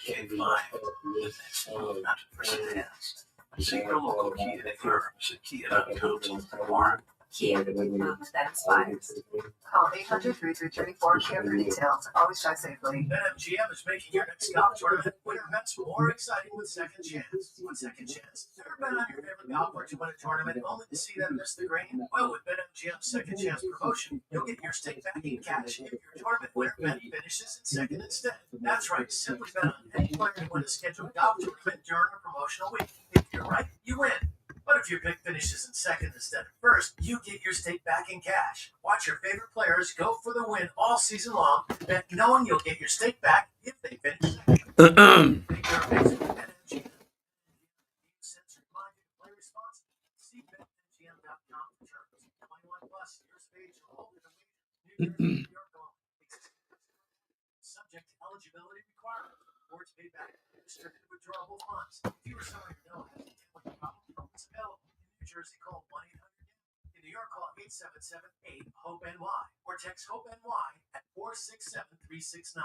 K5. Not Miscellaneous. Cinco local key de firms. Key warrant. Kia that expires. Call 800-333-34 Kia for details. Always try safely. BetMGM is making your next golf tournament winter bets more exciting with Second Chance. With Second Chance, ever bet on your favorite golfer to win a tournament only to see them miss the green? Well, with BetMGM's Second Chance promotion, you'll get your stake back in cash if your tournament winner bet finishes in second instead. That's right, simply bet on any player to win a scheduled golf tournament during a promotional week. If you're right, you win. But if your pick finishes in second instead of first, you get your stake back in cash. Watch your favorite players go for the win all season long, bet knowing you'll get your stake back if they finish second. Make your picks with BetMGM. Play responsibly. See BetMGM.com for terms. 21 plus, years of age, or older than New Jersey, New York law. Subject to eligibility requirements. Or to pay back restricted withdrawable funds. If you or someone you know has a gambling problem, it's available. In New Jersey, call 1-800. In New York, call 877-8-HOPE-NY or text HOPE-NY at 467-369.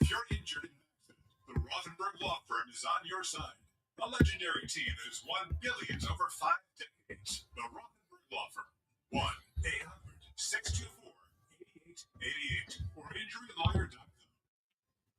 If you're injured in an accident, the Rothenberg Law Firm is on your side. A legendary team that has won billions over 5 decades. The Rothenberg Law Firm. 1-800-624-8888 or injurylawyer.com.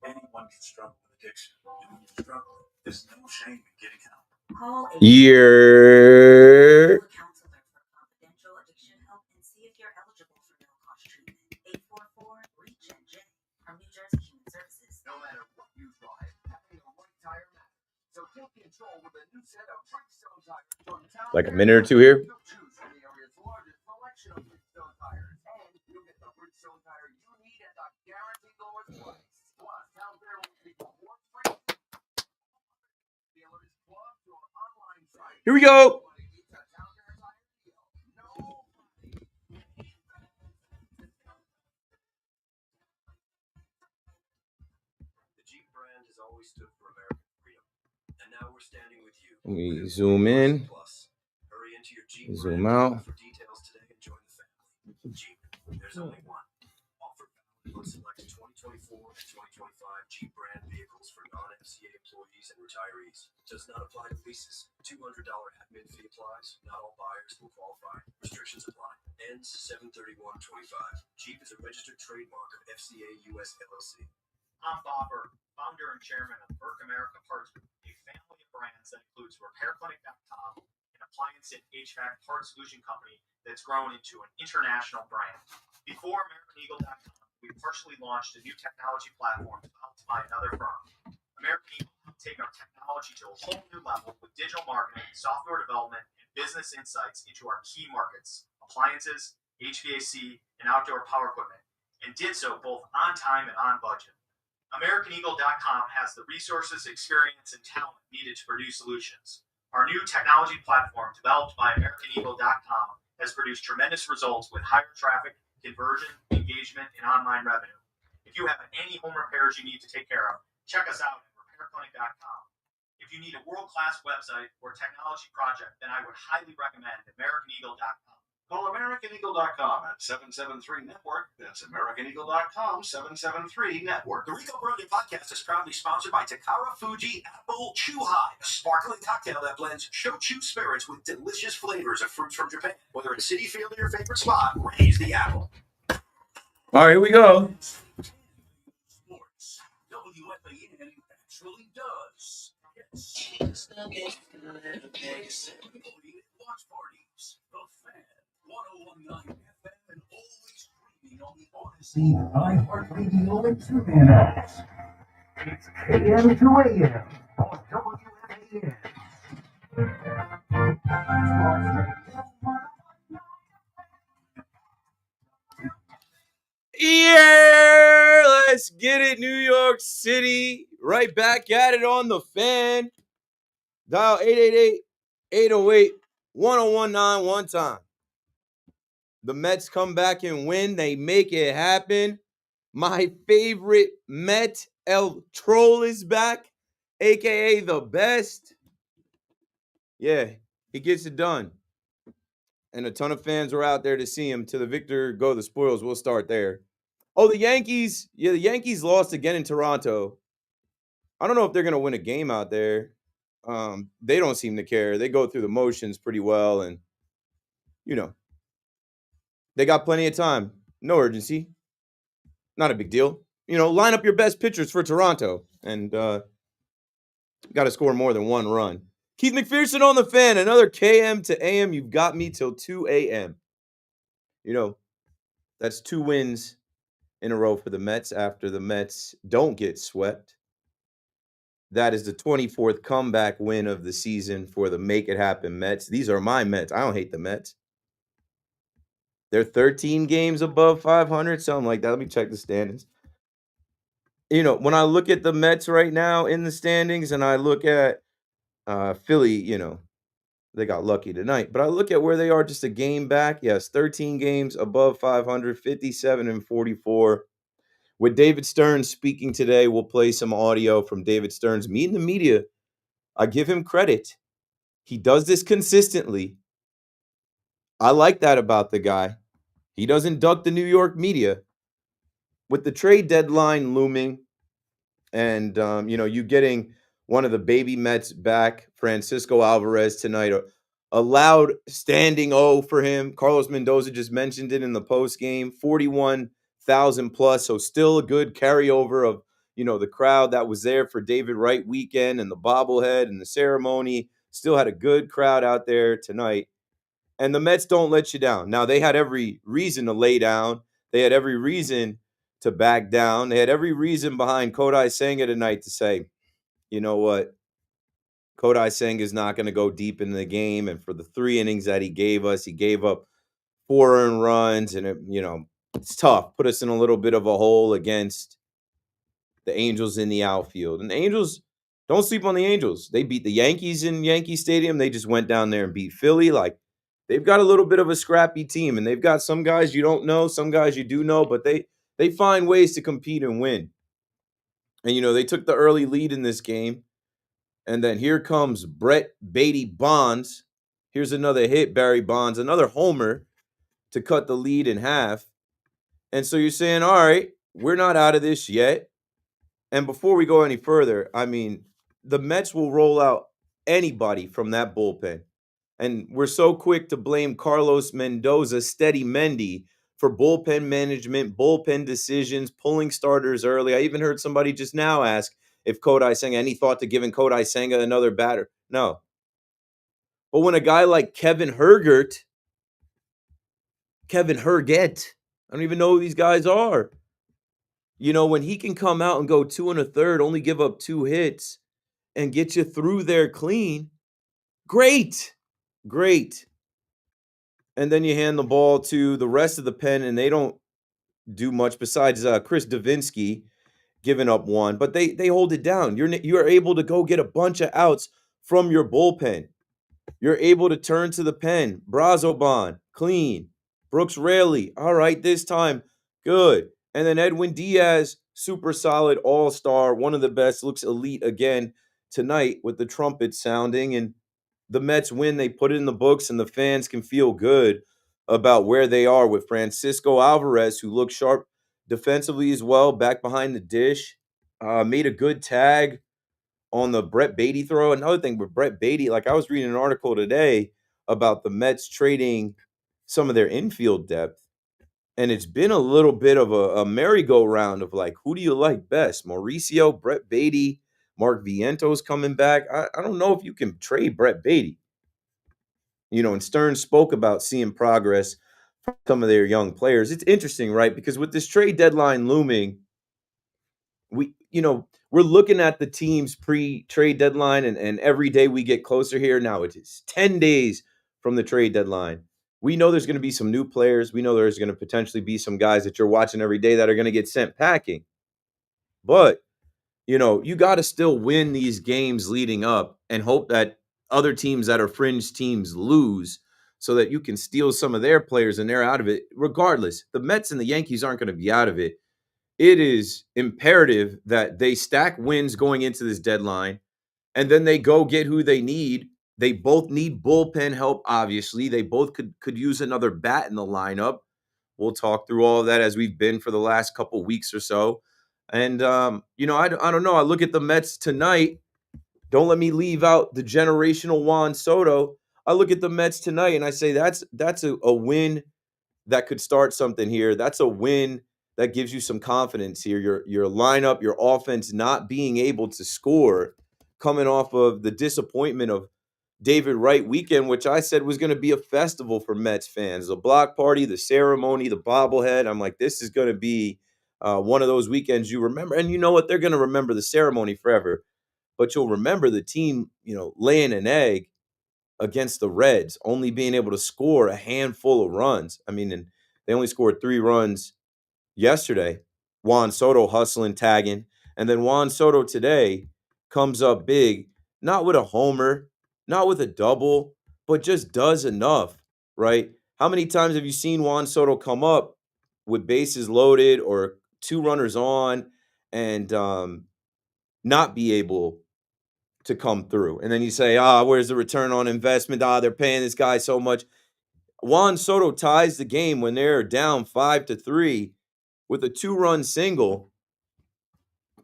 Anyone can struggle with addiction. And when you're struggling, there's no shame in getting help. Call Yeah. a counselor for confidential addiction help and see if you're eligible for no-cost treatment. 844-REACH-NJ from New Jersey Human Services. No matter what you drive, having the right tire matters. So take control with a new set of Bridgestone tires from Town. Like a minute or two here. You'll choose from the area's largest selection of Bridgestone tires, and you'll get the Bridgestone tire you need at the guaranteed lowest price. Plus, Town Fair will be more free. Dealers, clubs, or online sites. Here we go. It's a Town Fair tire deal. Nobody. The Jeep brand has always stood for American freedom. And now we're standing with you. Let me zoom in, Plus, hurry into your Jeep zoom brand out. for details today and join the family. Jeep, there's only one. Offer valid on selected 2024 and 2025 Jeep brand vehicles for non-FCA employees and retirees. Does not apply to leases. $200 admin fee applies. Not all buyers will qualify. Restrictions apply. Ends 7/31/25. Jeep is a registered trademark of FCA US LLC. I'm Bobber, founder and chairman of Burke America Parts Group, a family of brands that includes RepairClinic.com, an appliance and HVAC parts solution company that's grown into an international brand. Before AmericanEagle.com, we partially launched a new technology platform developed by another firm. American Eagle will take our technology to a whole new level with digital marketing, software development, and business insights into our key markets, appliances, HVAC, and outdoor power equipment, and did so both on time and on budget. AmericanEagle.com has the resources, experience, and talent needed to produce solutions. Our new technology platform, developed by AmericanEagle.com, has produced tremendous results with higher traffic, conversion, engagement, and online revenue. If you have any home repairs you need to take care of, check us out at RepairClinic.com. If you need a world-class website or technology project, then I would highly recommend AmericanEagle.com. Call AmericanEagle.com at 773-NETWORK. That's AmericanEagle.com, 773-NETWORK. The Rico Brody podcast is proudly sponsored by Takara Fuji Apple Chew High, a sparkling cocktail that blends shochu spirits with delicious flavors of fruits from Japan. Whether it's City Field or your favorite spot, raise the apple. All right, here we go. Sports. WFAN actually does. Yes. Watch parties. The Fan. 101.9 FM and always streaming on the Odyssey iHeartRadio and TuneIn apps. It's AM to AM on WFAN. Yeah, let's get it, New York City. Right back at it on the Fan. Dial 888-808-1019 one time. The Mets come back and win. They make it happen. My favorite Met, El Troll, is back, a.k.a. the best. Yeah, he gets it done. And a ton of fans were out there to see him. To the victor go the spoils. We'll start there. Oh, the Yankees. Yeah, the Yankees lost again in Toronto. I don't know if they're going to win a game out there. They don't seem to care. They go through the motions pretty well, and they got plenty of time. No urgency. Not a big deal. Line up your best pitchers for Toronto, and got to score more than one run. Keith McPherson on the Fan. Another KM to AM. You've got me till 2 a.m. That's 2 wins in a row for the Mets after the Mets don't get swept. That is the 24th comeback win of the season for the Make It Happen Mets. These are my Mets. I don't hate the Mets. They're 13 games above 500, something like that. Let me check the standings. When I look at the Mets right now in the standings and I look at Philly, they got lucky tonight. But I look at where they are just a game back. Yes, 13 games above 500, 57 and 44. With David Stearns speaking today, we'll play some audio from David Stearns meeting the media. I give him credit. He does this consistently. I like that about the guy. He doesn't duck the New York media. With the trade deadline looming and, you getting one of the baby Mets back, Francisco Alvarez tonight, a loud standing O for him. Carlos Mendoza just mentioned it in the post game, 41,000 plus. So still a good carryover of, the crowd that was there for David Wright weekend and the bobblehead and the ceremony. Still had a good crowd out there tonight. And the Mets don't let you down. Now, they had every reason to lay down. They had every reason to back down. They had every reason behind Kodai Senga tonight to say, you know what? Kodai Senga is not going to go deep into the game. And for the 3 innings that he gave us, he gave up 4 earned runs. And, it's tough. Put us in a little bit of a hole against the Angels in the outfield. And the Angels, don't sleep on the Angels. They beat the Yankees in Yankee Stadium. They just went down there and beat Philly. They've got a little bit of a scrappy team, and they've got some guys you don't know, some guys you do know, but they find ways to compete and win. And, they took the early lead in this game. And then here comes Brett Beatty Bonds. Here's another hit, Barry Bonds, another homer to cut the lead in half. And so you're saying, all right, we're not out of this yet. And before we go any further, the Mets will roll out anybody from that bullpen. And we're so quick to blame Carlos Mendoza, Steady Mendy, for bullpen management, bullpen decisions, pulling starters early. I even heard somebody just now ask if Kodai Senga, any thought to giving Kodai Senga another batter? No. But when a guy like Kevin Hergett, I don't even know who these guys are. When he can come out and go 2 1/3, only give up 2 hits, and get you through there clean, great. And then you hand the ball to the rest of the pen, and they don't do much besides Chris Davinsky giving up 1. But they hold it down. You're able to go get a bunch of outs from your bullpen. You're able to turn to the pen. Brazoban, clean. Brooks Raley, all right, this time, good. And then Edwin Diaz, super solid, all-star, one of the best, looks elite again tonight with the trumpet sounding. And the Mets win, they put it in the books, and the fans can feel good about where they are with Francisco Alvarez, who looks sharp defensively as well, back behind the dish. Made a good tag on the Brett Beatty throw. Another thing with Brett Beatty, I was reading an article today about the Mets trading some of their infield depth, and it's been a little bit of a merry-go-round of who do you like best? Mauricio, Brett Beatty, Mark Viento's coming back. I don't know if you can trade Brett Beatty. And Stearns spoke about seeing progress from some of their young players. It's interesting, right? Because with this trade deadline looming, we're looking at the team's pre-trade deadline, and every day we get closer here. Now it is 10 days from the trade deadline. We know there's going to be some new players. We know there's going to potentially be some guys that you're watching every day that are going to get sent packing. But, you got to still win these games leading up and hope that other teams that are fringe teams lose so that you can steal some of their players and they're out of it. Regardless, the Mets and the Yankees aren't going to be out of it. It is imperative that they stack wins going into this deadline, and then they go get who they need. They both need bullpen help, obviously. They both could use another bat in the lineup. We'll talk through all of that as we've been for the last couple weeks or so. And, I don't know. I look at the Mets tonight. Don't let me leave out the generational Juan Soto. I look at the Mets tonight and I say that's a win that could start something here. That's a win that gives you some confidence here. Your lineup, your offense not being able to score, coming off of the disappointment of David Wright weekend, which I said was going to be a festival for Mets fans. The block party, the ceremony, the bobblehead. I'm like, this is going to be one of those weekends you remember. And you know what? They're going to remember the ceremony forever. But you'll remember the team, laying an egg against the Reds, only being able to score a handful of runs. I mean, and they only scored 3 runs yesterday. Juan Soto hustling, tagging. And then Juan Soto today comes up big, not with a homer, not with a double, but just does enough, right? How many times have you seen Juan Soto come up with bases loaded or 2 runners on and not be able to come through? And then you say, where's the return on investment? They're paying this guy so much. Juan Soto ties the game when they're down 5-3 with a 2-run single,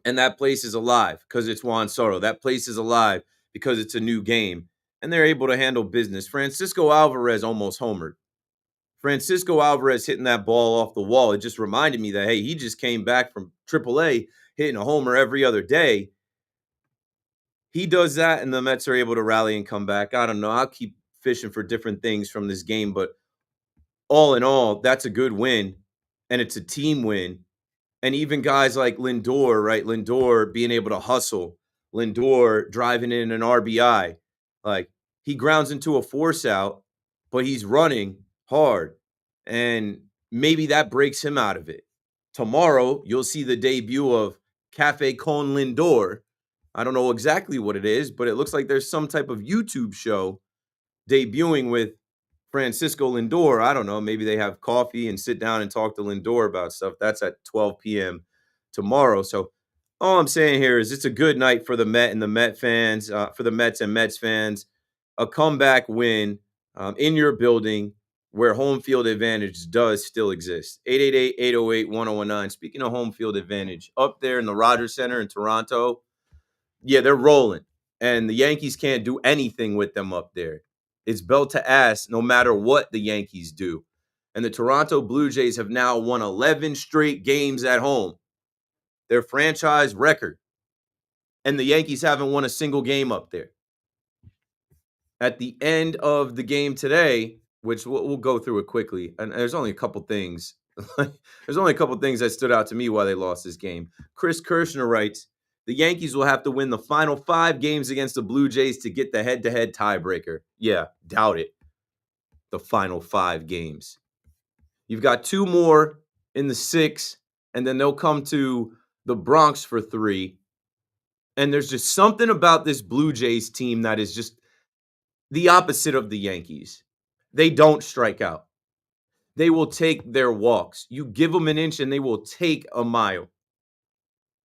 and that place is alive because it's Juan Soto. That place is alive because it's a new game, and they're able to handle business. Francisco Alvarez almost homered. Francisco Alvarez hitting that ball off the wall. It just reminded me that, hey, he just came back from AAA hitting a homer every other day. He does that, and the Mets are able to rally and come back. I don't know. I'll keep fishing for different things from this game, but all in all, that's a good win, and it's a team win. And even guys like Lindor, right? Lindor being able to hustle, Lindor driving in an RBI. Like, he grounds into a force out, but he's running hard. And maybe that breaks him out of it. Tomorrow, you'll see the debut of Cafe Con Lindor. I don't know exactly what it is, but it looks like there's some type of YouTube show debuting with Francisco Lindor. I don't know. Maybe they have coffee and sit down and talk to Lindor about stuff. That's at 12 p.m. tomorrow. So all I'm saying here is it's a good night for the Met and the Met fans, for the Mets and Mets fans. A comeback win in your building where home field advantage does still exist. 888-808-1019. Speaking of home field advantage, up there in the Rogers Center in Toronto, yeah, they're rolling. And the Yankees can't do anything with them up there. It's belt to ass no matter what the Yankees do. And the Toronto Blue Jays have now won 11 straight games at home. Their franchise record. And the Yankees haven't won a single game up there. At the end of the game today, which we'll go through it quickly, and there's only a couple things. There's only a couple things that stood out to me why they lost this game. Chris Kirshner writes, the Yankees will have to win the final 5 games against the Blue Jays to get the head-to-head tiebreaker. Yeah, doubt it. The final 5 games. You've got 2 more in the 6, and then they'll come to the Bronx for 3. And there's just something about this Blue Jays team that is just the opposite of the Yankees. They don't strike out. They will take their walks. You give them an inch and they will take a mile.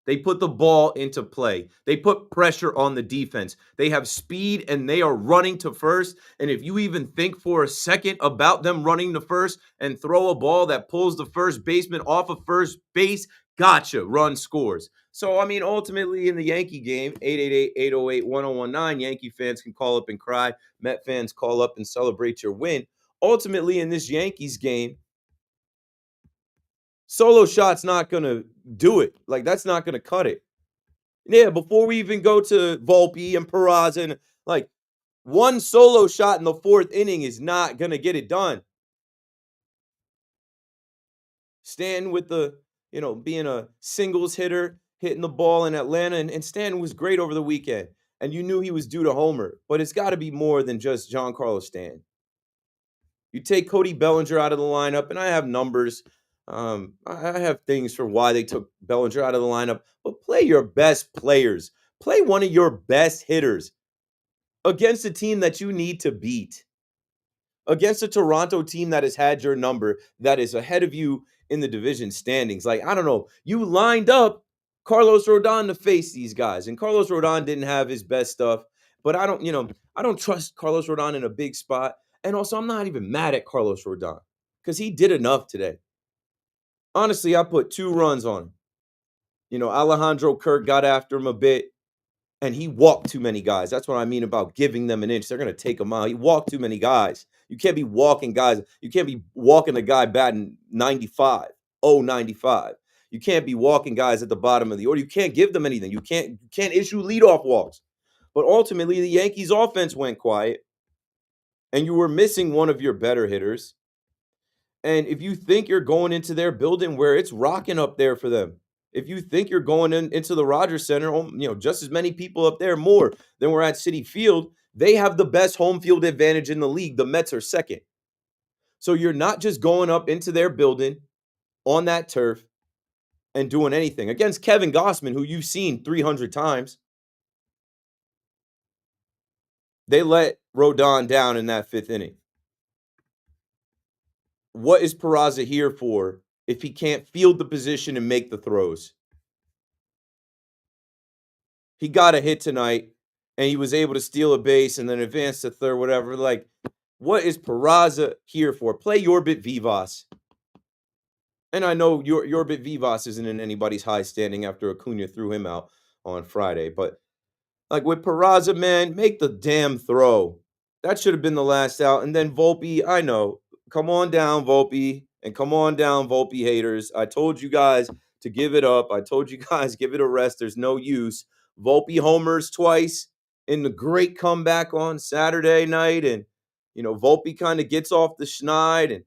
They put the ball into play. They put pressure on the defense. They have speed and they are running to first. And if you even think for a second about them running to first and throw a ball that pulls the first baseman off of first base, gotcha, run scores. So, I mean, ultimately in the Yankee game, 888-808-1019, Yankee fans can call up and cry. Met fans call up and celebrate your win. Ultimately in this Yankees game, solo shot's not going to do it. Like, that's not going to cut it. Yeah, before we even go to Volpe and Peraza, and like, one solo shot in the 4th inning is not going to get it done. Stan with the, being a singles hitter, hitting the ball in Atlanta, and Stan was great over the weekend. And you knew he was due to homer. But it's got to be more than just Giancarlo Stan. You take Cody Bellinger out of the lineup, and I have numbers. I have things for why they took Bellinger out of the lineup. But play your best players. Play one of your best hitters against a team that you need to beat. Against a Toronto team that has had your number, that is ahead of you in the division standings. Like, I don't know. You lined up Carlos Rodon to face these guys. And Carlos Rodon didn't have his best stuff. But I don't trust Carlos Rodon in a big spot. And also, I'm not even mad at Carlos Rodon because he did enough today. Honestly, I put 2 runs on him. Alejandro Kirk got after him a bit, and he walked too many guys. That's what I mean about giving them an inch. They're going to take him out. He walked too many guys. You can't be walking guys. You can't be walking a guy batting 95. You can't be walking guys at the bottom of the order. You can't give them anything. You can't issue leadoff walks. But ultimately, the Yankees' offense went quiet, and you were missing one of your better hitters. And if you think you're going into their building where it's rocking up there for them, if you think you're going into the Rogers Center, just as many people up there, more than we're at Citi Field, they have the best home field advantage in the league. The Mets are second. So you're not just going up into their building on that turf and doing anything against Kevin Gossman, who you've seen 300 times. They let Rodon down in that 5th inning. What is Peraza here for if he can't field the position and make the throws? He got a hit tonight, and he was able to steal a base and then advance to third, whatever. Like, what is Peraza here for? Play Yorbit Vivas. And I know Yorbit Vivas isn't in anybody's high standing after Acuna threw him out on Friday. But, like, with Peraza, man, make the damn throw. That should have been the last out. And then Volpe, I know. Come on down, Volpe. And come on down, Volpe haters. I told you guys to give it up. I told you guys give it a rest. There's no use. Volpe homers twice in the great comeback on Saturday night. And, Volpe kind of gets off the schneid. And,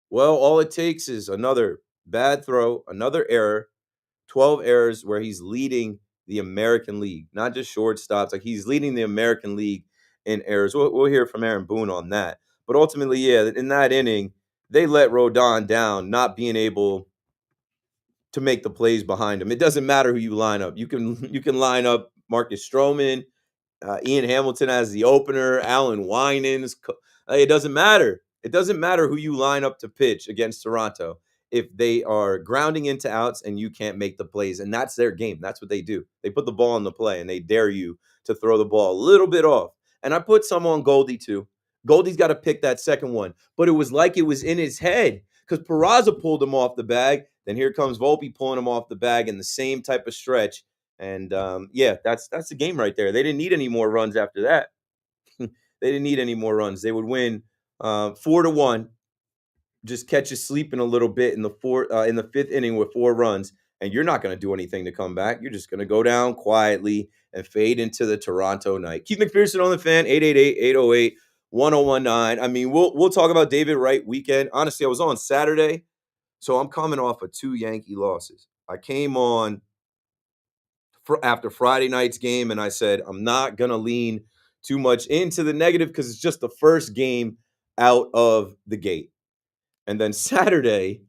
well, all it takes is another bad throw, another error, 12 errors where he's leading the American League, not just shortstops. Like, he's leading the American League in errors. We'll hear from Aaron Boone on that. But ultimately, yeah, in that inning, they let Rodon down, not being able to make the plays behind him. It doesn't matter who you line up. You can line up Marcus Stroman, Ian Hamilton as the opener, Alan Winans. It doesn't matter. It doesn't matter who you line up to pitch against Toronto if they are grounding into outs and you can't make the plays. And that's their game. That's what they do. They put the ball in the play and they dare you to throw the ball a little bit off. And I put some on Goldie too. Goldie's got to pick that second one. But it was like it was in his head because Peraza pulled him off the bag. Then here comes Volpe pulling him off the bag in the same type of stretch. And, that's the game right there. They didn't need any more runs after that. They didn't need any more runs. They would win 4-1. Just catch you sleeping a little bit in the 5th inning with 4 runs, and you're not going to do anything to come back. You're just going to go down quietly and fade into the Toronto night. Keith McPherson on the Fan, 888-808-1019. I mean, we'll talk about David Wright weekend. Honestly, I was on Saturday, so I'm coming off of 2 Yankee losses. I came on after Friday night's game, and I said, I'm not going to lean too much into the negative because it's just the first game out of the gate. And then Saturday,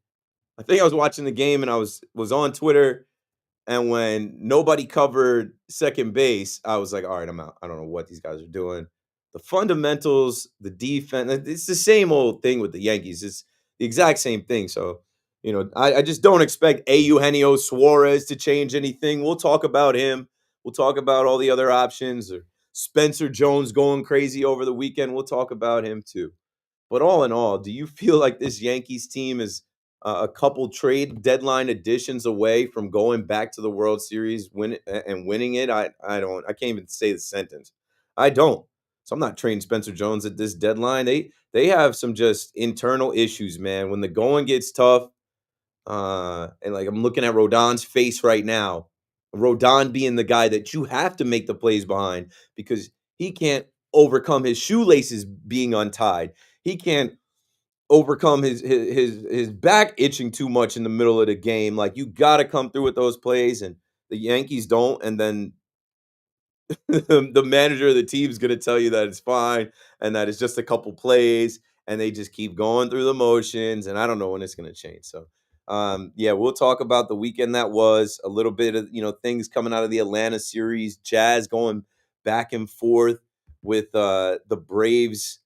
I think I was watching the game and I was on Twitter, and when nobody covered second base, I was like, all right, I'm out. I don't know what these guys are doing. The fundamentals, the defense, it's the same old thing with the Yankees. It's the exact same thing. So, I just don't expect Eugenio Suarez to change anything. We'll talk about him. We'll talk about all the other options, or Spencer Jones going crazy over the weekend. We'll talk about him too. But all in all, do you feel like this Yankees team is a couple trade deadline additions away from going back to the World Series winning it? I don't. I can't even say the sentence. I don't. So I'm not trading Spencer Jones at this deadline. They have some just internal issues, man. When the going gets tough, and like I'm looking at Rodon's face right now, Rodon being the guy that you have to make the plays behind because he can't overcome his shoelaces being untied. He can't overcome his back itching too much in the middle of the game. Like, you got to come through with those plays, and the Yankees don't. And then the manager of the team is going to tell you that it's fine and that it's just a couple plays, and they just keep going through the motions. And I don't know when it's going to change. So, we'll talk about the weekend that was, a little bit of, things coming out of the Atlanta series, Jazz going back and forth with the Braves.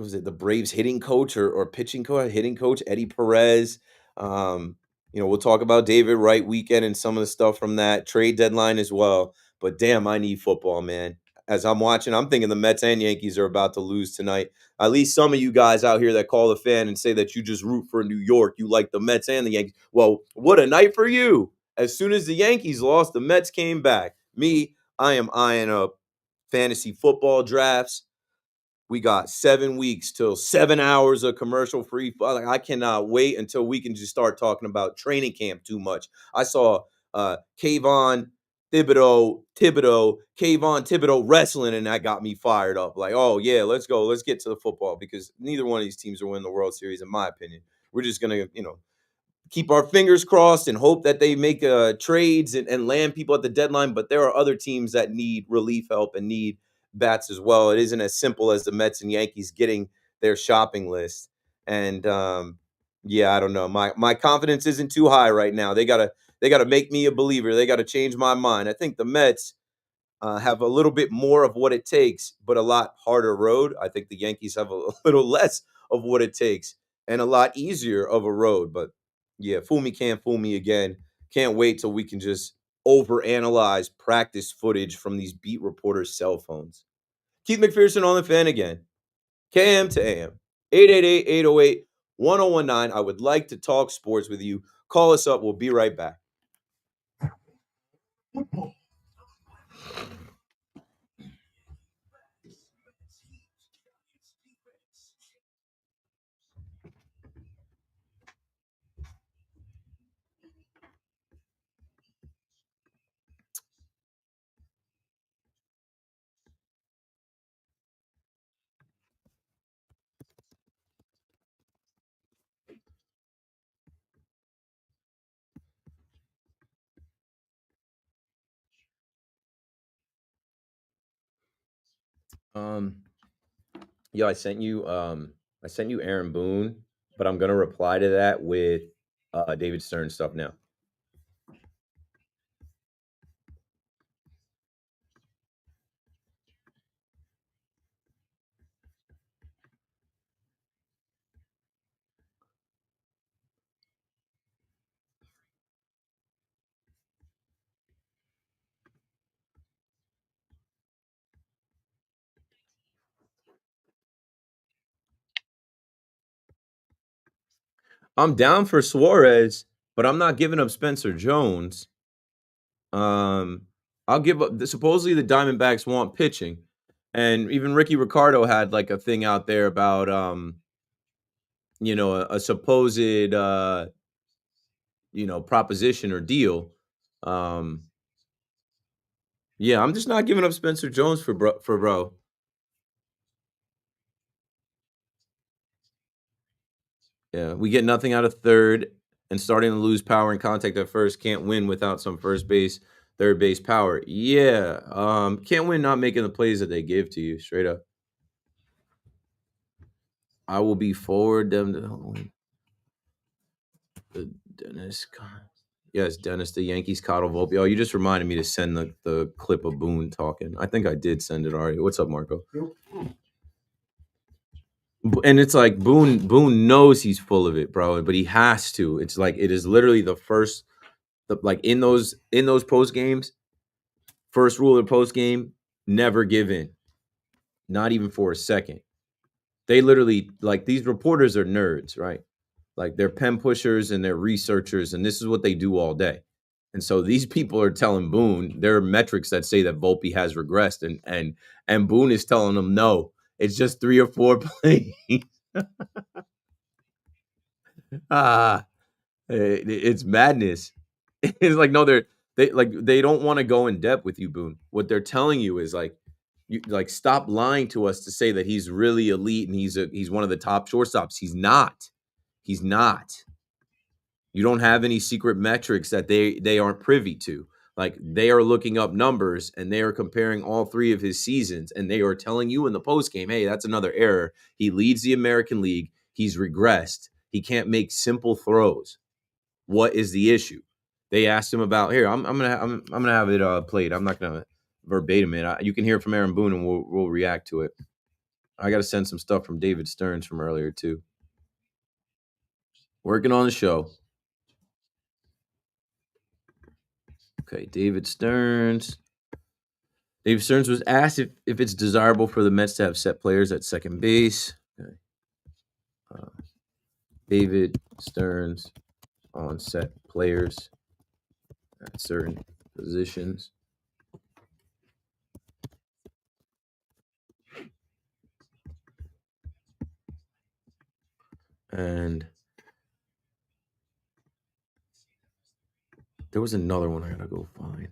Was it the Braves hitting coach or pitching coach, hitting coach, Eddie Perez? We'll talk about David Wright weekend and some of the stuff from that trade deadline as well. But damn, I need football, man. as I'm watching, I'm thinking the Mets and Yankees are about to lose tonight. At least some of you guys out here that call the fan and say that you just root for New York. You like the Mets and the Yankees. Well, what a night for you. As soon as the Yankees lost, the Mets came back. Me, I am eyeing up fantasy football drafts. We got 7 weeks till 7 hours of commercial free. Like, I cannot wait until we can just start talking about training camp too much. I saw Kayvon Thibodeau wrestling, and that got me fired up. Like, oh yeah, let's go. Let's get to the football, because neither one of these teams are winning the World Series, in my opinion. We're just gonna, keep our fingers crossed and hope that they make trades and land people at the deadline. But there are other teams that need relief help and need bats as well. It isn't as simple as the Mets and Yankees getting their shopping list. And yeah, I don't know. My confidence isn't too high right now. They gotta make me a believer. They gotta change my mind. I think the Mets have a little bit more of what it takes, but a lot harder road. I think the Yankees have a little less of what it takes and a lot easier of a road. But yeah, fool me can't fool me again. Can't wait till we can just overanalyze practice footage from these beat reporters' cell phones. Keith McPherson on the Fan again. KM to AM. 888-808-1019. I would like to talk sports with you. Call us up. We'll be right back. I sent you Aaron Boone, but I'm gonna reply to that with David Stearns stuff now. I'm down for Suarez, but I'm not giving up Spencer Jones. I'll give up. Supposedly the Diamondbacks want pitching, and even Ricky Ricardo had like a thing out there about a supposed proposition or deal. Um, yeah, I'm just not giving up Spencer Jones for bro. Yeah, we get nothing out of third and starting to lose power and contact at first. Can't win without some first base, third base power. Yeah, can't win not making the plays that they give to you. Straight up, I will be forward them to the Dennis. Yes, Dennis, the Yankees coddle Volpe. Oh, you just reminded me to send the clip of Boone talking. I think I did send it already. What's up, Marco? And it's like Boone knows he's full of it, bro, but he has to. It's like it is literally the first, like in those post games, first rule of the post game: never give in, not even for a second. They literally, like, these reporters are nerds, right? Like, they're pen pushers and they're researchers, and this is what they do all day. And so these people are telling Boone there are metrics that say that Volpe has regressed, and Boone is telling them no, it's just 3 or 4 plays. It's madness. It's like, no, they don't want to go in depth with you, Boone. What they're telling you is like, you like, stop lying to us to say that he's really elite and he's one of the top shortstops. He's not. He's not. You don't have any secret metrics that they aren't privy to. Like, they are looking up numbers and they are comparing all 3 of his seasons, and they are telling you in the post game, hey, that's another error. He leads the American League. He's regressed. He can't make simple throws. What is the issue? They asked him about here. I'm gonna have it played. I'm not gonna verbatim it. You can hear it from Aaron Boone, and we'll react to it. I got to send some stuff from David Stearns from earlier too. Working on the show. Okay, David Stearns. Dave Stearns was asked if it's desirable for the Mets to have set players at second base. Okay. David Stearns on set players at certain positions. And there was another one I gotta go find.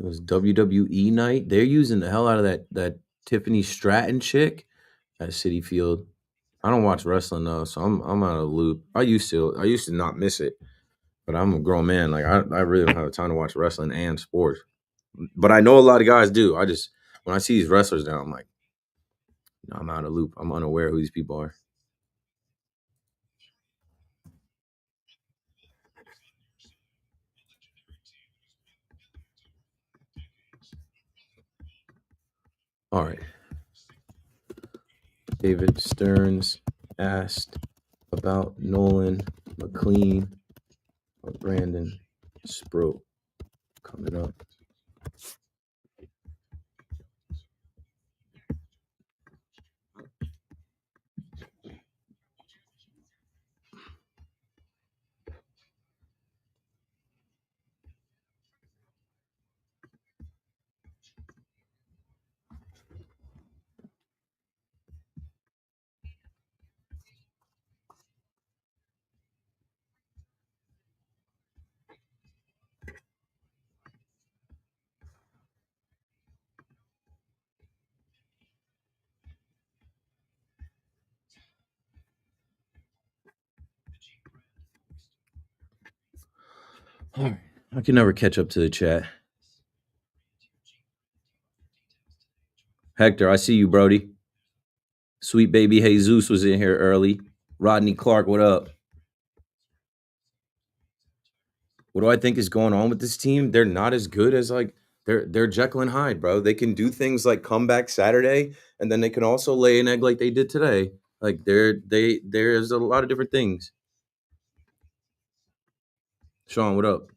It was WWE night. They're using the hell out of that Tiffany Stratton chick at Citi Field. I don't watch wrestling though, so I'm out of the loop. I used to not miss it, but I'm a grown man. Like I really don't have time to watch wrestling and sports. But I know a lot of guys do. When I see these wrestlers now, I'm like, no, I'm out of the loop. I'm unaware who these people are. All right. David Stearns asked about Nolan McLean or Brandon Sproat coming up. All right. I can never catch up to the chat. Hector, I see you, Brody. Sweet baby Jesus was in here early. Rodney Clark, what up? What do I think is going on with this team? They're not as good as they're Jekyll and Hyde, bro. They can do things like come back Saturday, and then they can also lay an egg like they did today. Like there's a lot of different things. Sean, what up?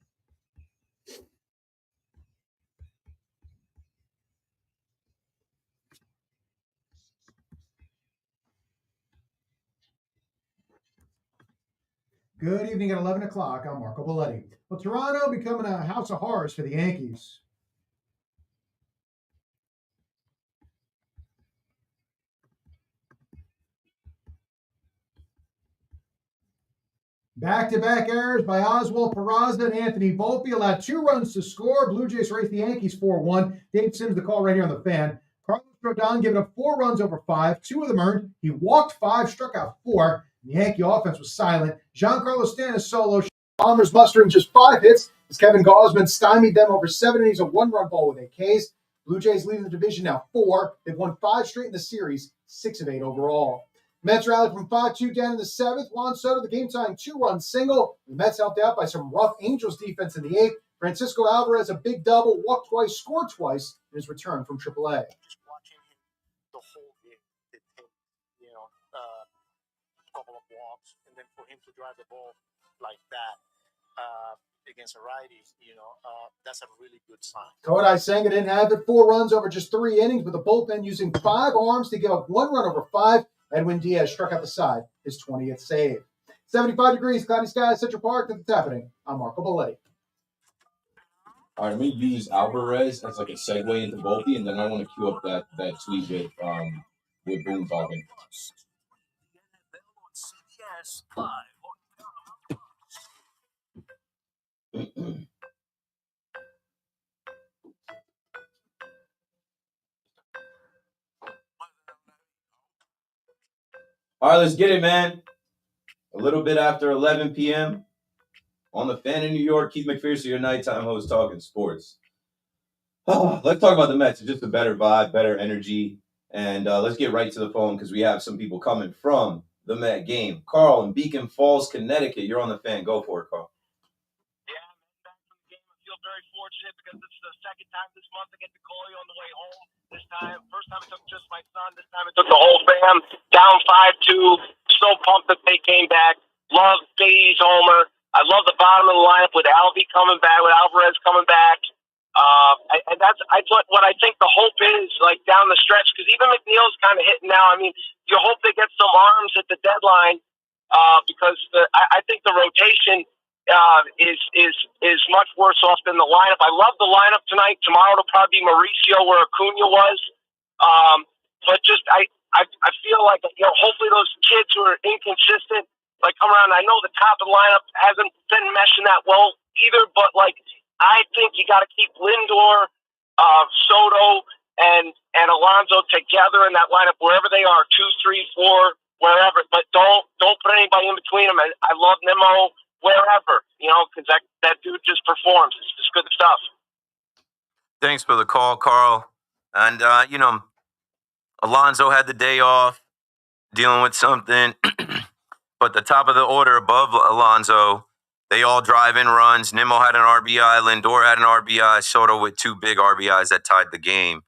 Good evening at 11 o'clock. I'm Marco Belletti. Well, Toronto becoming a house of horrors for the Yankees. Back-to-back errors by Oswald Peraza and Anthony Volpe allowed 2 runs to score. Blue Jays raced the Yankees 4-1. Dave Sims, the call right here on the fan. Carlos Rodon giving up 4 runs over 5, 2 of them earned. He walked 5, struck out 4. The Yankee offense was silent. Giancarlo Stanton solo. Bombers mustering just 5 hits as Kevin Gausman stymied them over 7 innings, a 1-run ball with 8 Ks. Blue Jays leading the division now 4. They've won 5 straight in the series, 6 of 8 overall. Mets rallied from 5-2 down in the 7th. Juan Soto, the game-tying 2-run single. The Mets helped out by some rough Angels defense in the 8th. Francisco Alvarez, a big double, walked twice, scored twice in his return from AAA. Just watching him the whole game, it took, a couple of walks, and then for him to drive the ball like that against a righty, that's a really good sign. Kodai Senga didn't have it. 4 runs over just 3 innings, with the bullpen using 5 arms to give up 1 run over 5. Edwin Diaz struck out the side, his 20th save. 75 degrees, cloudy skies, Central Park. That's happening. I'm Marco Belletti. All right, let me use Alvarez as like a segue into Volpe, and then I want to cue up that tweet with Boone talking. All right, let's get it, man. A little bit after 11 p.m. on the Fan in New York. Keith McPherson, your nighttime host, talking sports. Let's talk about the Mets. It's just a better vibe, better energy. And let's get right to the phone because we have some people coming from the Met game. Carl in Beacon Falls, Connecticut. You're on the fan. Go for it, Carl. Yeah, I'm back from the game. I feel very fortunate because this is the second time this month I get to call you on the way home. This time, first time it took just my son. This time it took the whole fam. Down 5-2. So pumped that they came back. Love Beatty's homer. I love the bottom of the lineup with Alvy coming back, with Alvarez coming back. And that's what I think the hope is, like, down the stretch, because even McNeil's kind of hitting now. I mean, you hope they get some arms at the deadline because I think the rotation is much worse off than the lineup. I love the lineup tonight. Tomorrow it'll probably be Mauricio where Acuna was. But just I feel like, hopefully those kids who are inconsistent come around. I know the top of the lineup hasn't been meshing that well either, but I think you got to keep Lindor, Soto, and Alonso together in that lineup wherever they are, 2, 3, 4, wherever. But don't put anybody in between them. I love Nemo wherever, because that dude just performs. It's just good stuff. Thanks for the call, Carl. And Alonso had the day off, dealing with something. But the top of the order above Alonso, they all drive in runs. Nimmo had an RBI. Lindor had an RBI. Soto with 2 big RBIs that tied the game.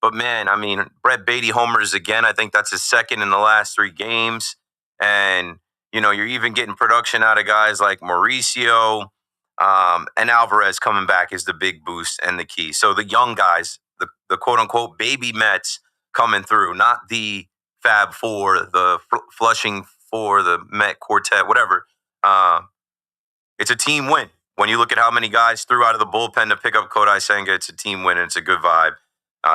But, man, I mean, Brett Beatty homers again. I think that's his second in the last 3 games. And, you're even getting production out of guys like Mauricio and Alvarez coming back is the big boost and the key. So the young guys, the quote-unquote baby Mets coming through, not the Fab Four, the Flushing Four, the Met Quartet, whatever. It's a team win. When you look at how many guys threw out of the bullpen to pick up Kodai Senga, it's a team win and it's a good vibe.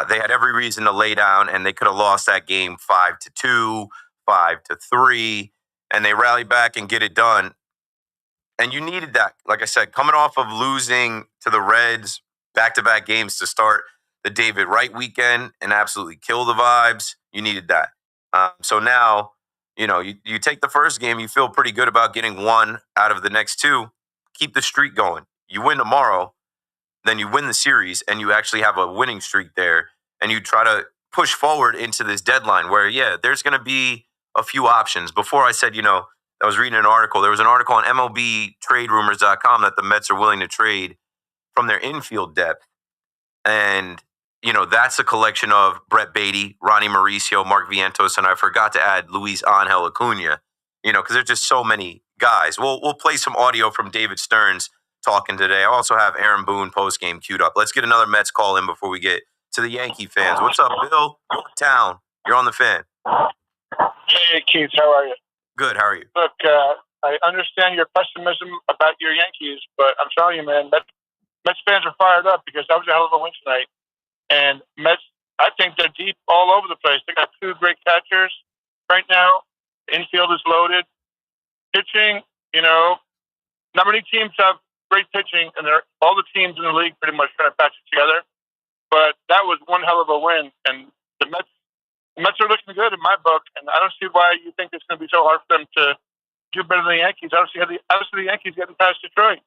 They had every reason to lay down, and they could have lost that game 5-2, 5-3, and they rallied back and get it done. And you needed that. Like I said, coming off of losing to the Reds back-to-back games to start the David Wright weekend and absolutely kill the vibes, you needed that. So now, you take the first game, you feel pretty good about getting 1 out of the next 2. Keep the streak going. You win tomorrow, then you win the series, and you actually have a winning streak there, and you try to push forward into this deadline where, there's going to be a few options. Before I said, I was reading an article. There was an article on MLBTradeRumors.com that the Mets are willing to trade from their infield depth. And, that's a collection of Brett Beatty, Ronnie Mauricio, Mark Vientos, and I forgot to add Luis Angel Acuna, because there's just so many guys. We'll play some audio from David Stearns talking today. I also have Aaron Boone postgame queued up. Let's get another Mets call in before we get to the Yankee fans. What's up, Bill? Yorktown. You're on the fan. Hey, Keith. How are you? Good. How are you? Look, I understand your pessimism about your Yankees, but I'm telling you, man, Mets fans are fired up because that was a hell of a win tonight. And Mets, I think they're deep all over the place. They got 2 great catchers right now. Infield is loaded. Pitching, not many teams have great pitching, and all the teams in the league pretty much trying to patch it together. But that was one hell of a win, and the Mets are looking good in my book, and I don't see why you think it's going to be so hard for them to do better than the Yankees. I don't see the Yankees getting past Detroit.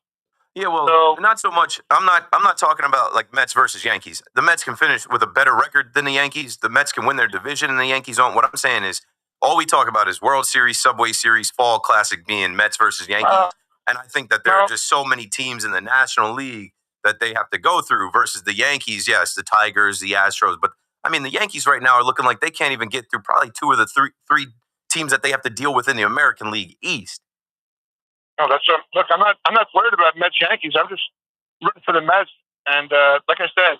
Yeah, well, not so much. I'm not talking about Mets versus Yankees. The Mets can finish with a better record than the Yankees. The Mets can win their division, and the Yankees don't. What I'm saying is, all we talk about is World Series, Subway Series, Fall Classic being Mets versus Yankees. And I think that there are just so many teams in the National League that they have to go through versus the Yankees. Yes, the Tigers, the Astros. But, I mean, the Yankees right now are looking like they can't even get through probably 2 of the three teams that they have to deal with in the American League East. No, look, I'm not worried about Mets Yankees. I'm just rooting for the Mets. And like I said,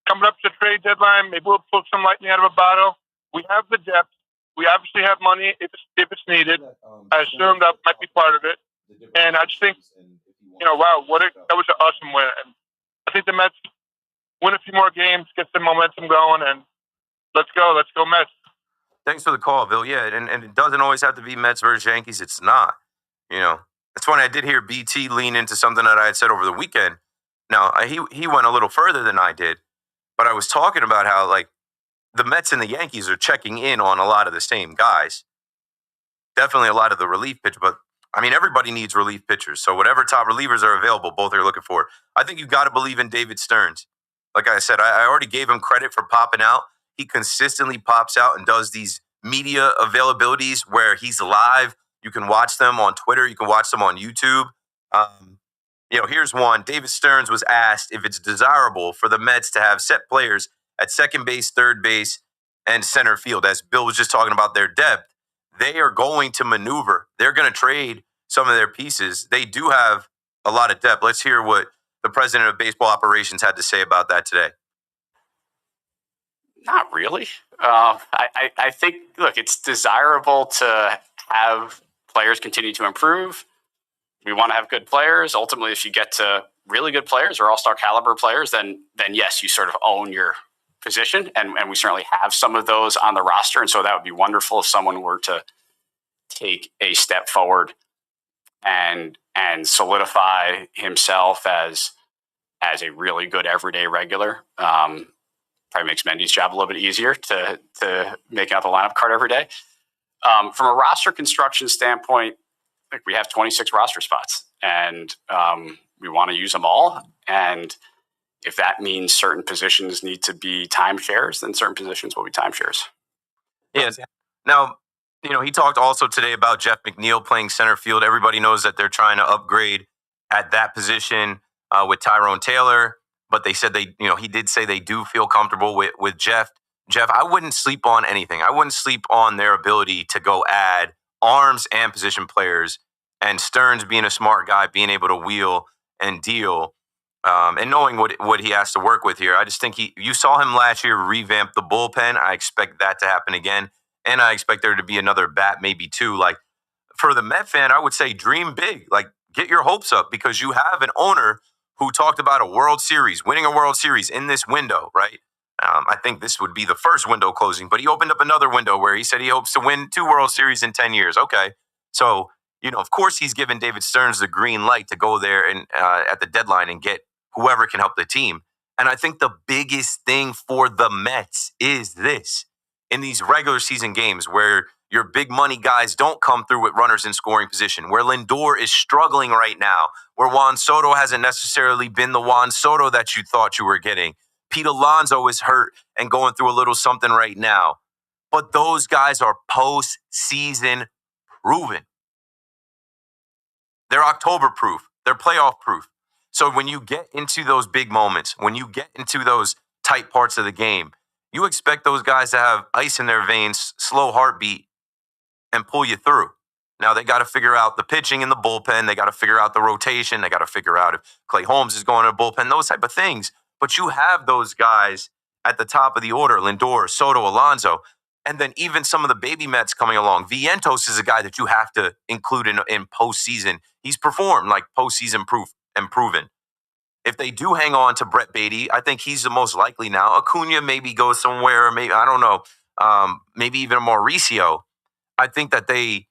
coming up to the trade deadline, maybe we'll pull some lightning out of a bottle. We have the depth. We obviously have money if it's needed. I assume that might be part of it. And I just think, wow, that was an awesome win. And I think the Mets win a few more games, get some momentum going, and let's go Mets. Thanks for the call, Bill. Yeah, and it doesn't always have to be Mets versus Yankees. It's not. It's funny. I did hear BT lean into something that I had said over the weekend. Now, he went a little further than I did, but I was talking about how, the Mets and the Yankees are checking in on a lot of the same guys. Definitely a lot of the relief pitch, but, I mean, everybody needs relief pitchers. So whatever top relievers are available, both are looking for. I think you got to believe in David Stearns. Like I said, I already gave him credit for popping out. he consistently pops out and does these media availabilities where he's live. You can watch them on Twitter. You can watch them on YouTube. Here's one. David Stearns was asked if it's desirable for the Mets to have set players at second base, third base, and center field. As Bill was just talking about their depth, they are going to maneuver. They're going to trade some of their pieces. They do have a lot of depth. Let's hear what the president of baseball operations had to say about that today. Not really. I think, look, it's desirable to have players continue to improve. We want to have good players. Ultimately, if you get to really good players or all-star caliber players, then yes, you sort of own your position. And we certainly have some of those on the roster. And so that would be wonderful if someone were to take a step forward and solidify himself as a really good everyday regular. Probably makes Mendy's job a little bit easier to make out the lineup card every day. From a roster construction standpoint, we have 26 roster spots, and we want to use them all. And if that means certain positions need to be timeshares, then certain positions will be timeshares. Yeah. Now, he talked also today about Jeff McNeil playing center field. Everybody knows that they're trying to upgrade at that position with Tyrone Taylor. But they said he did say they do feel comfortable with Jeff. Jeff, I wouldn't sleep on anything. I wouldn't sleep on their ability to go add arms and position players. And Stearns being a smart guy, being able to wheel and deal, and knowing what he has to work with here. I just think you saw him last year revamp the bullpen. I expect that to happen again. And I expect there to be another bat, maybe two. Like, for the Met fan, I would say dream big. Like, get your hopes up, because you have an owner who talked about a World Series, winning a World Series in this window, right? I think this would be the first window closing, but he opened up another window where he said he hopes to win 2 World Series in 10 years. Okay. So, of course he's given David Stearns the green light to go there and at the deadline and get whoever can help the team. And I think the biggest thing for the Mets is this. In these regular season games where your big money guys don't come through with runners in scoring position, where Lindor is struggling right now, where Juan Soto hasn't necessarily been the Juan Soto that you thought you were getting. Pete Alonso is hurt and going through a little something right now. But those guys are postseason proven. They're October proof. They're playoff proof. So when you get into those big moments, when you get into those tight parts of the game, you expect those guys to have ice in their veins, slow heartbeat, and pull you through. Now, they got to figure out the pitching in the bullpen. They got to figure out the rotation. They got to figure out if Clay Holmes is going to the bullpen, those type of things. But you have those guys at the top of the order, Lindor, Soto, Alonso, and then even some of the baby Mets coming along. Vientos is a guy that you have to include in postseason. He's performed like postseason proof and proven. If they do hang on to Brett Beatty, I think he's the most likely now. Acuna maybe goes somewhere, maybe, I don't know, maybe even Mauricio. I think that they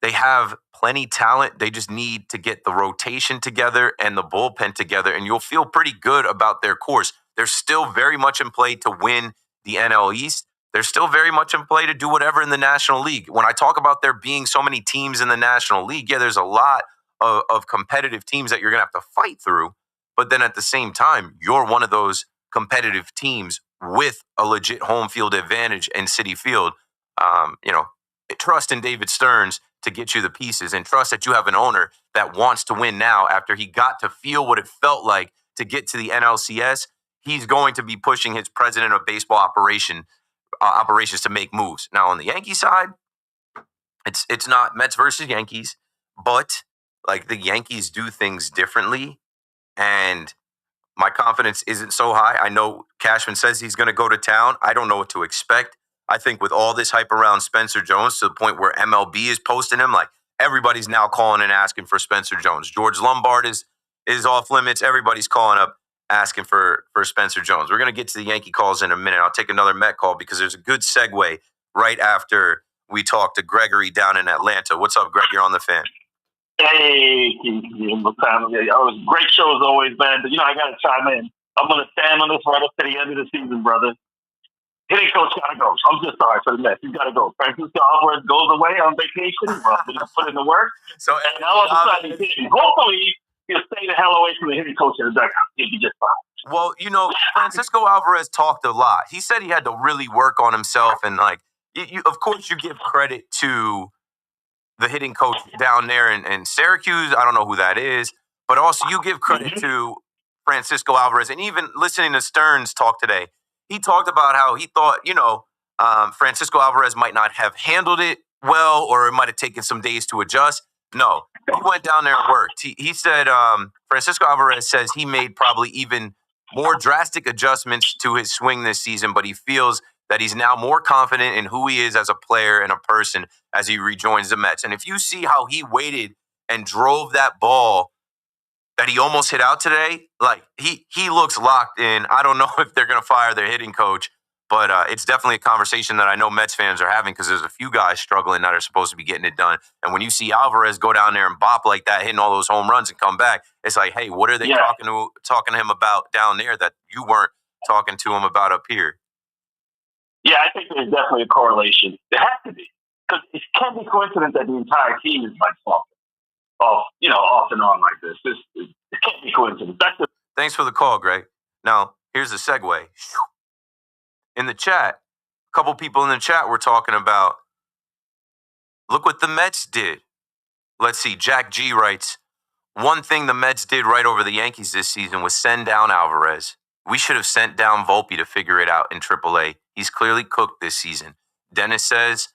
have plenty talent. They just need to get the rotation together and the bullpen together, and you'll feel pretty good about their course. They're still very much in play to win the NL East. They're still very much in play to do whatever in the National League. When I talk about there being so many teams in the National League, yeah, there's a lot of competitive teams that you're going to have to fight through. But then at the same time, you're one of those competitive teams with a legit home field advantage and Citi Field. Trust in David Stearns to get you the pieces, and trust that you have an owner that wants to win now after he got to feel what it felt like to get to the NLCS. He's going to be pushing his president of baseball operations to make moves. Now, on the Yankee side, it's not Mets versus Yankees, but like the Yankees do things differently, and my confidence isn't so high. I know Cashman says he's going to go to town. I don't know what to expect. I think with all this hype around Spencer Jones to the point where MLB is posting him, like everybody's now calling and asking for Spencer Jones. George Lombard is off limits. Everybody's calling up asking for Spencer Jones. We're going to get to the Yankee calls in a minute. I'll take another Met call because there's a good segue right after we talk to Gregory down in Atlanta. What's up, Greg? You're on the Fan. Hey, great show as always, man. But, I got to chime in. I'm going to stand on this right up to the end of the season, brother. Hitting coach got to go. I'm just sorry for the mess. He's got to go. Francisco Alvarez goes away on vacation. He's put in the work. And all of a sudden, hopefully, he'll stay the hell away from the hitting coach in the dugout. He'll be just fine. Well, Francisco Alvarez talked a lot. He said he had to really work on himself, and of course, you give credit to the hitting coach down there in Syracuse. I don't know who that is, but also you give credit to Francisco Alvarez. And even listening to Stearns talk today, he talked about how he thought, Francisco Alvarez might not have handled it well, or it might have taken some days to adjust. No, he went down there and worked. He said Francisco Alvarez says he made probably even more drastic adjustments to his swing this season, but he feels that he's now more confident in who he is as a player and a person as he rejoins the Mets. And if you see how he waited and drove that ball that he almost hit out today, he looks locked in. I don't know if they're going to fire their hitting coach, but it's definitely a conversation that I know Mets fans are having, because there's a few guys struggling that are supposed to be getting it done. And when you see Alvarez go down there and bop like that, hitting all those home runs and come back, it's like, hey, what are they talking to him about down there that you weren't talking to him about up here? Yeah, I think there's definitely a correlation. There has to be, because it can't be coincidence that the entire team is slumping off and on like this. It can't be coincidence. Thanks for the call, Greg. Now, here's the segue. In the chat, a couple people in the chat were talking about, look what the Mets did. Let's see. Jack G writes, one thing the Mets did right over the Yankees this season was send down Alvarez. We should have sent down Volpe to figure it out in AAA. He's clearly cooked this season. Dennis says,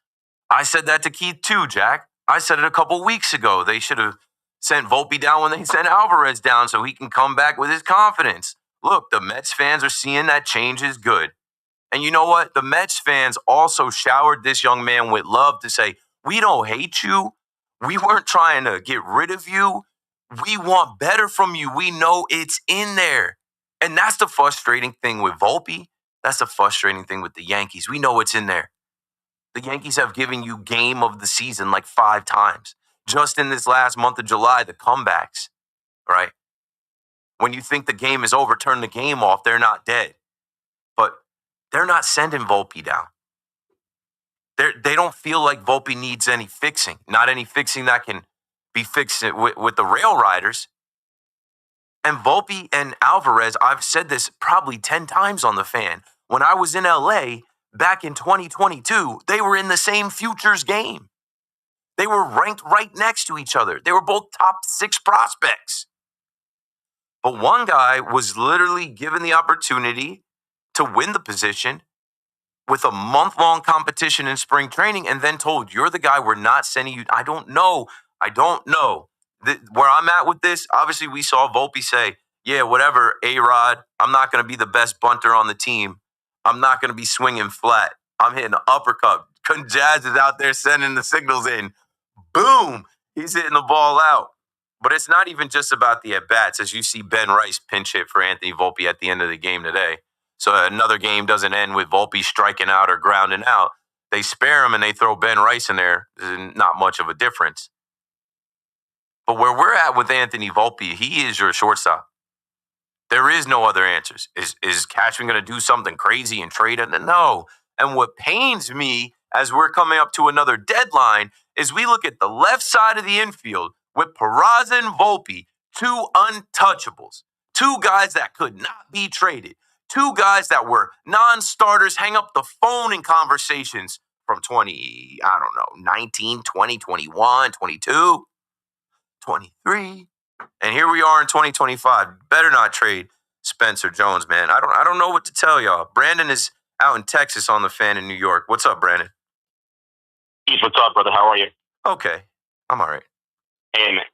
I said that to Keith too, Jack. I said it a couple weeks ago. They should have sent Volpe down when they sent Alvarez down so he can come back with his confidence. Look, the Mets fans are seeing that change is good. And you know what? The Mets fans also showered this young man with love to say, we don't hate you. We weren't trying to get rid of you. We want better from you. We know it's in there. And that's the frustrating thing with Volpe. That's the frustrating thing with the Yankees. We know it's in there. The Yankees have given you game of the season 5 times. Just in this last month of July, the comebacks, right? When you think the game is over, turn the game off. They're not dead. But they're not sending Volpe down. They don't feel like Volpe needs any fixing. Not any fixing that can be fixed with the rail riders. And Volpe and Alvarez, I've said this probably 10 times on the Fan. When I was in LA back in 2022, they were in the same futures game. They were ranked right next to each other. They were both top 6 prospects. But one guy was literally given the opportunity to win the position with a month-long competition in spring training and then told, you're the guy, we're not sending you. I don't know. Where I'm at with this, obviously we saw Volpe say, yeah, whatever, A-Rod, I'm not going to be the best bunter on the team. I'm not going to be swinging flat. I'm hitting an uppercut. Jazz is out there sending the signals in. Boom! He's hitting the ball out. But it's not even just about the at-bats, as you see Ben Rice pinch hit for Anthony Volpe at the end of the game today. So another game doesn't end with Volpe striking out or grounding out. They spare him and they throw Ben Rice in there. There's not much of a difference. But where we're at with Anthony Volpe, he is your shortstop. There is no other answers. Is Cashman going to do something crazy and trade it? No. And what pains me as we're coming up to another deadline is we look at the left side of the infield with Peraza and Volpe, 2 untouchables, 2 guys that could not be traded, 2 guys that were non-starters, hang up the phone in conversations from 19, 20, 21, 22, 23. And here we are in 2025. Better not trade Spencer Jones, man. I don't know what to tell y'all. Brandon is out in Texas on the Fan in New York. What's up, Brandon? Keith, what's up, brother? How are you? Okay. I'm all right. Hey, man.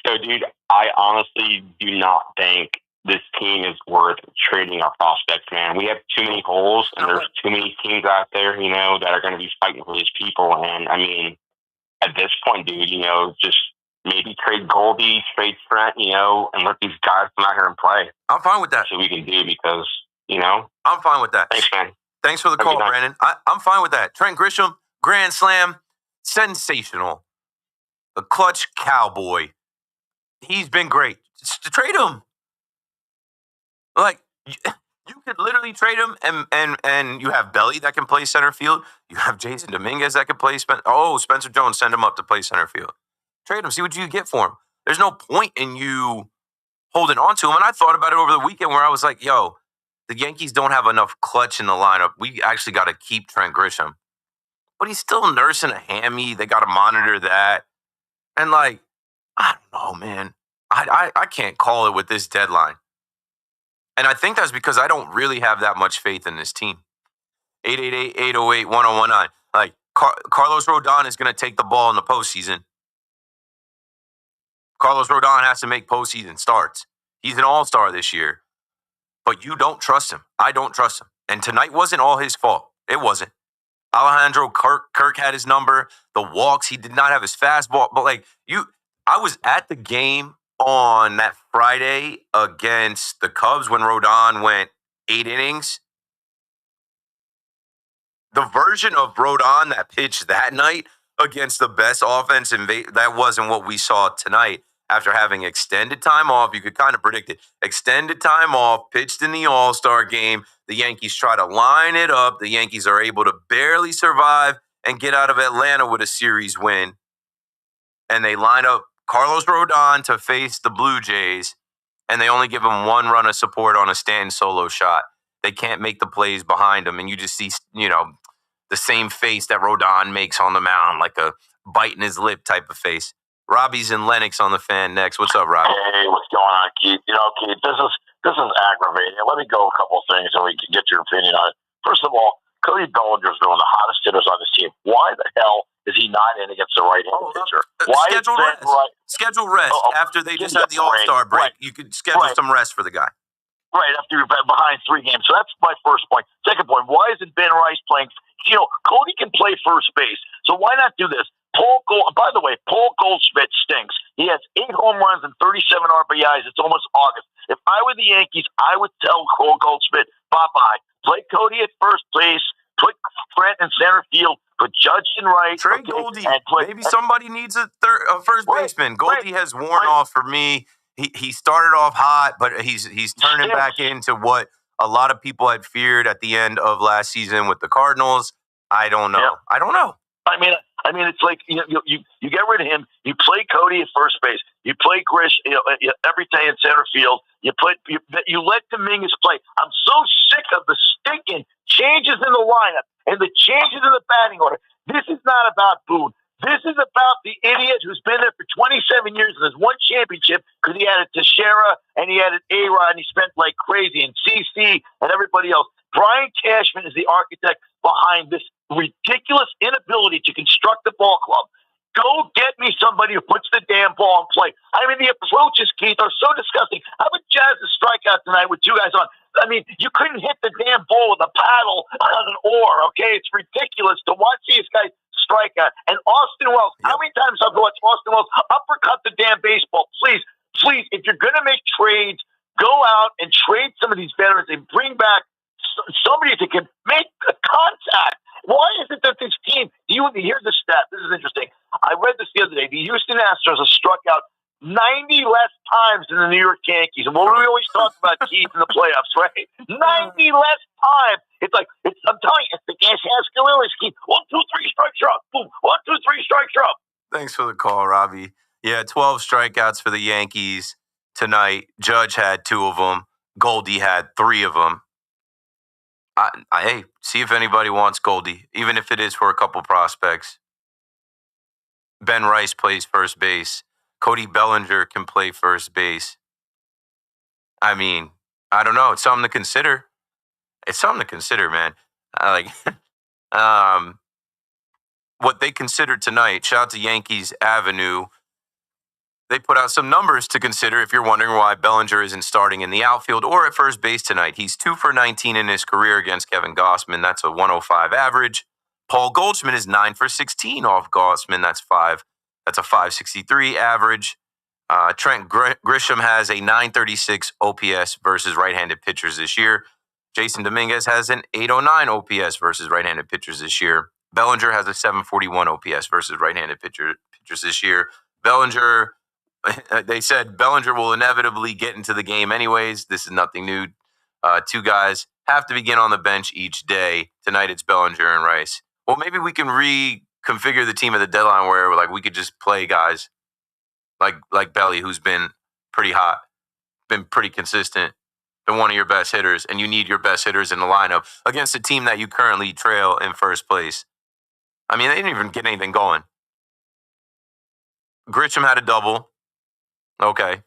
So, dude, I honestly do not think this team is worth trading our prospects, man. We have too many holes, and there's too many teams out there, that are going to be fighting for these people. And, I mean, at this point, dude, just maybe trade Goldie, trade Trent, and let these guys come out here and play. I'm fine with that. That's what we can do because, I'm fine with that. Thanks, man. Thanks for the call, Brandon. I'm fine with that. Trent Grisham, grand slam, sensational. A clutch cowboy. He's been great. Just trade him. You could literally trade him, and you have Belly that can play center field. You have Jason Dominguez that can play Spencer Jones, send him up to play center field. Trade him, see what you get for him. There's no point in you holding on to him. And I thought about it over the weekend where I was like, yo, the Yankees don't have enough clutch in the lineup. We actually got to keep Trent Grisham. But he's still nursing a hammy. They got to monitor that. And like, I don't know, man. I can't call it with this deadline. And I think that's because I don't really have that much faith in this team. 888-808-1019. Like, Carlos Rodon is going to take the ball in the postseason. Carlos Rodon has to make postseason starts. He's an all-star this year. But you don't trust him. I don't trust him. And tonight wasn't all his fault. It wasn't. Alejandro Kirk had his number. The walks, he did not have his fastball. But like I was at the game on that Friday against the Cubs when Rodon went 8 innings. The version of Rodon that pitched that night against the best offense, that wasn't what we saw tonight. After having extended time off, you could kind of predict it. Extended time off, pitched in the All-Star game. The Yankees try to line it up. The Yankees are able to barely survive and get out of Atlanta with a series win. And they line up Carlos Rodon to face the Blue Jays, and they only give him 1 run of support on a Stanton solo shot. They can't make the plays behind him, and you just see, the same face that Rodon makes on the mound, like a biting his lip type of face. Robbie's in Lennox on the Fan next. What's up, Robbie? Hey, what's going on, Keith? Keith, this is aggravating. Let me go a couple of things and we can get your opinion on it. First of all, Cody Bellinger's one of the hottest hitters on this team. Why the hell is he not in against the right-handed pitcher? Why schedule rest. Schedule rest. After they just had the All-Star break, you could schedule some rest for the guy. Right, after you're behind 3 games. So that's my first point. Second point, why isn't Ben Rice playing? Cody can play first base. So why not do this? By the way, Paul Goldschmidt stinks. He has 8 home runs and 37 RBIs. It's almost August. If I were the Yankees, I would tell Paul Goldschmidt, bye-bye. Play Cody at first base. Put Trent in center field. Put Judge in right. Trade Goldie. Maybe somebody needs a first baseman. Goldie has worn off for me. He started off hot, but he's turning back into what a lot of people had feared at the end of last season with the Cardinals. I don't know. Yeah. I don't know. I mean, it's like you get rid of him. You play Cody at first base. You play Grish every day in center field. You let Dominguez play. I'm so sick of the stinking changes in the lineup and the changes in the batting order. This is not about Boone. This is about the idiot who's been there for 27 years and has won championship because he added Teixeira and he added A-Rod and he spent like crazy and CC and everybody else. Brian Cashman is the architect behind this ridiculous inability to construct the ball club. Go get me somebody who puts the damn ball in play. I mean, the approaches, Keith, are so disgusting. How about Jazz's strikeout tonight with 2 guys on? I mean, you couldn't hit the damn ball with a paddle on an oar, okay? It's ridiculous to watch these guys strike out. And Austin Wells, how many times I've watched Austin Wells uppercut the damn baseball? Please, if you're going to make trades, go out and trade some of these veterans and bring back somebody that can make a contact. Why is it that this team, here's the stat, this is interesting. I read this the other day. The Houston Astros have struck out 90 less times than the New York Yankees. And what we always talk about, Keith, in the playoffs, right? 90 less times. I'm telling you, it's the gas Ascalillis, Keith. 1, 2, 3 strikes you're up. Boom. 1, 2, 3 strikes you're up. Thanks for the call, Robbie. Yeah, 12 strikeouts for the Yankees tonight. Judge had 2 of them. Goldie had 3 of them. Hey, see if anybody wants Goldie, even if it is for a couple prospects. Ben Rice plays first base. Cody Bellinger can play first base. I mean, I don't know. It's something to consider. It's something to consider, man. What they considered tonight, shout out to Yankees Avenue. They put out some numbers to consider if you're wondering why Bellinger isn't starting in the outfield or at first base tonight. He's 2 for 19 in his career against Kevin Gausman. That's a 105 average. Paul Goldschmidt is 9 for 16 off Gausman. That's a 563 average. Trent Grisham has a 936 OPS versus right-handed pitchers this year. Jason Dominguez has an 809 OPS versus right-handed pitchers this year. Bellinger has a 741 OPS versus right-handed pitchers this year. Bellinger, they said Bellinger will inevitably get into the game anyways. This is nothing new. 2 guys have to begin on the bench each day. Tonight it's Bellinger and Rice. Well, maybe we can reconfigure the team at the deadline where we could just play guys like Belly, who's been pretty hot. been pretty consistent, been one of your best hitters, and you need your best hitters in the lineup against a team that you currently trail in first place. I mean, they didn't even get anything going. Grisham had a double. Okay.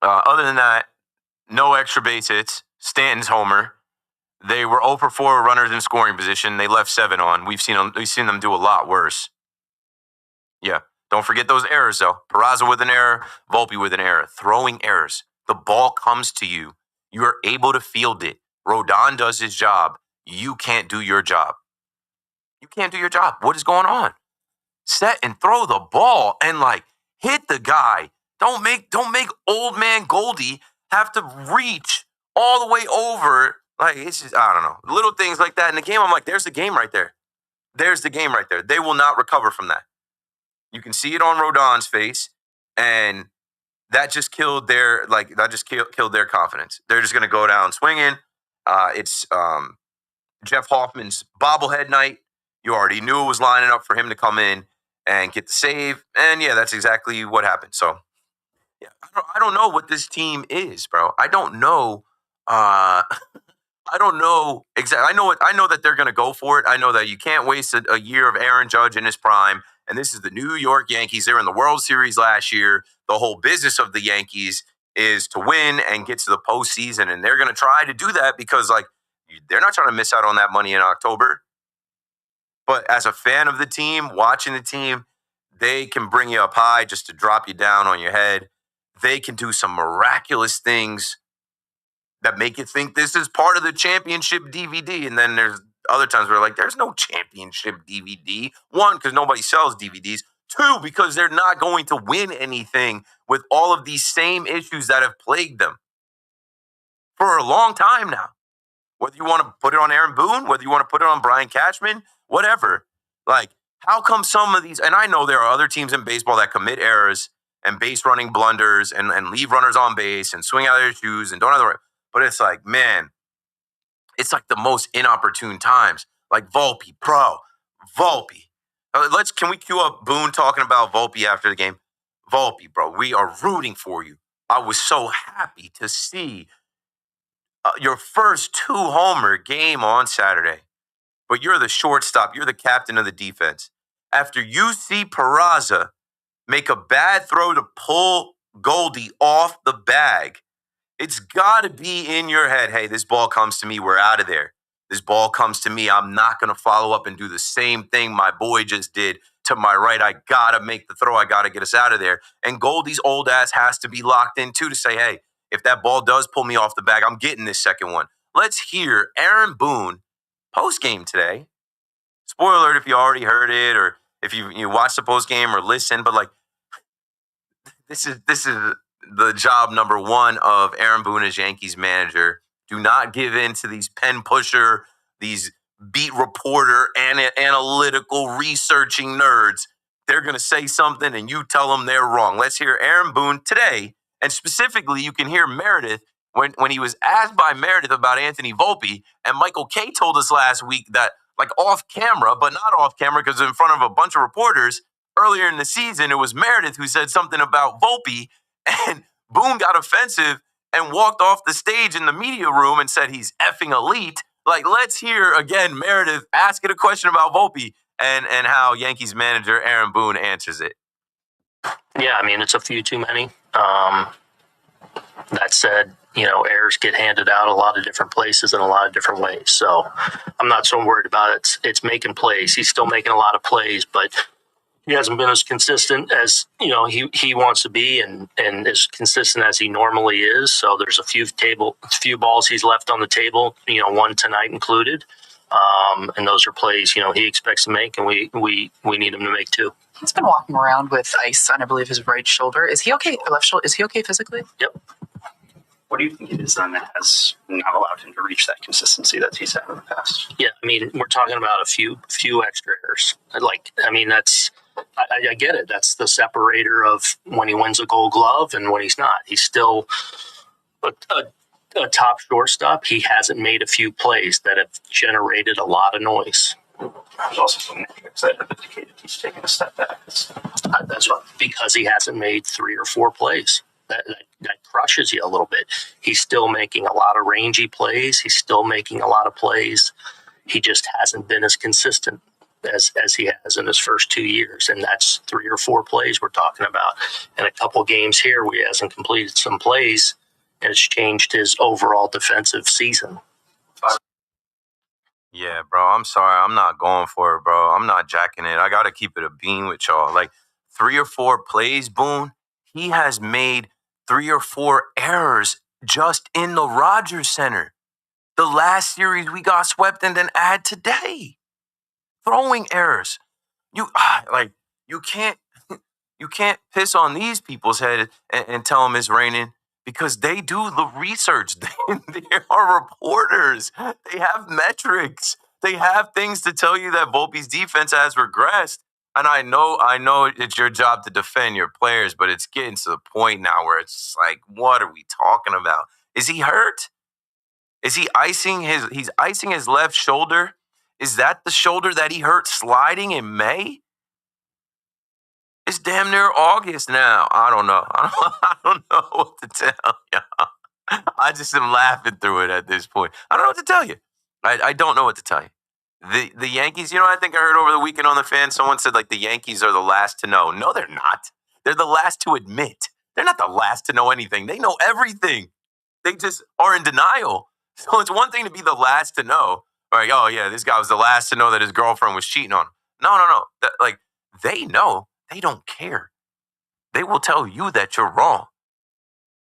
Other than that, no extra base hits. Stanton's homer. They were 0 for 4 runners in scoring position. They left 7 on. We've seen them do a lot worse. Yeah. Don't forget those errors, though. Peraza with an error. Volpe with an error. Throwing errors. The ball comes to you. You are able to field it. Rodon does his job. You can't do your job. You can't do your job. What is going on? Set and throw the ball and hit the guy. Don't make old man Goldie have to reach all the way over. It's just, I don't know. Little things like that in the game. I'm like, there's the game right there. There's the game right there. They will not recover from that. You can see it on Rodon's face, and that just killed their killed their confidence. They're just going to go down swinging. It's Jeff Hoffman's bobblehead night. You already knew it was lining up for him to come in and get the save, and yeah, that's exactly what happened. So, yeah, I don't know what this team is, bro. I don't know. I don't know exactly. I know that they're going to go for it. I know that you can't waste a year of Aaron Judge in his prime. And this is the New York Yankees. They were in the World Series last year. The whole business of the Yankees is to win and get to the postseason. And they're going to try to do that because, they're not trying to miss out on that money in October. But as a fan of the team, watching the team, they can bring you up high just to drop you down on your head. They can do some miraculous things that make you think this is part of the championship DVD. And then there's other times where there's no championship DVD. 1, because nobody sells DVDs. 2, because they're not going to win anything with all of these same issues that have plagued them for a long time now. Whether you want to put it on Aaron Boone, whether you want to put it on Brian Cashman, whatever. How come some of these, and I know there are other teams in baseball that commit errors and base running blunders and leave runners on base and swing out of their shoes and don't have the right. But it's man, it's the most inopportune times. Volpe, bro, Volpe. Can we cue up Boone talking about Volpe after the game? Volpe, bro, we are rooting for you. I was so happy to see your first 2-homer game on Saturday. But you're the shortstop. You're the captain of the defense. After you see Peraza make a bad throw to pull Goldie off the bag, it's got to be in your head, hey, this ball comes to me, we're out of there. This ball comes to me, I'm not going to follow up and do the same thing my boy just did to my right. I got to make the throw. I got to get us out of there. And Goldie's old ass has to be locked in, too, to say, hey, if that ball does pull me off the bag, I'm getting this second one. Let's hear Aaron Boone post-game today. Spoiler alert if you already heard it or if you watched the post-game or listened, but this is the job number 1 of Aaron Boone as Yankees manager. Do not give in to these pen pusher, these beat reporter, analytical researching nerds. They're going to say something and you tell them they're wrong. Let's hear Aaron Boone today. And specifically, you can hear Meredith when he was asked by Meredith about Anthony Volpe. And Michael K told us last week that off camera, but not off camera because in front of a bunch of reporters earlier in the season, it was Meredith who said something about Volpe. And Boone got offensive and walked off the stage in the media room and said he's effing elite. Let's hear again Meredith asking a question about Volpe and how Yankees manager Aaron Boone answers it. Yeah, I mean, it's a few too many. That said, errors get handed out a lot of different places in a lot of different ways. So I'm not so worried about it. It's making plays. He's still making a lot of plays, but he hasn't been as consistent as he wants to be and as consistent as he normally is. So there's a few balls he's left on the table, one tonight included. And those are plays he expects to make, and we need him to make too. He's been walking around with ice on, I believe, his right shoulder. Is he okay? Left shoulder? Is he okay physically? Yep. What do you think it is then that has not allowed him to reach that consistency that he's had in the past? Yeah, I mean, we're talking about a few extra errors. I get it. That's the separator of when he wins a Gold Glove and when he's not. He's still a top shortstop. He hasn't made a few plays that have generated a lot of noise. There's also some metrics that have indicated he's taken a step back. That's what, because he hasn't made 3 or 4 plays. that crushes you a little bit. He's still making a lot of rangy plays. He's still making a lot of plays. He just hasn't been as consistent as he has in his first 2 years. And that's 3 or 4 plays we're talking about. And a couple games here where he hasn't completed some plays, and it's changed his overall defensive season. Yeah, bro, I'm sorry. I'm not going for it, bro. I'm not jacking it. I got to keep it a bean with y'all. Like 3 or 4 plays, Boone, he has made 3 or 4 errors just in the Rogers Center. The last series we got swept and then add today. Throwing errors. You can't piss on these people's head and tell them it's raining because they do the research. They are reporters. They have metrics. They have things to tell you that Volpe's defense has regressed. And I know it's your job to defend your players, but it's getting to the point now where it's just like, what are we talking about? Is he hurt? Is he he's icing his left shoulder? Is that the shoulder that he hurt sliding in May? It's damn near August now. I don't know. I don't know what to tell you. I just am laughing through it at this point. I don't know what to tell you. I don't know what to tell you. The Yankees, I think I heard over the weekend on the fan, someone said like the Yankees are the last to know. No, they're not. They're the last to admit. They're not the last to know anything. They know everything. They just are in denial. So it's one thing to be the last to know. Like, oh yeah, this guy was the last to know that his girlfriend was cheating on him. No. They know. They don't care. They will tell you that you're wrong.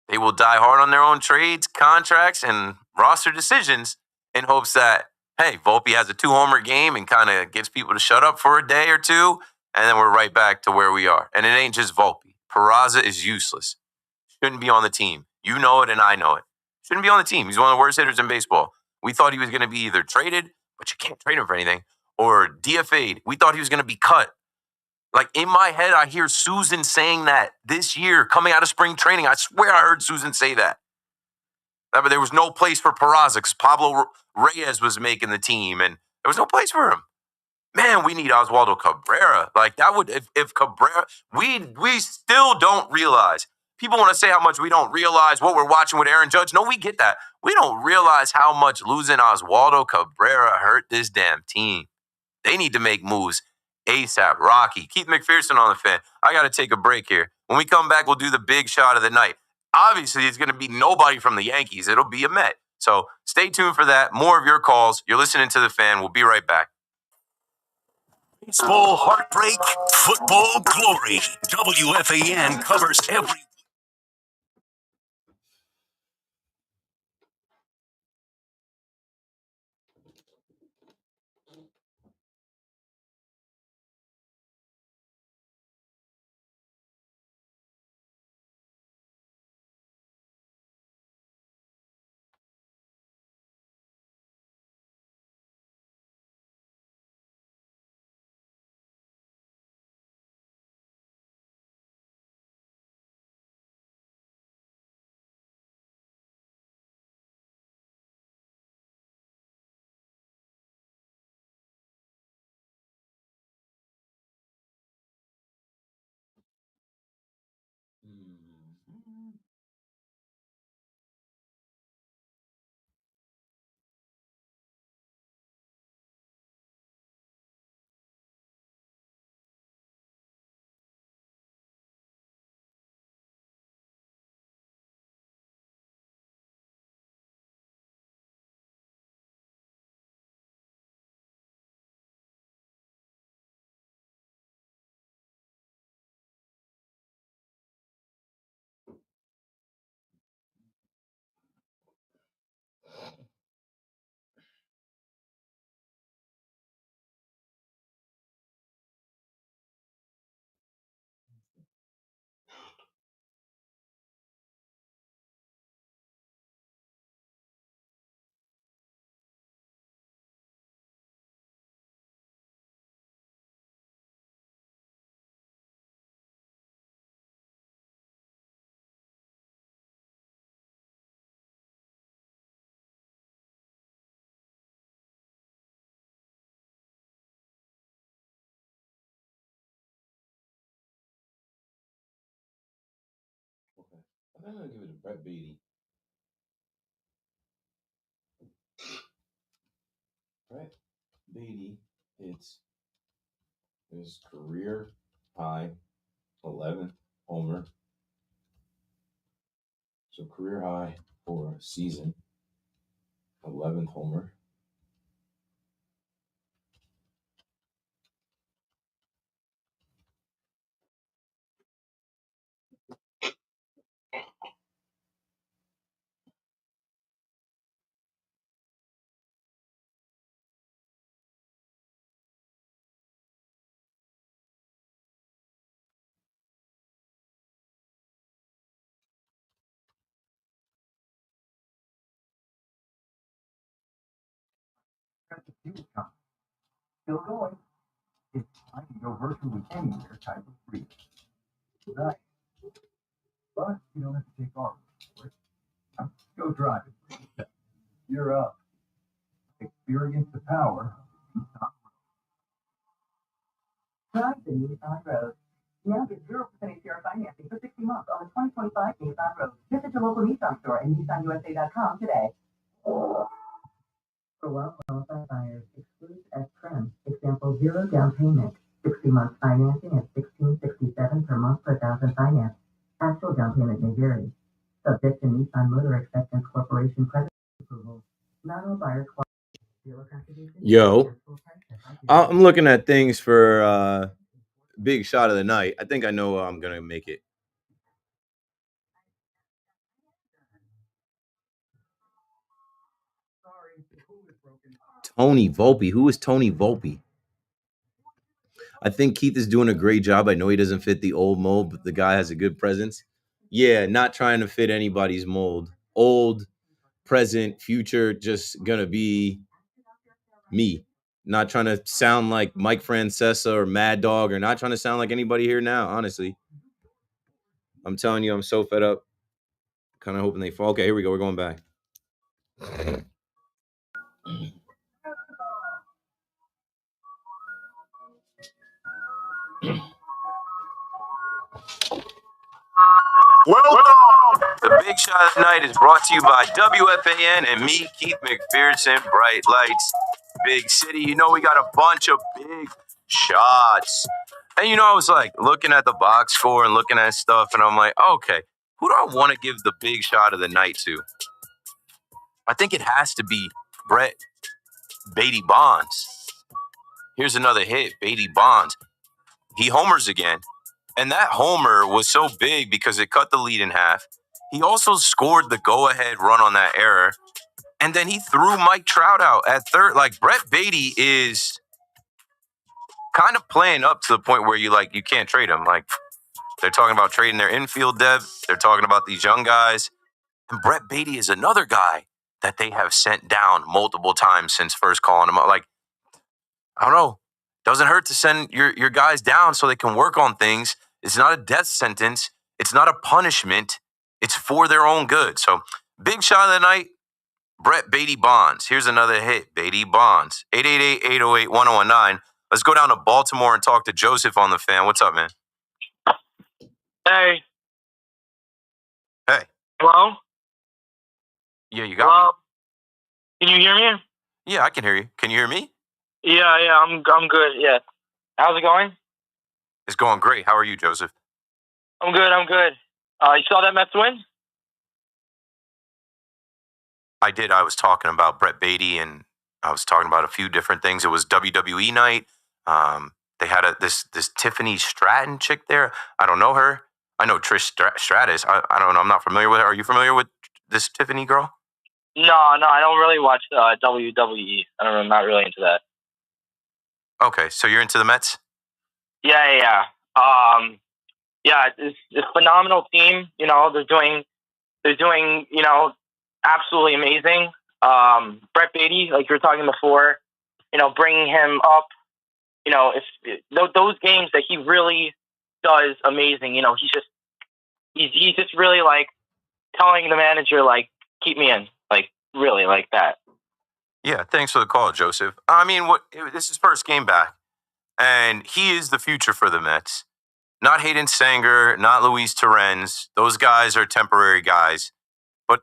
They will die hard on their own trades, contracts, and roster decisions in hopes that, hey, Volpe has a 2-homer game and kind of gets people to shut up for a day or two, and then we're right back to where we are. And it ain't just Volpe. Peraza is useless. Shouldn't be on the team. You know it and I know it. Shouldn't be on the team. He's one of the worst hitters in baseball. We thought he was going to be either traded, but you can't trade him for anything, or DFA'd. We thought he was going to be cut. Like in my head, I hear Susan saying that this year, coming out of spring training. I swear I heard Susan say that. But there was no place for Peraza because Pablo Reyes was making the team, and there was no place for him. Man, we need Oswaldo Cabrera. Like that would, if Cabrera, we still don't realize. People want to say how much we don't realize what we're watching with Aaron Judge. No, we get that. We don't realize how much losing Oswaldo Cabrera hurt this damn team. They need to make moves ASAP. Rocky, Keith McPherson on the fan. I got to take a break here. When we come back, we'll do the big shot of the night. Obviously, it's going to be nobody from the Yankees. It'll be a Met. So stay tuned for that. More of your calls. You're listening to The Fan. We'll be right back. Baseball heartbreak, football glory. WFAN covers every I'm going to give it to Brett Beatty. Brett Beatty hits his career high 11th homer. So career high for a season, 11th homer. Still going. It's I can go virtually anywhere type of free. Right. But you don't have to take our word for it. Go drive it. You're up. Experience the power. Drive the Nissan Road. Now get 0% APR financing for 60 months on the 2025 Nissan Road. Visit your local Nissan store and nissanusa.com today. For well-qualified buyers, excludes as trim. Example, 0 down payment. 60 months financing at $16.67 per month per thousand finance. Actual down payment may vary. Subject to Nissan Motor Acceptance Corporation credit approval. Not all buyers qualify. Zero contribution. Yo, I'm looking at things for big shot of the night. I think I know I'm going to make it. Tony Volpe. Who is Tony Volpe? I think Keith is doing a great job. I know he doesn't fit the old mold, but the guy has a good presence. Yeah, not trying to fit anybody's mold. Old, present, future, just going to be me. Not trying to sound like Mike Francesa or Mad Dog, or not trying to sound like anybody here now, honestly. I'm telling you, I'm so fed up. Kind of hoping they fall. Okay, here we go. We're going back. Welcome! The Big Shot of the Night is brought to you by WFAN and me, Keith McPherson, Bright Lights, Big City. You know, we got a bunch of big shots. And, you know, I was like looking at the box score and looking at stuff, and I'm like, okay, who do I want to give the Big Shot of the Night to? I think it has to be Brett Beatty Bonds. Here's another hit, Beatty Bonds. He homers again. And that homer was so big because it cut the lead in half. He also scored the go-ahead run on that error. And then he threw Mike Trout out at third. Like, Brett Beatty is kind of playing up to the point where you can't trade him. Like, they're talking about trading their infield depth. They're talking about these young guys. And Brett Beatty is another guy that they have sent down multiple times since first calling him up. Like, I don't know. Doesn't hurt to send your guys down so they can work on things. It's not a death sentence. It's not a punishment. It's for their own good. So, big shot of the night, Brett Beatty Bonds. Here's another hit, Beatty Bonds. 888-808-1019. Let's go down to Baltimore and talk to Joseph on the fan. What's up, man? Hey. Hey. Hello? Yeah, you got me? Can you hear me? Yeah, I can hear you. Can you hear me? Yeah, I'm good, yeah. How's it going? It's going great. How are you, Joseph? I'm good. You saw that Mets win? I did. I was talking about Brett Beatty, and I was talking about a few different things. It was WWE night. They had this Tiffany Stratton chick there. I don't know her. I know Trish Stratus. I don't know. I'm not familiar with her. Are you familiar with this Tiffany girl? No, I don't really watch WWE. I don't know. I'm not really into that. Okay, so you're into the Mets? Yeah. It's a phenomenal team. You know, they're doing, you know, absolutely amazing. Brett Beatty, like you were talking before, you know, bringing him up, you know, those games that he really does amazing. You know, he's just really like telling the manager, like, keep me in, like, really like that. Yeah, thanks for the call, Joseph. I mean, this is his first game back, and he is the future for the Mets. Not Hayden Sanger, not Luis Torrens. Those guys are temporary guys. But,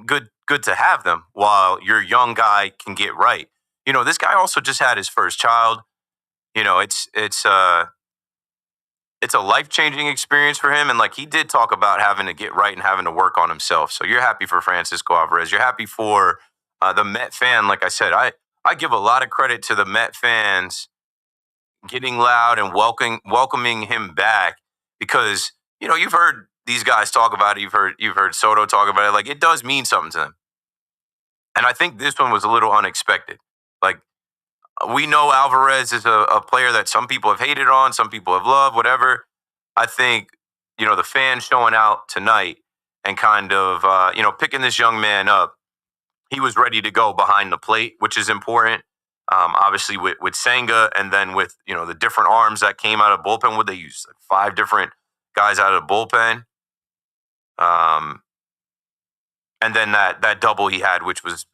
good to have them while your young guy can get right. This guy also just had his first child. It's a life-changing experience for him. And he did talk about having to get right and having to work on himself. So you're happy for Francisco Alvarez. You're happy for the Met fan. Like I said, I give a lot of credit to the Met fans getting loud and welcoming him back because, you've heard these guys talk about it. You've heard Soto talk about it. It does mean something to them. And I think this one was a little unexpected. We know Alvarez is a player that some people have hated on, some people have loved, whatever. I think, the fans showing out tonight and kind of, picking this young man up, he was ready to go behind the plate, which is important. Obviously with Senga and then with, the different arms that came out of bullpen, they used 5 different guys out of the bullpen. And then that double he had, which was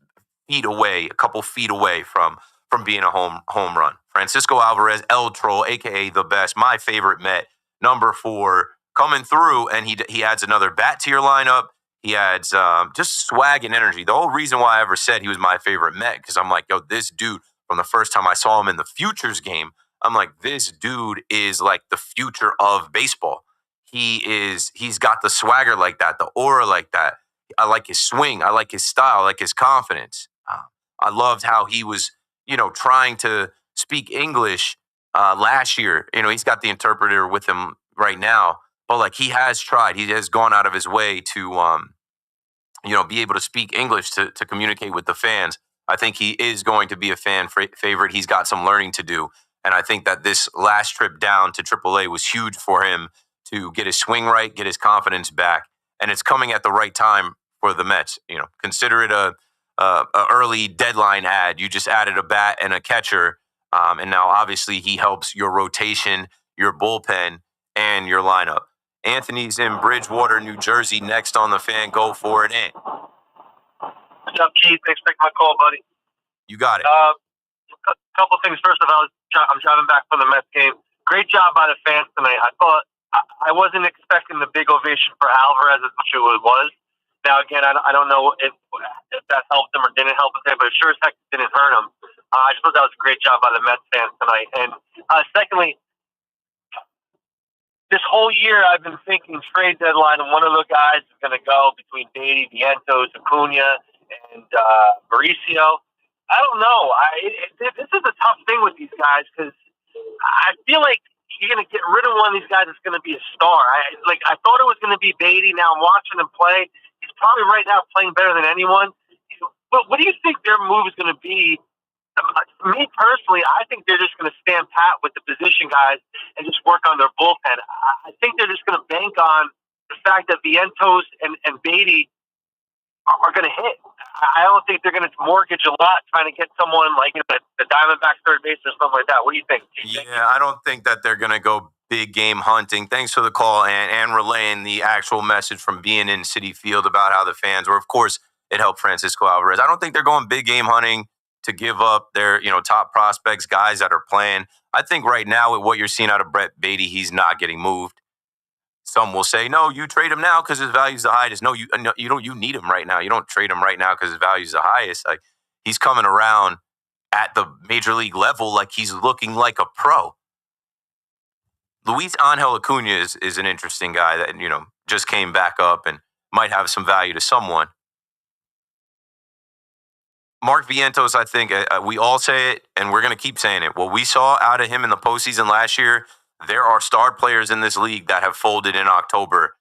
a couple feet away from being a home run. Francisco Alvarez, El Troll, a.k.a. the best, my favorite Met, number 4, coming through, and he adds another bat to your lineup. He adds just swag and energy. The whole reason why I ever said he was my favorite Met, because I'm like, this dude, from the first time I saw him in the Futures game, I'm like, this dude is the future of baseball. He's got the swagger like that, the aura like that. I like his swing. I like his style. I like his confidence. I loved how he was, trying to speak English last year. He's got the interpreter with him right now, but he has tried. He has gone out of his way to, be able to speak English to communicate with the fans. I think he is going to be a fan favorite. He's got some learning to do. And I think that this last trip down to AAA was huge for him to get his swing right, get his confidence back. And it's coming at the right time for the Mets. Consider it a early deadline ad. You just added a bat and a catcher. And now obviously he helps your rotation, your bullpen, and your lineup. Anthony's in Bridgewater, New Jersey, next on the Fan. Go for it, in. What's up, Keith? Thanks for taking my call, buddy. You got it. A couple things. First of all, I'm driving back from the Mets game. Great job by the fans tonight. I thought I wasn't expecting the big ovation for Alvarez as much as it was. Now, again, I don't know if that helped him or didn't help him, but it sure as heck didn't hurt him. I just thought that was a great job by the Mets fans tonight. And secondly, this whole year I've been thinking trade deadline, and one of the guys is going to go between Beatty, Vientos, Acuna, and Mauricio. I don't know. This is a tough thing with these guys because I feel like you're going to get rid of one of these guys that's going to be a star. I thought it was going to be Beatty. Now I'm watching him play. He's probably right now playing better than anyone. But what do you think their move is going to be? Me personally, I think they're just going to stand pat with the position guys and just work on their bullpen. I think they're just going to bank on the fact that Vientos and Beatty are going to hit. I don't think they're going to mortgage a lot trying to get someone like the Diamondbacks third base or something like that. What do you think? Yeah, I don't think that they're going to go big game hunting. Thanks for the call and relaying the actual message from being in Citi Field about how the fans were. Of course, it helped Francisco Alvarez. I don't think they're going big game hunting to give up their top prospects, guys that are playing. I think right now with what you're seeing out of Brett Beatty, he's not getting moved. Some will say, no, you trade him now because his value is the highest. No, you don't. You need him right now. You don't trade him right now because his value is the highest. He's coming around at the major league level like he's looking like a pro. Luis Angel Acuna is an interesting guy that just came back up and might have some value to someone. Mark Vientos, I think we all say it, and we're going to keep saying it. What we saw out of him in the postseason last year, there are star players in this league that have folded in October.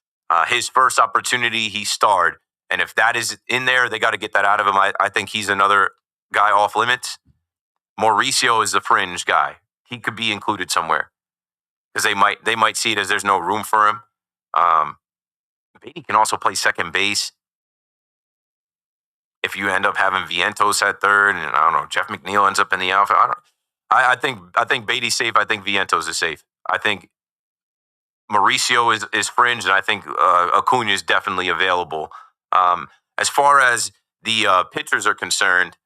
His first opportunity, he starred. And if that is in there, they got to get that out of him. I think he's another guy off limits. Mauricio is the fringe guy. He could be included somewhere because they might see it as there's no room for him. Beatty can also play second base. If you end up having Vientos at third, and I don't know, Jeff McNeil ends up in the outfield. I think Beatty's safe. I think Vientos is safe. I think Mauricio is fringe, and I think Acuna is definitely available. As far as the pitchers are concerned,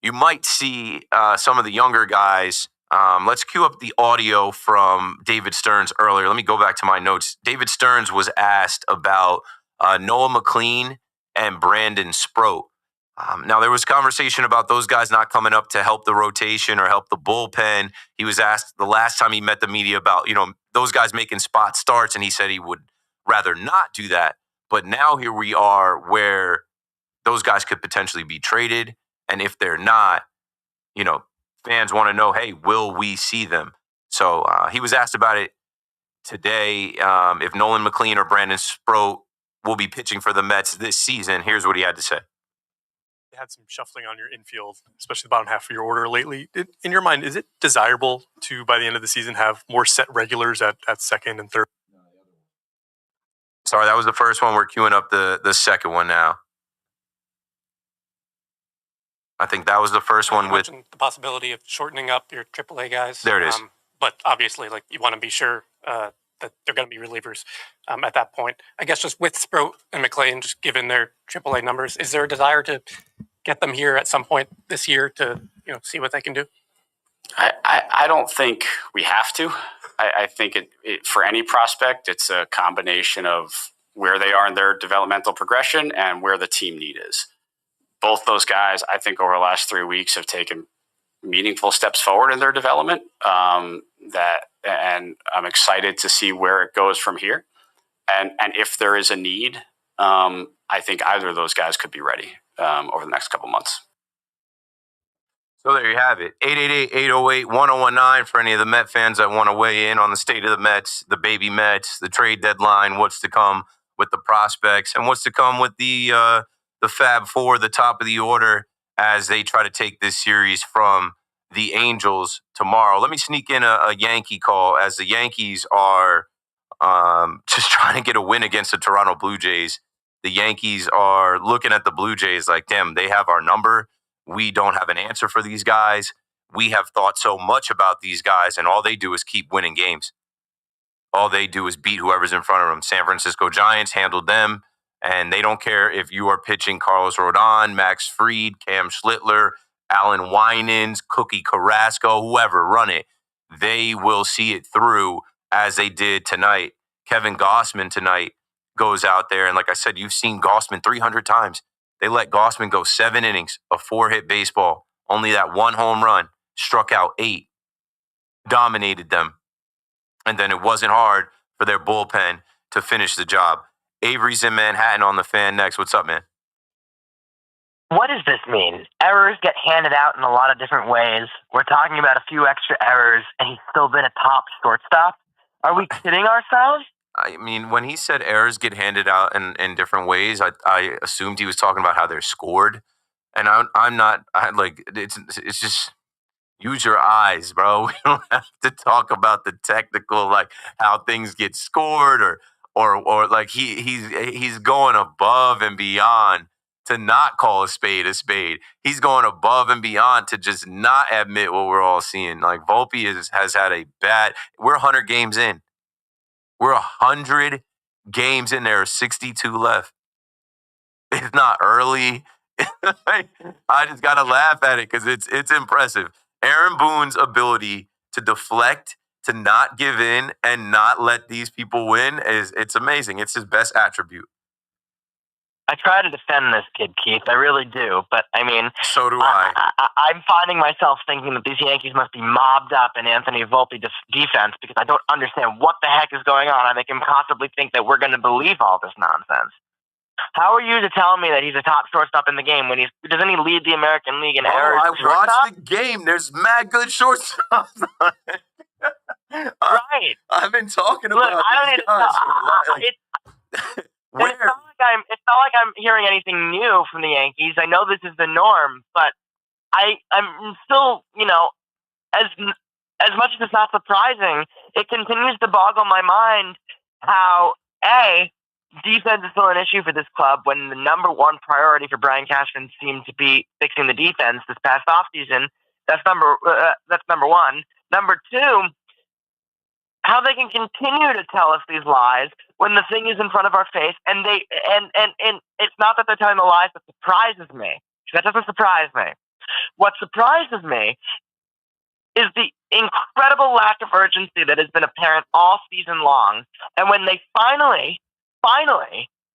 you might see some of the younger guys Let's cue up the audio from David Stearns earlier. Let me go back to my notes. David Stearns was asked about Noah McLean and Brandon Sproat. Now, there was conversation about those guys not coming up to help the rotation or help the bullpen. He was asked the last time he met the media about, those guys making spot starts, and he said he would rather not do that. But now here we are where those guys could potentially be traded. And if they're not, fans want to know, hey, will we see them? So he was asked about it today. If Nolan McLean or Brandon Sproat will be pitching for the Mets this season, here's what he had to say. You had some shuffling on your infield, especially the bottom half of your order lately. In your mind, is it desirable to, by the end of the season, have more set regulars at second and third? Sorry, that was the first one. We're queuing up the second one now. I think that was the first one with the possibility of shortening up your AAA guys. There it is. But obviously, you want to be sure that they're going to be relievers at that point. I guess just with Sproat and McLean, just given their AAA numbers, is there a desire to get them here at some point this year to see what they can do? I don't think we have to. I think it for any prospect, it's a combination of where they are in their developmental progression and where the team need is. Both those guys, I think, over the last 3 weeks have taken meaningful steps forward in their development. And I'm excited to see where it goes from here. And if there is a need, I think either of those guys could be ready over the next couple months. So there you have it. 888-808-1019 for any of the Met fans that want to weigh in on the state of the Mets, the baby Mets, the trade deadline, what's to come with the prospects, and what's to come with the Fab Four, the top of the order, as they try to take this series from the Angels tomorrow. Let me sneak in a Yankee call, as the Yankees are just trying to get a win against the Toronto Blue Jays. The Yankees are looking at the Blue Jays like, damn, they have our number. We don't have an answer for these guys. We have thought so much about these guys, and all they do is keep winning games. All they do is beat whoever's in front of them. San Francisco Giants handled them, and they don't care if you are pitching Carlos Rodon, Max Fried, Cam Schlittler, Alan Winans, Cookie Carrasco, whoever, run it. They will see it through, as they did tonight. Kevin Gausman tonight goes out there, and like I said, you've seen Gausman 300 times. They let Gausman go 7 innings, a 4-hit baseball, only that 1 home run, struck out 8, dominated them. And then it wasn't hard for their bullpen to finish the job. Avery's in Manhattan on the Fan next. What's up, man? What does this mean? Errors get handed out in a lot of different ways. We're talking about a few extra errors, and he's still been a top shortstop. Are we kidding ourselves? I mean, when he said errors get handed out in different ways, I assumed he was talking about how they're scored. And I'm not, it's just, use your eyes, bro. We don't have to talk about the technical, like how things get scored or like he's going above and beyond to not call a spade a spade. He's going above and beyond to just not admit what we're all seeing. Like Volpe has had a bad, we're 100 games in. We're 100 games in. There are 62 left. It's not early. I just got to laugh at it because it's impressive. Aaron Boone's ability to deflect, to not give in, and not let these people win it's amazing. It's his best attribute. I try to defend this kid, Keith. I really do. But, I mean... So do I. I'm finding myself thinking that these Yankees must be mobbed up in Anthony Volpe defense because I don't understand what the heck is going on. I make him possibly think that we're going to believe all this nonsense. How are you to tell me that he's a top shortstop in the game when doesn't he lead the American League in errors? I watched the game. There's mad good shortstops. Right. I've been talking about these guys. It's not like I'm hearing anything new from the Yankees. I know this is the norm, but I'm still, as much as it's not surprising, it continues to boggle my mind how defense is still an issue for this club when the number one priority for Brian Cashman seemed to be fixing the defense this past offseason. That's number one. Number two, how they can continue to tell us these lies when the thing is in front of our face, and it's not that they're telling the lies that surprises me. That doesn't surprise me. What surprises me is the incredible lack of urgency that has been apparent all season long. And when they finally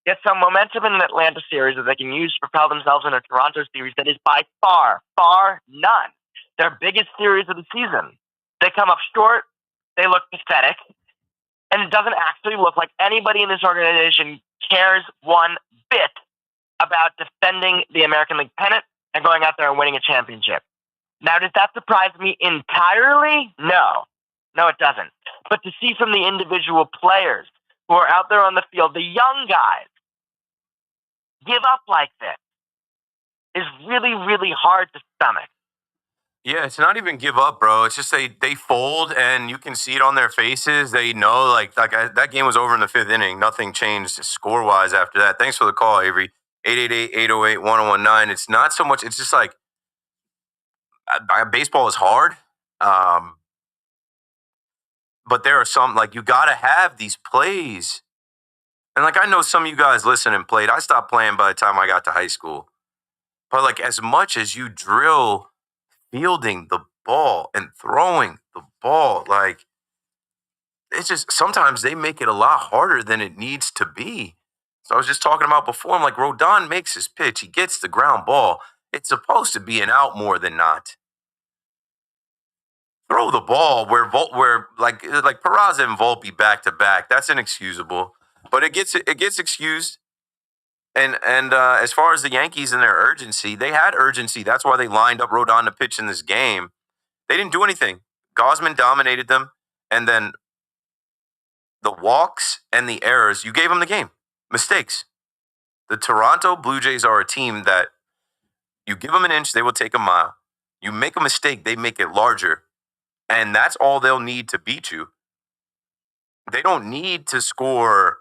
get some momentum in an Atlanta series that they can use to propel themselves in a Toronto series that is by far none their biggest series of the season, they come up short, they look pathetic, and it doesn't actually look like anybody in this organization cares one bit about defending the American League pennant and going out there and winning a championship. Now, does that surprise me entirely? No, it doesn't. But to see from the individual players who are out there on the field, the young guys, give up like this is really, really hard to stomach. Yeah, it's not even give up, bro. It's just they fold, and you can see it on their faces. They know, that game was over in the 5th inning. Nothing changed score-wise after that. Thanks for the call, Avery. 888-808-1019. It's not so much. It's just like baseball is hard. But there are some, you got to have these plays. And, I know some of you guys listen and played. I stopped playing by the time I got to high school. But, as much as you drill fielding the ball and throwing the ball, it's just sometimes they make it a lot harder than it needs to be. So I was just talking about before, I'm like, Rodon makes his pitch. He gets the ground ball. It's supposed to be an out more than not. Throw the ball where Peraza and Volpe back to back. That's inexcusable, but it gets excused. And as far as the Yankees and their urgency, they had urgency. That's why they lined up Rodon to pitch in this game. They didn't do anything. Gausman dominated them, and then the walks and the errors, you gave them the game. Mistakes. The Toronto Blue Jays are a team that you give them an inch, they will take a mile. You make a mistake, they make it larger. And that's all they'll need to beat you. They don't need to score,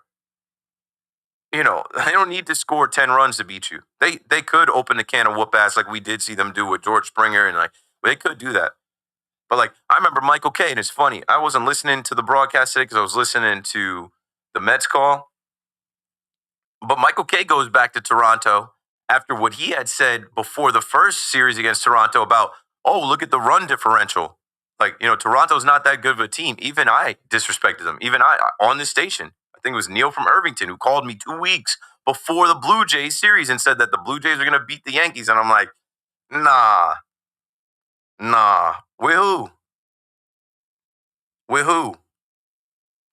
they don't need to score 10 runs to beat you. They could open the can of whoop ass like we did see them do with George Springer, and they could do that. But I remember Michael Kay, and it's funny. I wasn't listening to the broadcast today because I was listening to the Mets call. But Michael Kay goes back to Toronto after what he had said before the first series against Toronto about, look at the run differential. Toronto's not that good of a team. Even I disrespected them. Even I, on this station, I think it was Neil from Irvington who called me 2 weeks before the Blue Jays series and said that the Blue Jays are going to beat the Yankees. And I'm like, nah. With who? With who?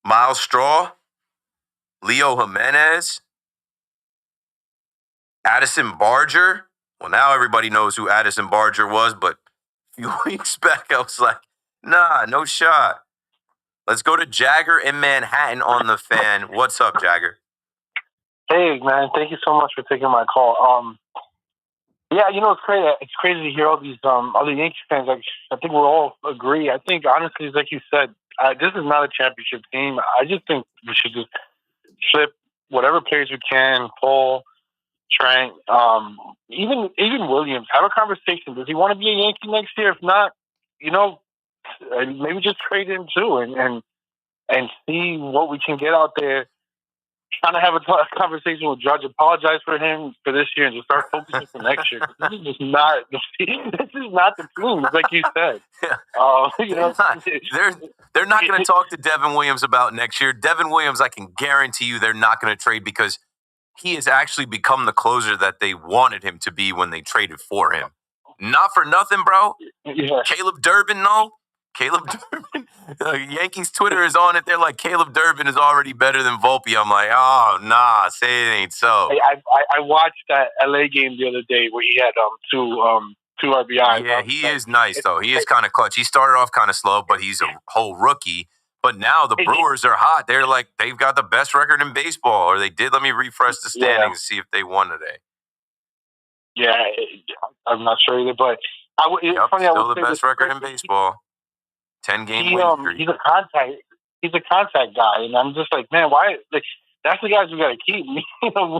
Miles Straw? Leo Jimenez? Addison Barger? Well, now everybody knows who Addison Barger was, but a few weeks back I was like, nah, no shot. Let's go to Jagger in Manhattan on the Fan. What's up, Jagger? Hey, man, thank you so much for taking my call. Yeah, it's crazy. It's crazy to hear all these other Yankee fans. I think we'll all agree. I think, honestly, like you said, this is not a championship team. I just think we should just flip whatever players we can, Paul, Trent, even Williams. Have a conversation. Does he want to be a Yankee next year? If not, maybe just trade him too, and see what we can get out there. Trying to have a conversation with Judge, apologize for him for this year, and just start focusing for next year. This is just not. This is not the team, like you said. They're not going to talk to Devin Williams about next year. Devin Williams, I can guarantee you, they're not going to trade because he has actually become the closer that they wanted him to be when they traded for him. Not for nothing, bro. Yeah. Caleb Durbin, no. Caleb Durbin. Yankees Twitter is on it. They're like, Caleb Durbin is already better than Volpe. I'm like, oh, nah, say it ain't so. Hey, I watched that LA game the other day where he had two RBIs. Yeah, he is nice, though. He is kind of clutch. He started off kind of slow, but he's a whole rookie. But now the Brewers are hot. They're like, they've got the best record in baseball, or they did. Let me refresh the standings and see if they won today. Yeah, I'm not sure either, but it's funny. Still the best record in baseball. 10-game win streak. He's a contact guy, and I'm just like, man, why? That's the guys we got to keep. We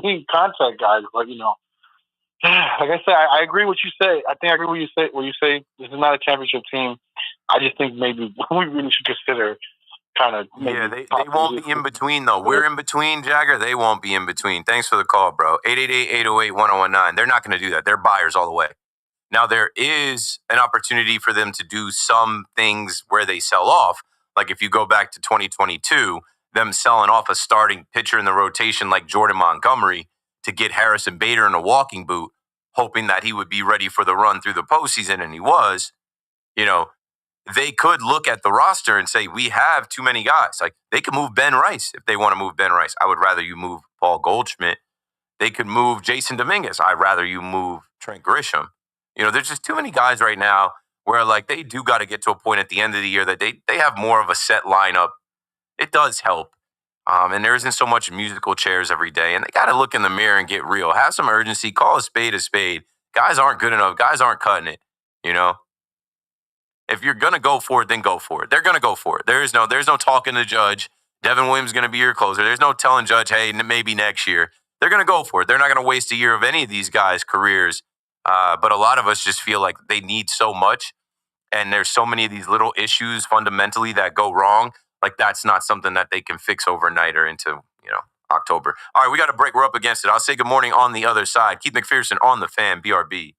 need contact guys, but like I said, I agree with what you say. I think I agree with what you say. This is not a championship team. I just think maybe we really should consider kind of. Yeah, they won't be in between though. We're in between, Jagger. They won't be in between. Thanks for the call, bro. 888-808-1019. They're not going to do that. They're buyers all the way. Now, there is an opportunity for them to do some things where they sell off. Like if you go back to 2022, them selling off a starting pitcher in the rotation like Jordan Montgomery to get Harrison Bader in a walking boot, hoping that he would be ready for the run through the postseason, and he was. They could look at the roster and say, we have too many guys. Like, they could move Ben Rice if they want to move Ben Rice. I would rather you move Paul Goldschmidt. They could move Jason Dominguez. I'd rather you move Trent Grisham. There's just too many guys right now where, like, they do got to get to a point at the end of the year that they have more of a set lineup. It does help. And there isn't so much musical chairs every day. And they got to look in the mirror and get real. Have some urgency. Call a spade a spade. Guys aren't good enough. Guys aren't cutting it, If you're going to go for it, then go for it. They're going to go for it. There's no talking to Judge. Devin Williams is going to be your closer. There's no telling Judge, hey, maybe next year. They're going to go for it. They're not going to waste a year of any of these guys' careers. But a lot of us just feel like they need so much. And there's so many of these little issues fundamentally that go wrong. Like, that's not something that they can fix overnight or into, October. All right, we got a break. We're up against it. I'll say good morning on the other side. Keith McPherson on the Fan, BRB.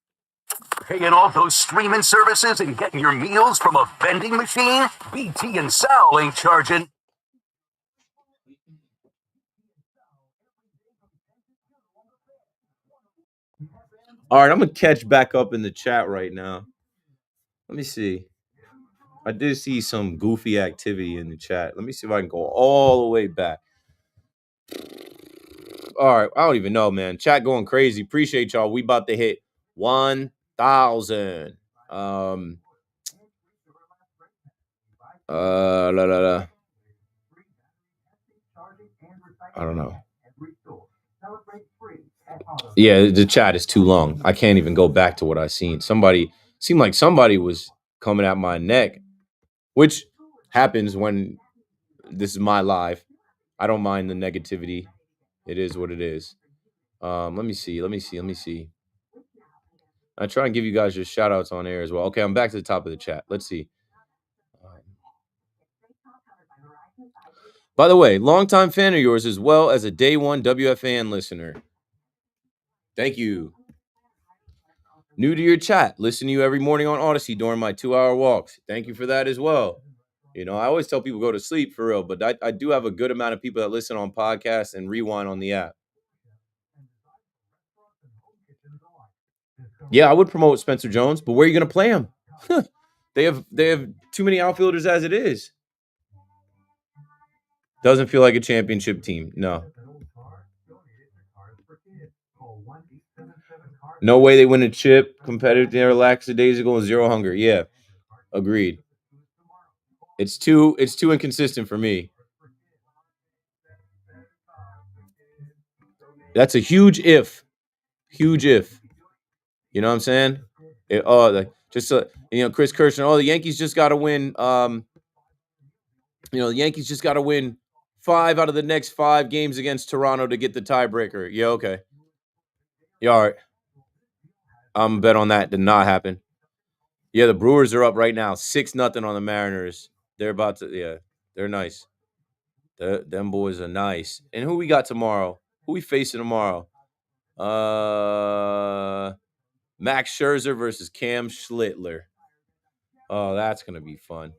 Paying off those streaming services and getting your meals from a vending machine? BT and Sal ain't charging. All right, I'm going to catch back up in the chat right now. Let me see. I did see some goofy activity in the chat. Let me see if I can go all the way back. All right, I don't even know, man. Chat going crazy. Appreciate y'all. We about to hit 1,000. I don't know. Yeah, the chat is too long. I can't even go back to what I seen. Seemed like somebody was coming at my neck, which happens when this is my live. I don't mind the negativity. It is what it is. Let me see. I try and give you guys your shout outs on air as well. Okay, I'm back to the top of the chat. Let's see. By the way, longtime fan of yours as well as a day one WFAN listener. Thank you. New to your chat. Listen to you every morning on Odyssey during my 2-hour walks. Thank you for that as well. I always tell people go to sleep for real, but I do have a good amount of people that listen on podcasts and rewind on the app. Yeah, I would promote Spencer Jones, but where are you going to play him? They have too many outfielders as it is. Doesn't feel like a championship team. No. No way they win a chip. Competitive, they're lackadaisical and zero hunger. Yeah, agreed. It's too inconsistent for me. That's a huge if. Huge if. You know what I'm saying? Chris Kirshner. The Yankees just got to win. The Yankees just got to win 5 out of the next 5 games against Toronto to get the tiebreaker. Yeah, okay. Yeah, all right. I'm bet on that. Did not happen. Yeah, the Brewers are up right now, 6-0 on the Mariners. They're about to. Yeah, they're nice. Them boys are nice. And who we got tomorrow? Who we facing tomorrow? Max Scherzer versus Cam Schlittler. Oh, that's going to be fun.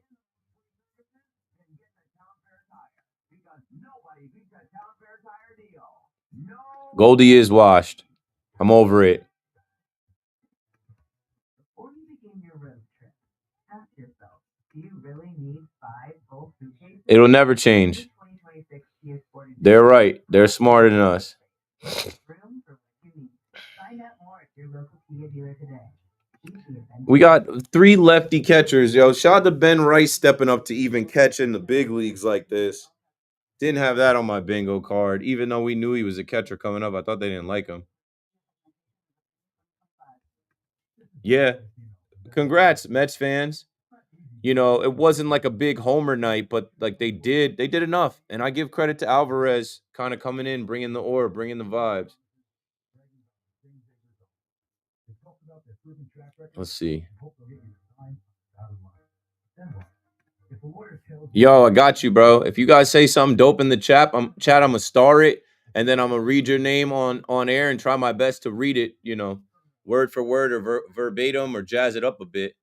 Goldie is washed. I'm over it. It'll never change. They're right. They're smarter than us. We got 3 lefty catchers, yo. Shout out to Ben Rice stepping up to even catch in the big leagues like this. Didn't have that on my bingo card, even though we knew he was a catcher coming up. I thought they didn't like him. Yeah. Congrats, Mets fans. It wasn't like a big homer night, but like they did enough. And I give credit to Alvarez kind of coming in, bringing the aura, bringing the vibes. Let's see. Yo, I got you, bro. If you guys say something dope in the chat, I'm gonna star it, and then I'm gonna read your name on air and try my best to read it. word for word or verbatim or jazz it up a bit.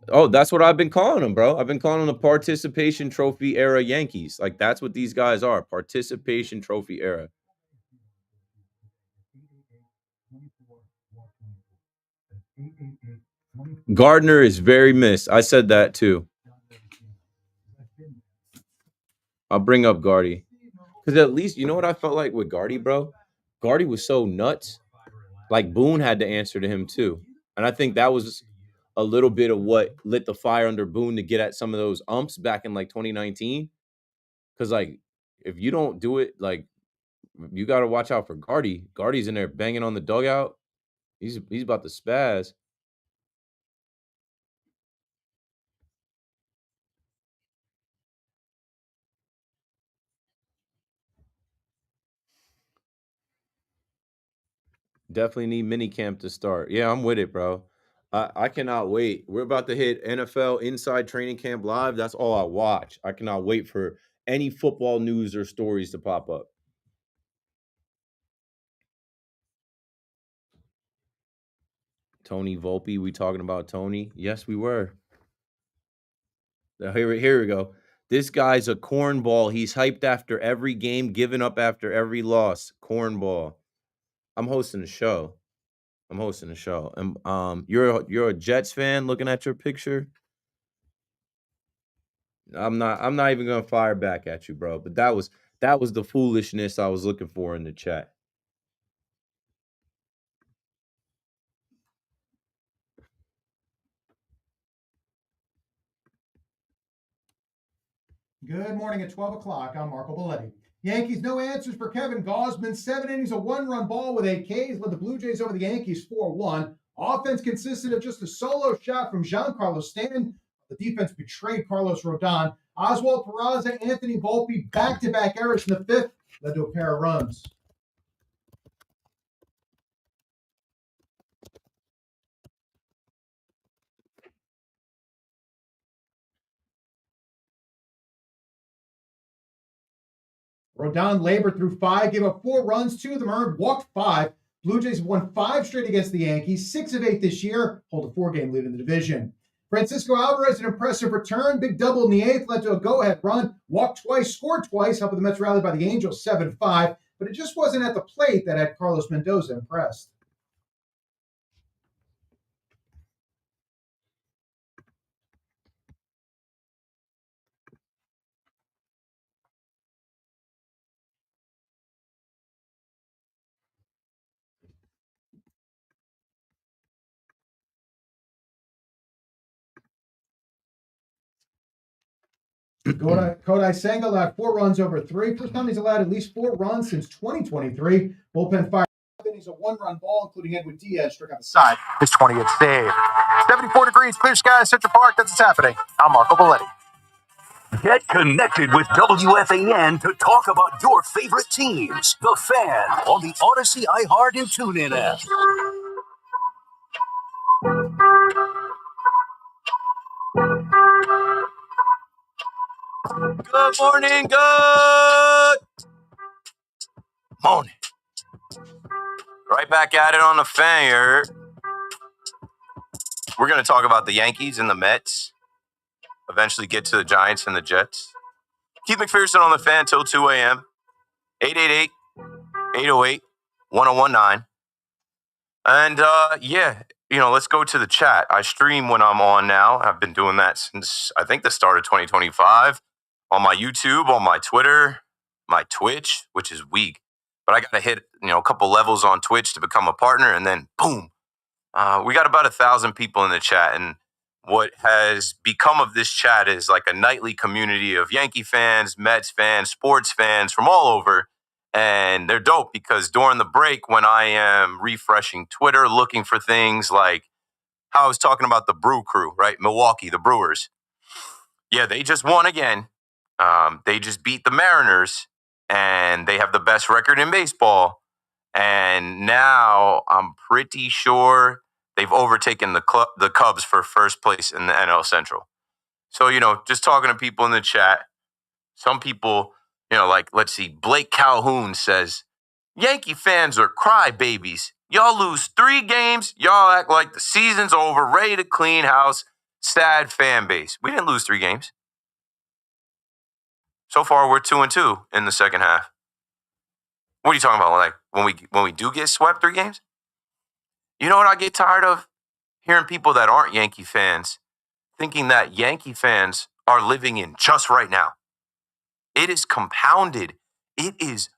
Oh, that's what I've been calling them, bro. I've been calling them the participation trophy era Yankees. Like, that's what these guys are. Participation trophy era. Gardner is very missed. I said that too. I'll bring up Gardy. Because at least, you know what I felt like with Gardy, bro? Gardy was so nuts. Like, Boone had to answer to him too. And I think that was a little bit of what lit the fire under Boone to get at some of those umps back in like 2019. Because, like, if you don't do it, like, you got to watch out for Gardy. Gardy's in there banging on the dugout. He's about to spaz. Definitely need minicamp to start. Yeah, I'm with it, bro. I cannot wait. We're about to hit NFL Inside Training Camp Live. That's all I watch. I cannot wait for any football news or stories to pop up. Tony Volpe, we talking about Tony? Yes, we were. Here we go. This guy's a cornball. He's hyped after every game, giving up after every loss. Cornball. I'm hosting the show. And you're a Jets fan looking at your picture. I'm not even gonna fire back at you, bro. But that was the foolishness I was looking for in the chat. Good morning at 12 o'clock. I'm Marco Belletti. Yankees, no answers for Kevin Gausman. 7 innings, a 1-run ball with 8 Ks. Led the Blue Jays over the Yankees 4-1. Offense consisted of just a solo shot from Giancarlo Stanton. The defense betrayed Carlos Rodon. Oswald Peraza, Anthony Volpe, back-to-back errors in the 5th, led to a pair of runs. Rodon labored through 5, gave up 4 runs, 2 of them earned, walked 5. Blue Jays have won 5 straight against the Yankees, 6 of 8 this year, hold a 4-game lead in the division. Francisco Alvarez, an impressive return, big double in the 8th, led to a go-ahead run, walked twice, scored twice, helping the Mets rally by the Angels 7-5, but it just wasn't at the plate that had Carlos Mendoza impressed. Kodai Senga allowed 4 runs over 3. First time he's allowed at least 4 runs since 2023. Bullpen fired 5 innings, a 1-run ball, including Edwin Diaz struck out the side. His 20th save. 74 degrees, clear skies, Central Park. That's what's happening. I'm Marco Belletti. Get connected with WFAN to talk about your favorite teams. The Fan on the Odyssey, iHeart, and TuneIn app. Good morning, good morning. Right back at it on the Fan here. We're going to talk about the Yankees and the Mets. Eventually get to the Giants and the Jets. Keith McPherson on the Fan till 2 a.m. 888-808-1019. And, let's go to the chat. I stream when I'm on now. I've been doing that since, I think, the start of 2025. On my YouTube, on my Twitter, my Twitch, which is weak. But I got to hit, a couple levels on Twitch to become a partner, and then, boom. We got about 1,000 people in the chat, and what has become of this chat is like a nightly community of Yankee fans, Mets fans, sports fans from all over. And they're dope because during the break, when I am refreshing Twitter, looking for things like how I was talking about the Brew Crew, right? Milwaukee, the Brewers. Yeah, they just won again. They just beat the Mariners, and they have the best record in baseball. And now I'm pretty sure they've overtaken the Cubs for first place in the NL Central. So, just talking to people in the chat, some people, let's see, Blake Calhoun says, Yankee fans are crybabies. Y'all lose 3 games, y'all act like the season's over, ready to clean house. Sad fan base. We didn't lose 3 games. So far, we're 2-2 in the second half. What are you talking about? Like when we do get swept 3 games? You know what I get tired of? Hearing people that aren't Yankee fans thinking that Yankee fans are living in just right now. It is compounded. It is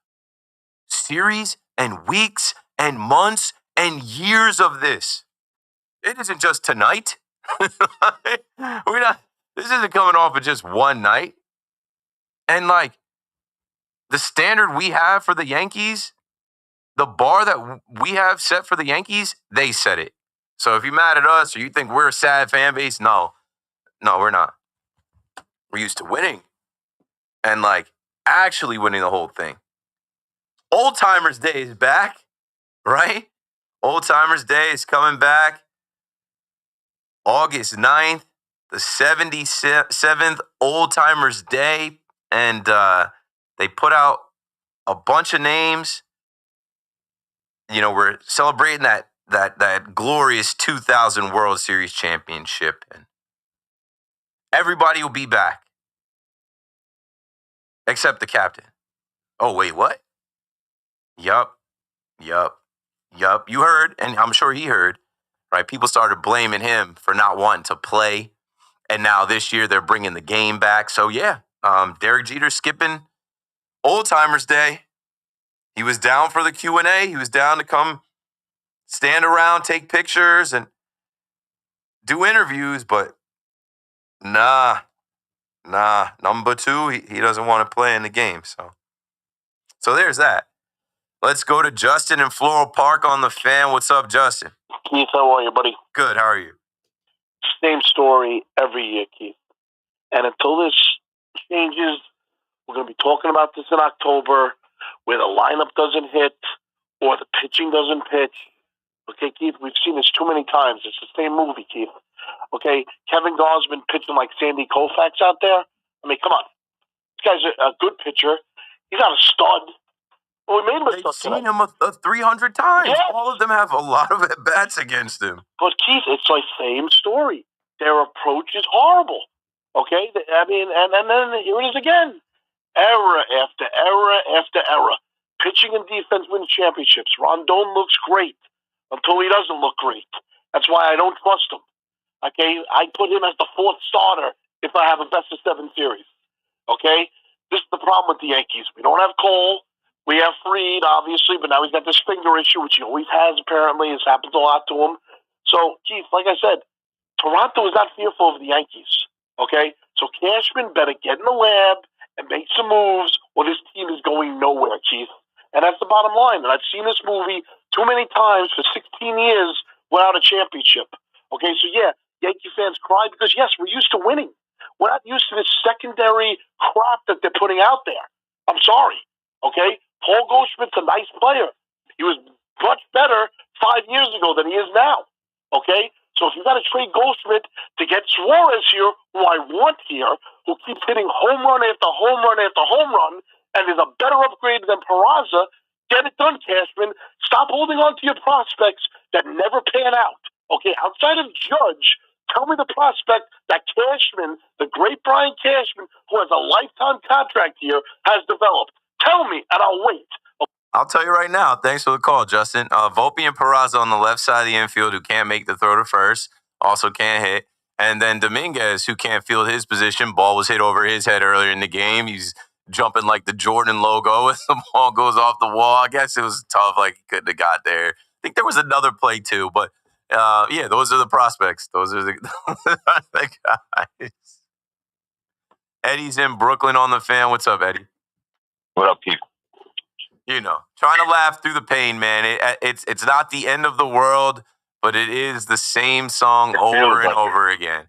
series and weeks and months and years of this. It isn't just tonight. This isn't coming off of just one night. And like the standard we have for the Yankees, the bar that we have set for the Yankees, they set it. So if you're mad at us or you think we're a sad fan base, no, we're not. We're used to winning and like actually winning the whole thing. Oldtimers Day is back, right? Oldtimers Day is coming back. August 9th, the 77th Oldtimers Day. And they put out a bunch of names. You know, we're celebrating that glorious 2000 World Series championship. And everybody will be back. Except the captain. Oh, wait, what? Yup. You heard, and I'm sure he heard, right? People started blaming him for not wanting to play. And now this year they're bringing the game back. So, yeah, Derek Jeter skipping Oldtimers Day. He was down for the Q&A. He was down to come stand around, take pictures, and do interviews. But nah, number 2, he doesn't want to play in the game. So there's that. Let's go to Justin in Floral Park on the Fan. What's up, Justin? Keith, how are you, buddy? Good. How are you? Same story every year, Keith. And until this changes, we're going to be talking about this in October, where the lineup doesn't hit or the pitching doesn't pitch. Okay, Keith, we've seen this too many times. It's the same movie, Keith. Okay, Kevin Gausman pitching like Sandy Koufax out there. I mean, come on. This guy's a good pitcher. He's not a stud. Well, we made him a They've seen him 300 times. Yeah. All of them have a lot of at-bats against him. But, Keith, it's like same story. Their approach is horrible. Okay? I mean, and then here it is again. Error after error after error. Pitching and defense win championships. Rondon looks great until he doesn't look great. That's why I don't trust him. Okay? I put him as the 4th starter if I have a best-of-7 series. Okay? This is the problem with the Yankees. We don't have Cole. We have Fried, obviously, but now he's got this finger issue, which he always has, apparently. It's happened a lot to him. So, Keith, like I said, Toronto is not fearful of the Yankees, okay? So Cashman better get in the lab and make some moves, or this team is going nowhere, Keith. And that's the bottom line. And I've seen this movie too many times for 16 years without a championship. Okay, so yeah, Yankee fans cry because, yes, we're used to winning. We're not used to this secondary crap that they're putting out there. I'm sorry, okay? Paul Goldschmidt's a nice player. He was much better 5 years ago than he is now. Okay? So if you got to trade Goldschmidt to get Suarez here, who I want here, who keeps hitting home run after home run after home run, and is a better upgrade than Peraza, get it done, Cashman. Stop holding on to your prospects that never pan out. Okay? Outside of Judge, tell me the prospect that Cashman, the great Brian Cashman, who has a lifetime contract here, has developed. Tell me, and I'll wait. I'll tell you right now. Thanks for the call, Justin. Volpe and Peraza on the left side of the infield who can't make the throw to first, also can't hit. And then Dominguez, who can't field his position. Ball was hit over his head earlier in the game. He's jumping like the Jordan logo as the ball goes off the wall. I guess it was tough, like he couldn't have got there. I think there was another play too, but yeah, those are the prospects. Those are the guys. Eddie's in Brooklyn on the Fan. What's up, Eddie? What up, Keith? You know, trying to laugh through the pain, man. It's not the end of the world, but it is the same song over and over again.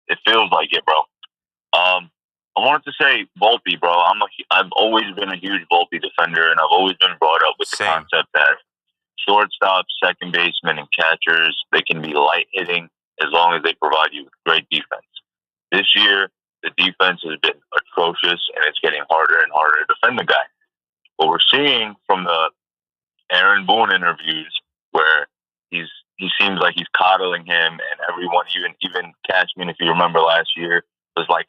It feels like it, bro. I wanted to say Volpe, bro. I've always been a huge Volpe defender, and I've always been brought up with the concept that shortstops, second basemen, and catchers, they can be light hitting as long as they provide you with great defense. This year, the defense has been atrocious, and it's getting harder and harder to defend the guy. What we're seeing from the Aaron Boone interviews where he seems like he's coddling him, and everyone, even Cashman, if you remember last year, was like,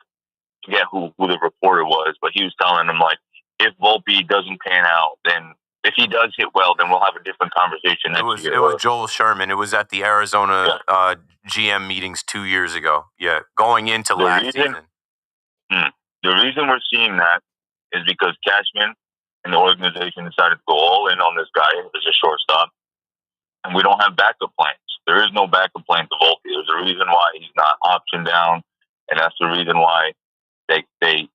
forget who the reporter was, but he was telling him, like, if Volpe doesn't pan out, then if he does hit well, then we'll have a different conversation next year. It was Joel Sherman. It was at the Arizona GM meetings 2 years ago. Yeah, going into last season. The reason we're seeing that is because Cashman and the organization decided to go all in on this guy as a shortstop, and we don't have backup plans. There is no backup plan to Volpe. There's a reason why he's not optioned down, and that's the reason why they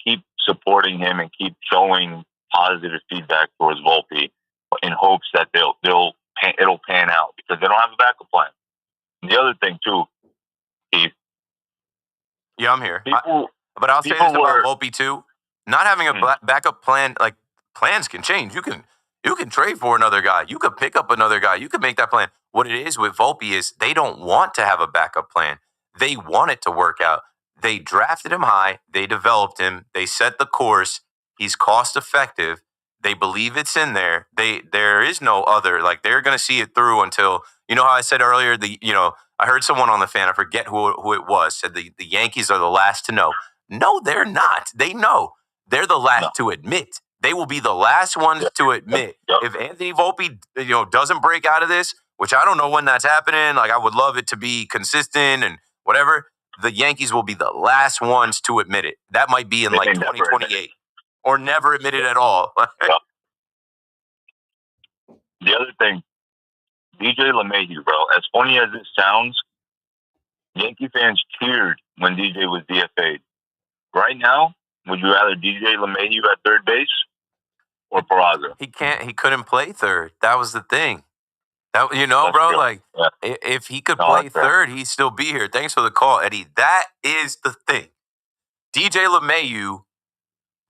keep supporting him and keep showing positive feedback towards Volpe in hopes that it'll pan out, because they don't have a backup plan. And the other thing too, Keith. Yeah, I'm here. But I'll say this about Volpe too: not having a backup plan, like plans can change. You can trade for another guy. You could pick up another guy. You could make that plan. What it is with Volpe is they don't want to have a backup plan. They want it to work out. They drafted him high. They developed him. They set the course. He's cost effective. They believe it's in there. There is no other. Like, they're going to see it through until, you know how I said earlier, I heard someone on the fan, I forget who it was, said the Yankees are the last to know. No, they're not. They know. They're the last to admit. They will be the last ones to admit. If Anthony Volpe, doesn't break out of this, which I don't know when that's happening, like, I would love it to be consistent and whatever, the Yankees will be the last ones to admit it. That might be in like 2028 or never admit it at all. The other thing, DJ LeMahieu, bro, as funny as it sounds, Yankee fans cheered when DJ was DFA'd. Right now, would you rather DJ LeMahieu at third base or Peraza? He couldn't play third. That was the thing. That, bro, like, if he could play third, he'd still be here. Thanks for the call, Eddie. That is the thing. DJ LeMahieu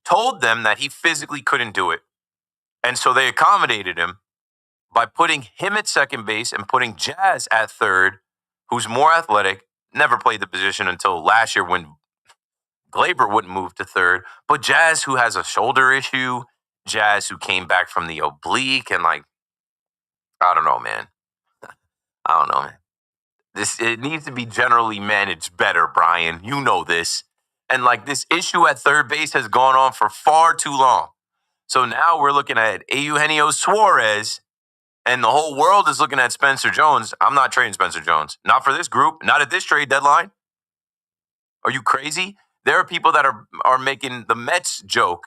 told them that he physically couldn't do it. And so they accommodated him by putting him at second base and putting Jazz at third, who's more athletic, never played the position until last year when Glaber wouldn't move to third. But Jazz, who has a shoulder issue, Jazz, who came back from the oblique, and like, I don't know, man. It needs to be generally managed better, Brian. You know this. And like, this issue at third base has gone on for far too long. So now we're looking at Eugenio Suarez, and the whole world is looking at Spencer Jones. I'm not trading Spencer Jones. Not for this group. Not at this trade deadline. Are you crazy? There are people that are making the Mets joke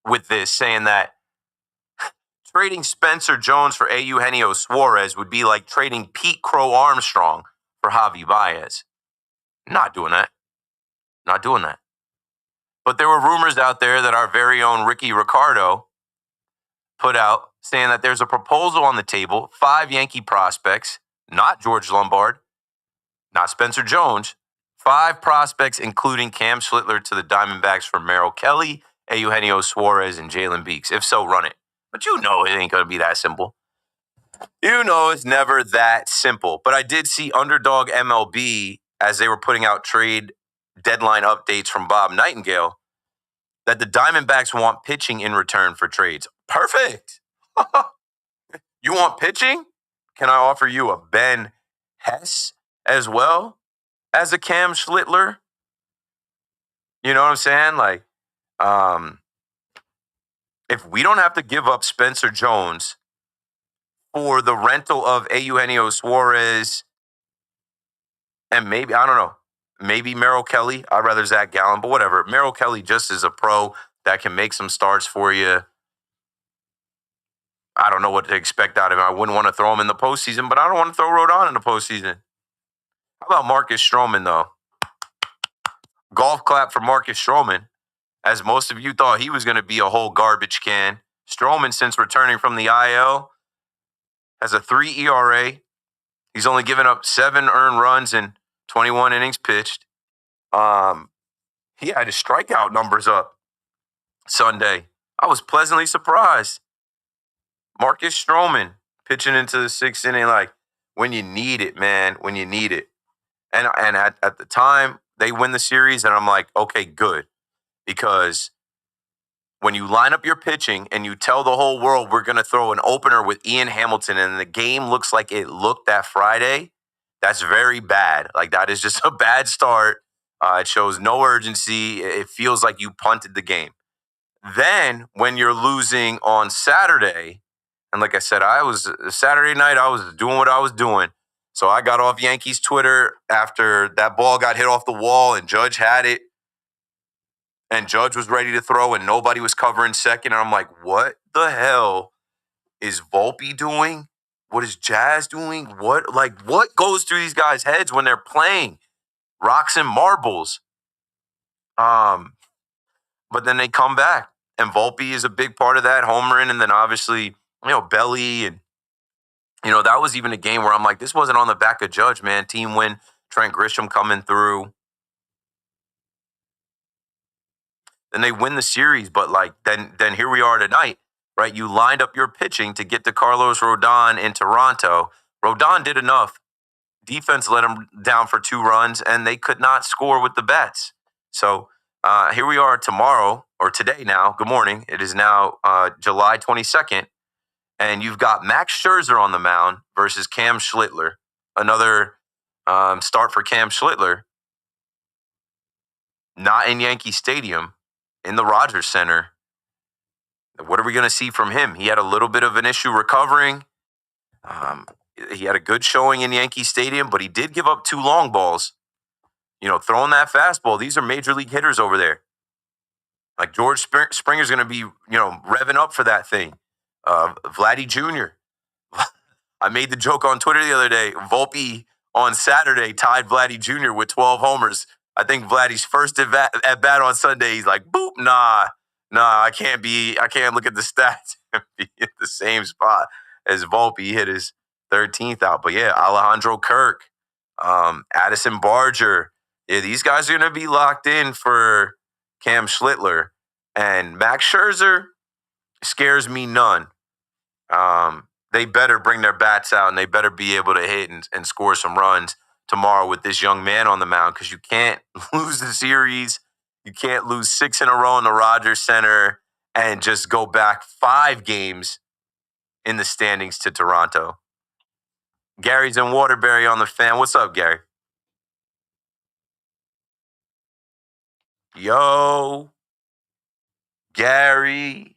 with this, saying that trading Spencer Jones for Eugenio Suarez would be like trading Pete Crow Armstrong for Javi Baez. Not doing that. Not doing that. But there were rumors out there that our very own Ricky Ricardo put out saying that there's a proposal on the table, 5 Yankee prospects, not George Lombard, not Spencer Jones, 5 prospects, including Cam Schlittler to the Diamondbacks for Merrill Kelly, Eugenio Suarez, and Jalen Beeks. If so, run it. But it ain't going to be that simple. It's never that simple. But I did see Underdog MLB, as they were putting out trade deadline updates from Bob Nightingale, that the Diamondbacks want pitching in return for trades. Perfect. You want pitching? Can I offer you a Ben Hess as well as a Cam Schlittler? You know what I'm saying? Like, if we don't have to give up Spencer Jones for the rental of Eugenio Suarez and maybe, I don't know, maybe Merrill Kelly. I'd rather Zach Gallen, but whatever. Merrill Kelly just is a pro that can make some starts for you. I don't know what to expect out of him. I wouldn't want to throw him in the postseason, but I don't want to throw Rodon in the postseason. How about Marcus Stroman, though? Golf clap for Marcus Stroman, as most of you thought he was going to be a whole garbage can. Stroman, since returning from the IL, has a 3 ERA. He's only given up 7 earned runs in 21 innings pitched. He had his strikeout numbers up Sunday. I was pleasantly surprised. Marcus Stroman pitching into the 6th inning, like, when you need it, man, when you need it. And at the time, they win the series, and I'm like, okay, good. Because when you line up your pitching and you tell the whole world we're going to throw an opener with Ian Hamilton and the game looks like it looked that Friday, that's very bad. Like, that is just a bad start. It shows no urgency. It feels like you punted the game. Then when you're losing on Saturday, and like I said, Saturday night, I was doing what I was doing. So I got off Yankees Twitter after that ball got hit off the wall and Judge had it. And Judge was ready to throw and nobody was covering second. And I'm like, what the hell is Volpe doing? What is Jazz doing? What goes through these guys' heads when they're playing? Rocks and marbles. But then they come back. And Volpe is a big part of that, homering, and then obviously, Belly. And, that was even a game where I'm like, this wasn't on the back of Judge, man. Team win, Trent Grisham coming through. Then they win the series, but then here we are tonight, right? You lined up your pitching to get to Carlos Rodon in Toronto. Rodon did enough. Defense let him down for 2 runs, and they could not score with the bats. So here we are tomorrow, or today now. Good morning. It is now July 22nd, and you've got Max Scherzer on the mound versus Cam Schlittler. Another start for Cam Schlittler. Not in Yankee Stadium, in the Rogers Center. What are we going to see from him? He had a little bit of an issue recovering. He had a good showing in Yankee Stadium, but he did give up 2 long balls. Throwing that fastball, these are major league hitters over there. Like George Springer's going to be, revving up for that thing. Vladdy Jr. I made the joke on Twitter the other day. Volpe on Saturday tied Vladdy Jr. with 12 homers. I think Vladdy's first at bat on Sunday, he's like, boop, nah, I can't look at the stats and be at the same spot as Volpe. He hit his 13th out. But yeah, Alejandro Kirk, Addison Barger. Yeah, these guys are going to be locked in for Cam Schlittler. And Max Scherzer scares me none. They better bring their bats out and they better be able to hit and score some runs tomorrow with this young man on the mound, because you can't lose the series. You can't lose 6 in a row in the Rogers Center and just go back 5 games in the standings to Toronto. Gary's in Waterbury on the Fan. What's up, Gary? Yo, Gary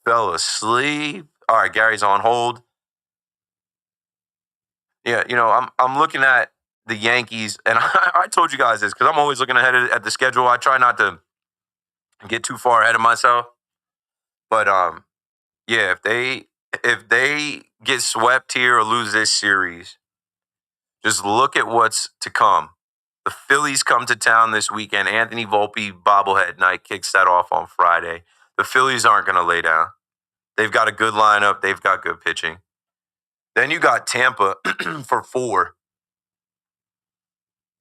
fell asleep. All right, Gary's on hold. Yeah, I'm looking at the Yankees, and I told you guys this because I'm always looking ahead at the schedule. I try not to get too far ahead of myself. But yeah, if they get swept here or lose this series, just look at what's to come. The Phillies come to town this weekend. Anthony Volpe bobblehead night kicks that off on Friday. The Phillies aren't going to lay down. They've got a good lineup. They've got good pitching. Then you got Tampa for 4.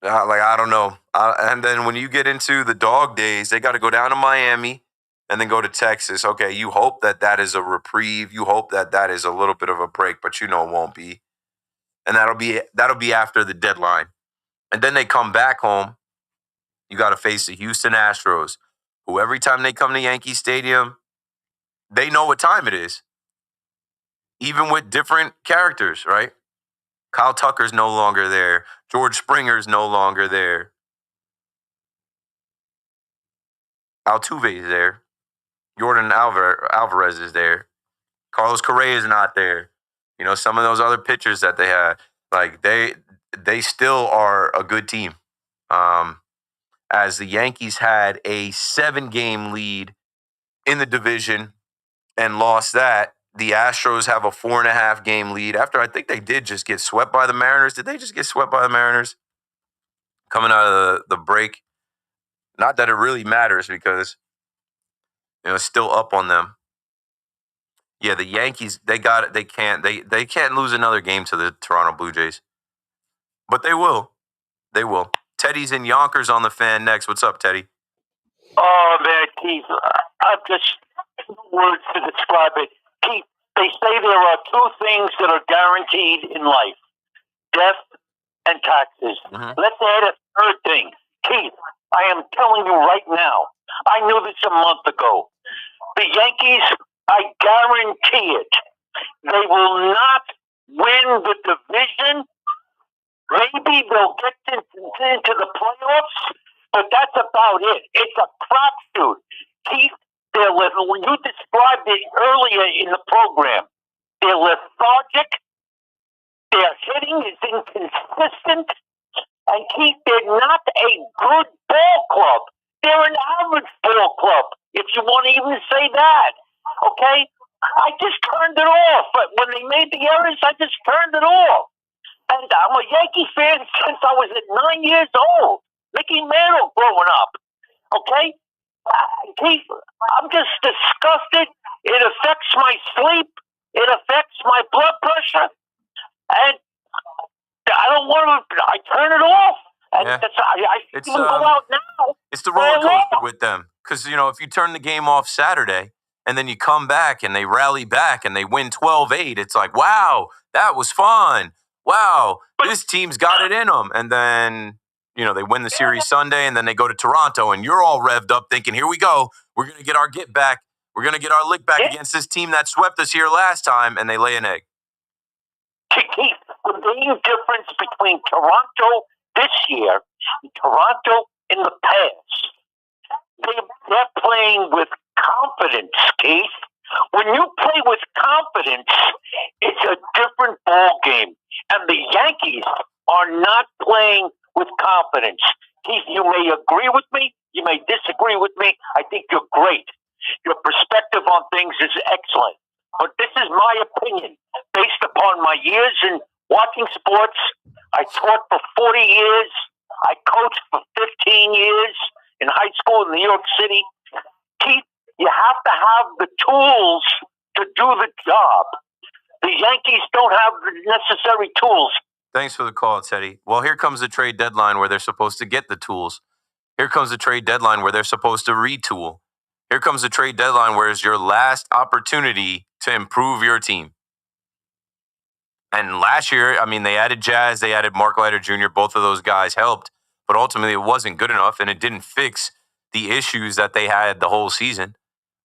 I don't know. And then when you get into the dog days, they got to go down to Miami and then go to Texas. Okay, you hope that is a reprieve. You hope that is a little bit of a break, but it won't be. And that'll be after the deadline. And then they come back home. You got to face the Houston Astros, who every time they come to Yankee Stadium, they know what time it is. Even with different characters, right? Kyle Tucker's no longer there. George Springer's no longer there. Altuve's there. Jordan Alvarez is there. Carlos Correa is not there. Some of those other pitchers that they had, they still are a good team. As the Yankees had a 7-game lead in the division and lost that, the Astros have a 4.5-game lead after I think they did just get swept by the Mariners. Did they just get swept by the Mariners coming out of the break? Not that it really matters because it's still up on them. Yeah, the Yankees, they got it. They can't lose another game to the Toronto Blue Jays. But they will. They will. Teddy's in Yonkers on the Fan next. What's up, Teddy? Oh, man, Keith, I've just no words to describe it. Keith, they say there are 2 things that are guaranteed in life: death and taxes. Mm-hmm. Let's add a 3rd thing. Keith, I am telling you right now, I knew this a month ago. The Yankees, I guarantee it, they will not win the division. Maybe they'll get into the playoffs, but that's about it. It's a crapshoot. Keith, when you described it earlier in the program, they're lethargic, their hitting is inconsistent, and Keith, they're not a good ball club. They're an average ball club, if you want to even say that. Okay? I just turned it off. But when they made the errors, I just turned it off. And I'm a Yankee fan since I was at 9 years old. Mickey Mantle growing up. Okay? Keith, I'm just disgusted. It affects my sleep. It affects my blood pressure. And I don't want to. I turn it off. And Yeah. I It's, even go out now. It's the roller coaster with them. Because, if you turn the game off Saturday and then you come back and they rally back and they win 12-8, it's like, wow, that was fun. Wow, this team's got it in them. And then, they win the series Sunday and then they go to Toronto and you're all revved up thinking, here we go. We're going to get our get back. We're going to get our lick back against this team that swept us here last time, and they lay an egg. Keith, the main difference between Toronto this year and Toronto in the past, they're playing with confidence, Keith. When you play with confidence, it's a different ball game. And the Yankees are not playing with confidence. Keith, you may agree with me. You may disagree with me. I think you're great. Your perspective on things is excellent. But this is my opinion based upon my years in watching sports. I taught for 40 years. I coached for 15 years in high school in New York City. Keith, you have to have the tools to do the job. The Yankees don't have the necessary tools. Thanks for the call, Teddy. Well, here comes the trade deadline where they're supposed to get the tools. Here comes the trade deadline where they're supposed to retool. Here comes the trade deadline where it's your last opportunity to improve your team. And last year, they added Jazz, they added Mark Leiter Jr., both of those guys helped, but ultimately it wasn't good enough and it didn't fix the issues that they had the whole season,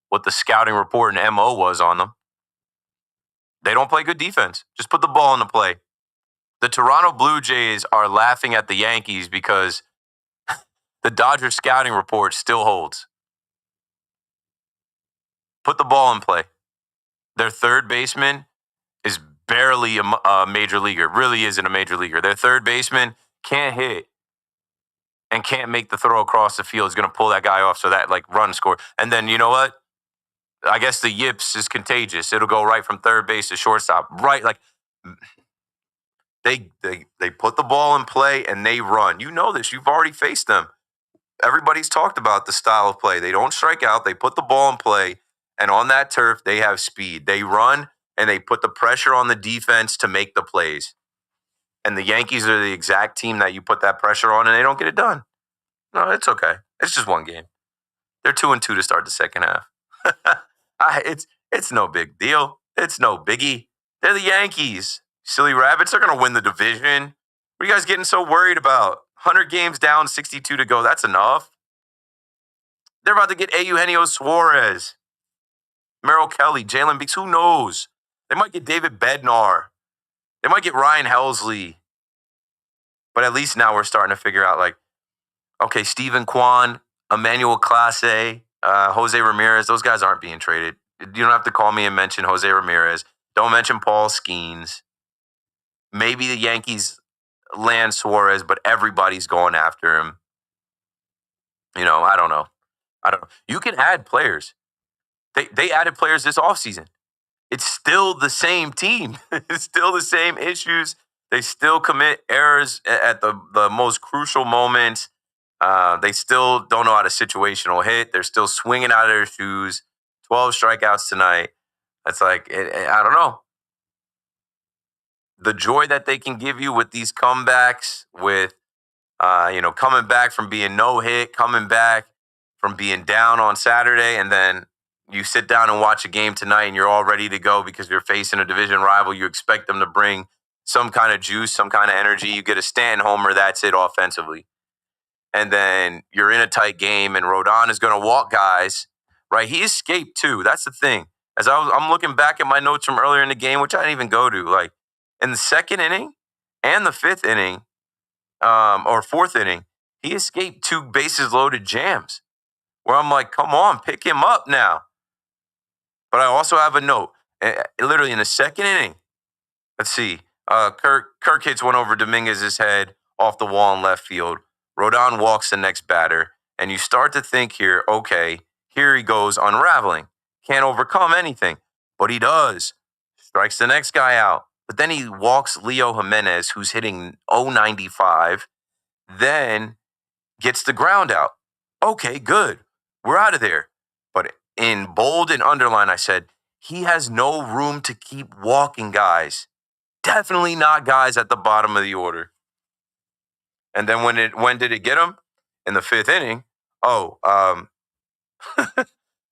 what the scouting report and MO was on them. They don't play good defense. Just put the ball in the play. The Toronto Blue Jays are laughing at the Yankees because the Dodgers scouting report still holds. Put the ball in play. Their third baseman is barely a major leaguer. Really isn't a major leaguer. Their third baseman can't hit and can't make the throw across the field. Is going to pull that guy off so that run score. And then you know what? I guess the yips is contagious. It'll go right from third base to shortstop. Right, they put the ball in play and they run. You know this. You've already faced them. Everybody's talked about the style of play. They don't strike out. They put the ball in play. And on that turf, they have speed. They run, and they put the pressure on the defense to make the plays. And the Yankees are the exact team that you put that pressure on, and they don't get it done. No, it's okay. It's just one game. They're 2-2 to start the second half. It's no big deal. It's no biggie. They're the Yankees. Silly rabbits, they're going to win the division. What are you guys getting so worried about? 100 games down, 62 to go. That's enough. They're about to get Eugenio Suarez, Merrill Kelly, Jalen Beeks. Who knows? They might get David Bednar. They might get Ryan Helsley. But at least now we're starting to figure out, okay, Stephen Kwan, Emmanuel Clase, Jose Ramirez, those guys aren't being traded. You don't have to call me and mention Jose Ramirez. Don't mention Paul Skeens. Maybe the Yankees land Suarez, but everybody's going after him. I don't know. You can add players. They added players this offseason. It's still the same team. It's still the same issues. They still commit errors at the most crucial moments. They still don't know how to situational hit. They're still swinging out of their shoes. 12 strikeouts tonight. It's I don't know. The joy that they can give you with these comebacks, with coming back from being no hit, coming back from being down on Saturday, and then you sit down and watch a game tonight and you're all ready to go because you're facing a division rival. You expect them to bring some kind of juice, some kind of energy. You get a Stanton homer, that's it offensively. and then you're in a tight game, and Rodon is going to walk guys, right? He escaped too. That's the thing. As I'm looking back at my notes from earlier in the game, which I didn't even go to, like in the second inning and the fifth inning, or fourth inning, he escaped 2 bases loaded jams where I'm like, come on, pick him up now. But I also have a note. Literally in the second inning, let's see, Kirk hits one over Dominguez's head off the wall in left field. Rodon walks the next batter, and you start to think here, okay, here he goes unraveling. Can't overcome anything, but he does. Strikes the next guy out. But then he walks Leo Jimenez, who's hitting .095, then gets the ground out. Okay, good. We're out of there. But in bold and underline, I said, he has no room to keep walking guys. Definitely not guys at the bottom of the order. And then when did it get him? In the fifth inning.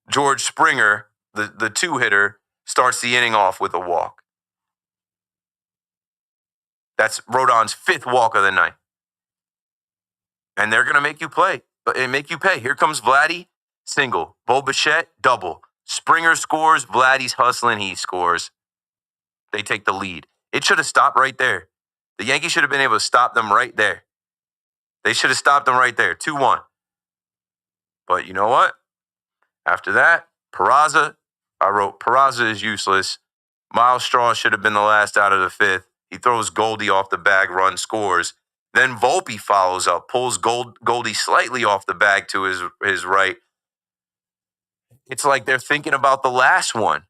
George Springer, the 2-hitter, starts the inning off with a walk. That's Rodon's 5th walk of the night. And they're going to make you play, and make you pay. Here comes Vladdy, single. Bo Bichette, double. Springer scores, Vladdy's hustling, he scores. They take the lead. It should have stopped right there. The Yankees should have been able to stop them right there. They should have stopped them right there, 2-1. But you know what? After that, Peraza, I wrote, Peraza is useless. Miles Straw should have been the last out of the 5th. He throws Goldie off the bag, run, scores. Then Volpe follows up, pulls Goldie slightly off the bag to his right. It's like they're thinking about the last one,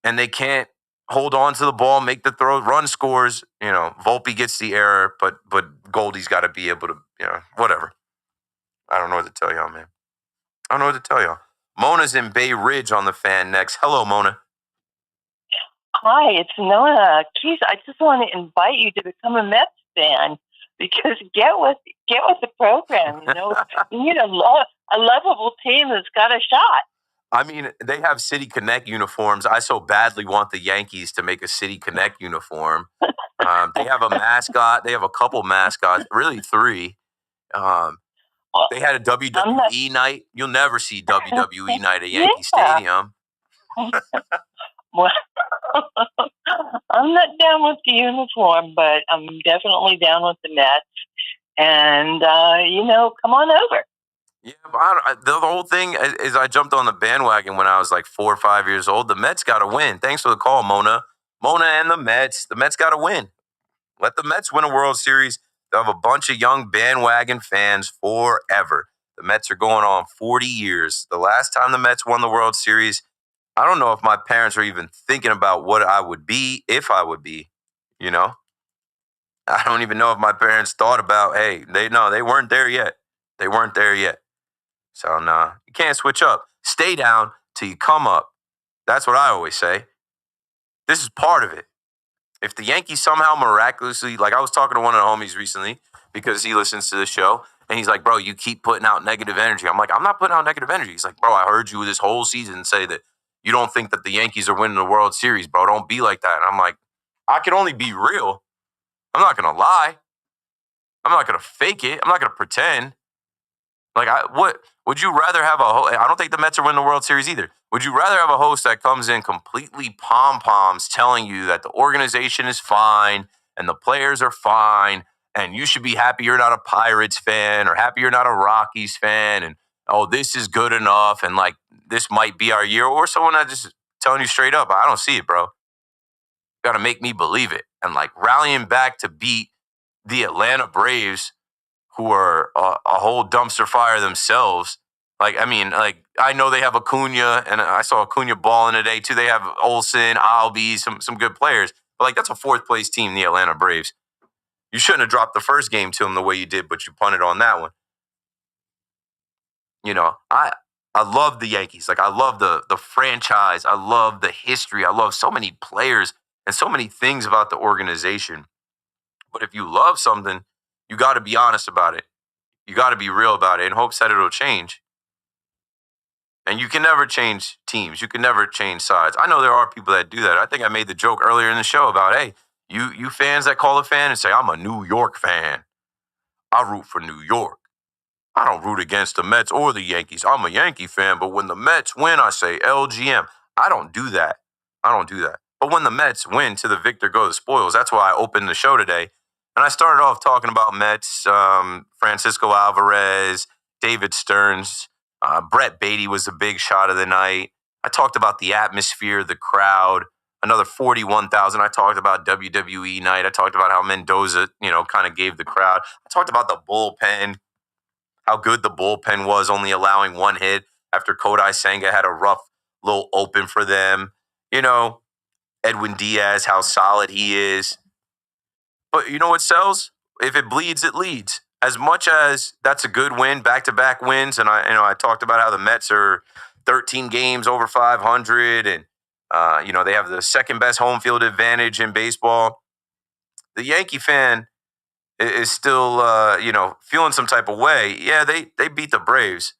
and they can't hold on to the ball, make the throw, run, scores. You know, Volpe gets the error, but Goldie's got to be able to, whatever. I don't know what to tell y'all, man. I don't know what to tell y'all. Mona's in Bay Ridge on the Fan next. Hello, Mona. Hi, it's Nona. Geez, I just want to invite you to become a Mets fan because get with the program. You need a lovable team that's got a shot. I mean, they have City Connect uniforms. I so badly want the Yankees to make a City Connect uniform. They have a mascot. They have a couple mascots, really 3. They had a WWE night. You'll never see WWE night at Yankee Stadium. Well, I'm not down with the uniform, but I'm definitely down with the Mets. And, come on over. Yeah, but the whole thing is I jumped on the bandwagon when I was like 4 or 5 years old. The Mets got to win. Thanks for the call, Mona. Mona and the Mets. The Mets got to win. Let the Mets win a World Series. They'll have a bunch of young bandwagon fans forever. The Mets are going on 40 years. The last time the Mets won the World Series, I don't know if my parents were even thinking about what I would be if I would be, I don't even know if my parents thought about, hey, they weren't there yet. They weren't there yet. So, nah, you can't switch up. Stay down till you come up. That's what I always say. This is part of it. If the Yankees somehow miraculously, like I was talking to one of the homies recently because he listens to the show, and he's like, bro, you keep putting out negative energy. I'm like, I'm not putting out negative energy. He's like, bro, I heard you this whole season say that you don't think that the Yankees are winning the World Series, bro. Don't be like that. And I'm like, I can only be real. I'm not going to lie. I'm not going to fake it. I'm not going to pretend. Like, what would you rather have I don't think the Mets are winning the World Series either. Would you rather have a host that comes in completely pom-poms telling you that the organization is fine and the players are fine and you should be happy you're not a Pirates fan or happy you're not a Rockies fan and, oh, this is good enough and, like, this might be our year, or someone that just telling you straight up, I don't see it, bro. You got to make me believe it. And, like, rallying back to beat the Atlanta Braves, who are a whole dumpster fire themselves. Like, I mean, like, I know they have Acuna, and I saw Acuna balling today, too. They have Olsen, Albies, some good players. But, like, that's a 4th-place team, the Atlanta Braves. You shouldn't have dropped the first game to them the way you did, but you punted on that one. I love the Yankees. Like, I love the franchise. I love the history. I love so many players and so many things about the organization. But if you love something, you got to be honest about it. You got to be real about it in hopes that it'll change. And you can never change teams. You can never change sides. I know there are people that do that. I think I made the joke earlier in the show about, hey, you fans that call a fan and say, I'm a New York fan. I root for New York. I don't root against the Mets or the Yankees. I'm a Yankee fan, but when the Mets win, I say LGM. I don't do that. But when the Mets win, to the victor go the spoils. That's why I opened the show today. And I started off talking about Mets, Francisco Alvarez, David Stearns. Brett Beatty was a big shot of the night. I talked about the atmosphere, the crowd, another 41,000. I talked about WWE night. I talked about how Mendoza, kind of gave the crowd. I talked about the bullpen, how good the bullpen was, only allowing one hit after Kodai Senga had a rough little open for them. Edwin Diaz, how solid he is. But you know what sells? If it bleeds, it leads. As much as that's a good win, back-to-back wins, and I talked about how the Mets are 13 games over 500, and they have the second best home field advantage in baseball. The Yankee fan is still feeling some type of way. Yeah, they beat the Braves,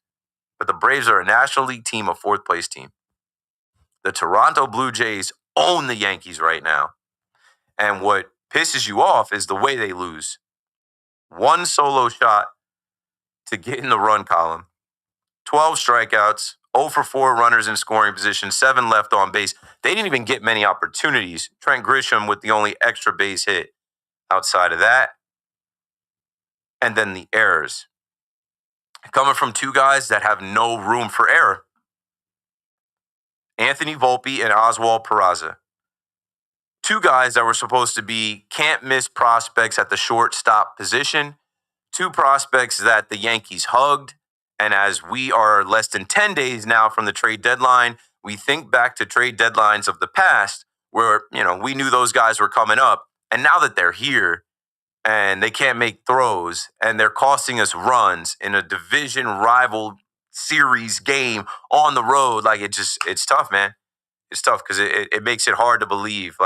but the Braves are a National League team, a fourth place team. The Toronto Blue Jays own the Yankees right now. And what pisses you off is the way they lose. One solo shot to get in the run column, 12 strikeouts, 0 for 4 runners in scoring position, 7 left on base. They didn't even get many opportunities. Trent Grisham with the only extra base hit outside of that. And then the errors. Coming from two guys that have no room for error. Anthony Volpe and Oswald Peraza. Two guys that were supposed to be can't-miss prospects at the shortstop position. Two prospects that the Yankees hugged. And as we are less than 10 days now from the trade deadline, we think back to trade deadlines of the past where, we knew those guys were coming up. And now that they're here and they can't make throws and they're costing us runs in a division rival series game on the road, it's tough, man. It's tough because it makes it hard to believe,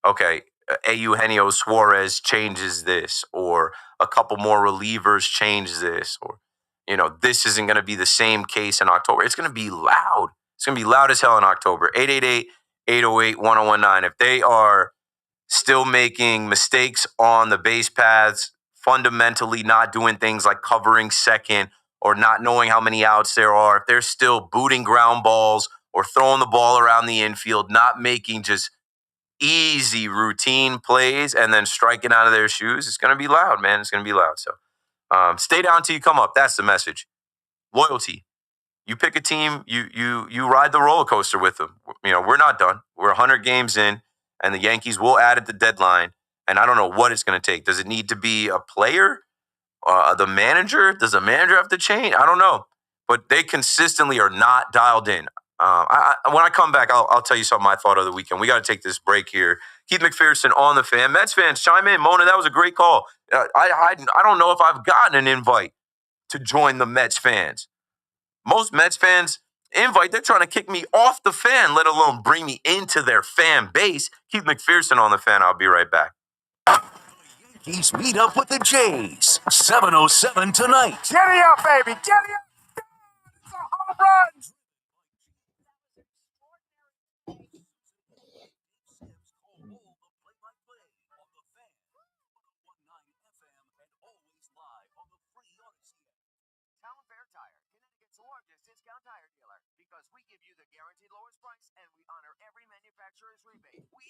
okay, Eugenio Suarez changes this, or a couple more relievers change this, or, this isn't going to be the same case in October. It's going to be loud. It's going to be loud as hell in October. 888-808-1019. If they are still making mistakes on the base paths, fundamentally not doing things like covering second or not knowing how many outs there are, if they're still booting ground balls or throwing the ball around the infield, not making just easy routine plays and then striking out of their shoes, it's going to be loud, man. It's going to be loud. So stay down till you come up. That's the message. Loyalty. You pick a team, you ride the roller coaster with them. We're not done. We're 100 games in, and the Yankees will add at the deadline. And I don't know what it's going to take. Does it need to be a player? The manager? Does the manager have to change? I don't know. But they consistently are not dialed in. When I come back, I'll tell you something I thought of the weekend. We got to take this break here. Keith McPherson on the Fan. Mets fans, chime in. Mona, that was a great call. I don't know if I've gotten an invite to join the Mets fans. Most Mets fans invite, they're trying to kick me off the Fan, let alone bring me into their fan base. Keith McPherson on the Fan. I'll be right back. Yankees meet up with the Jays. 7:07 tonight. Giddy up, baby. Giddy up. It's a home run.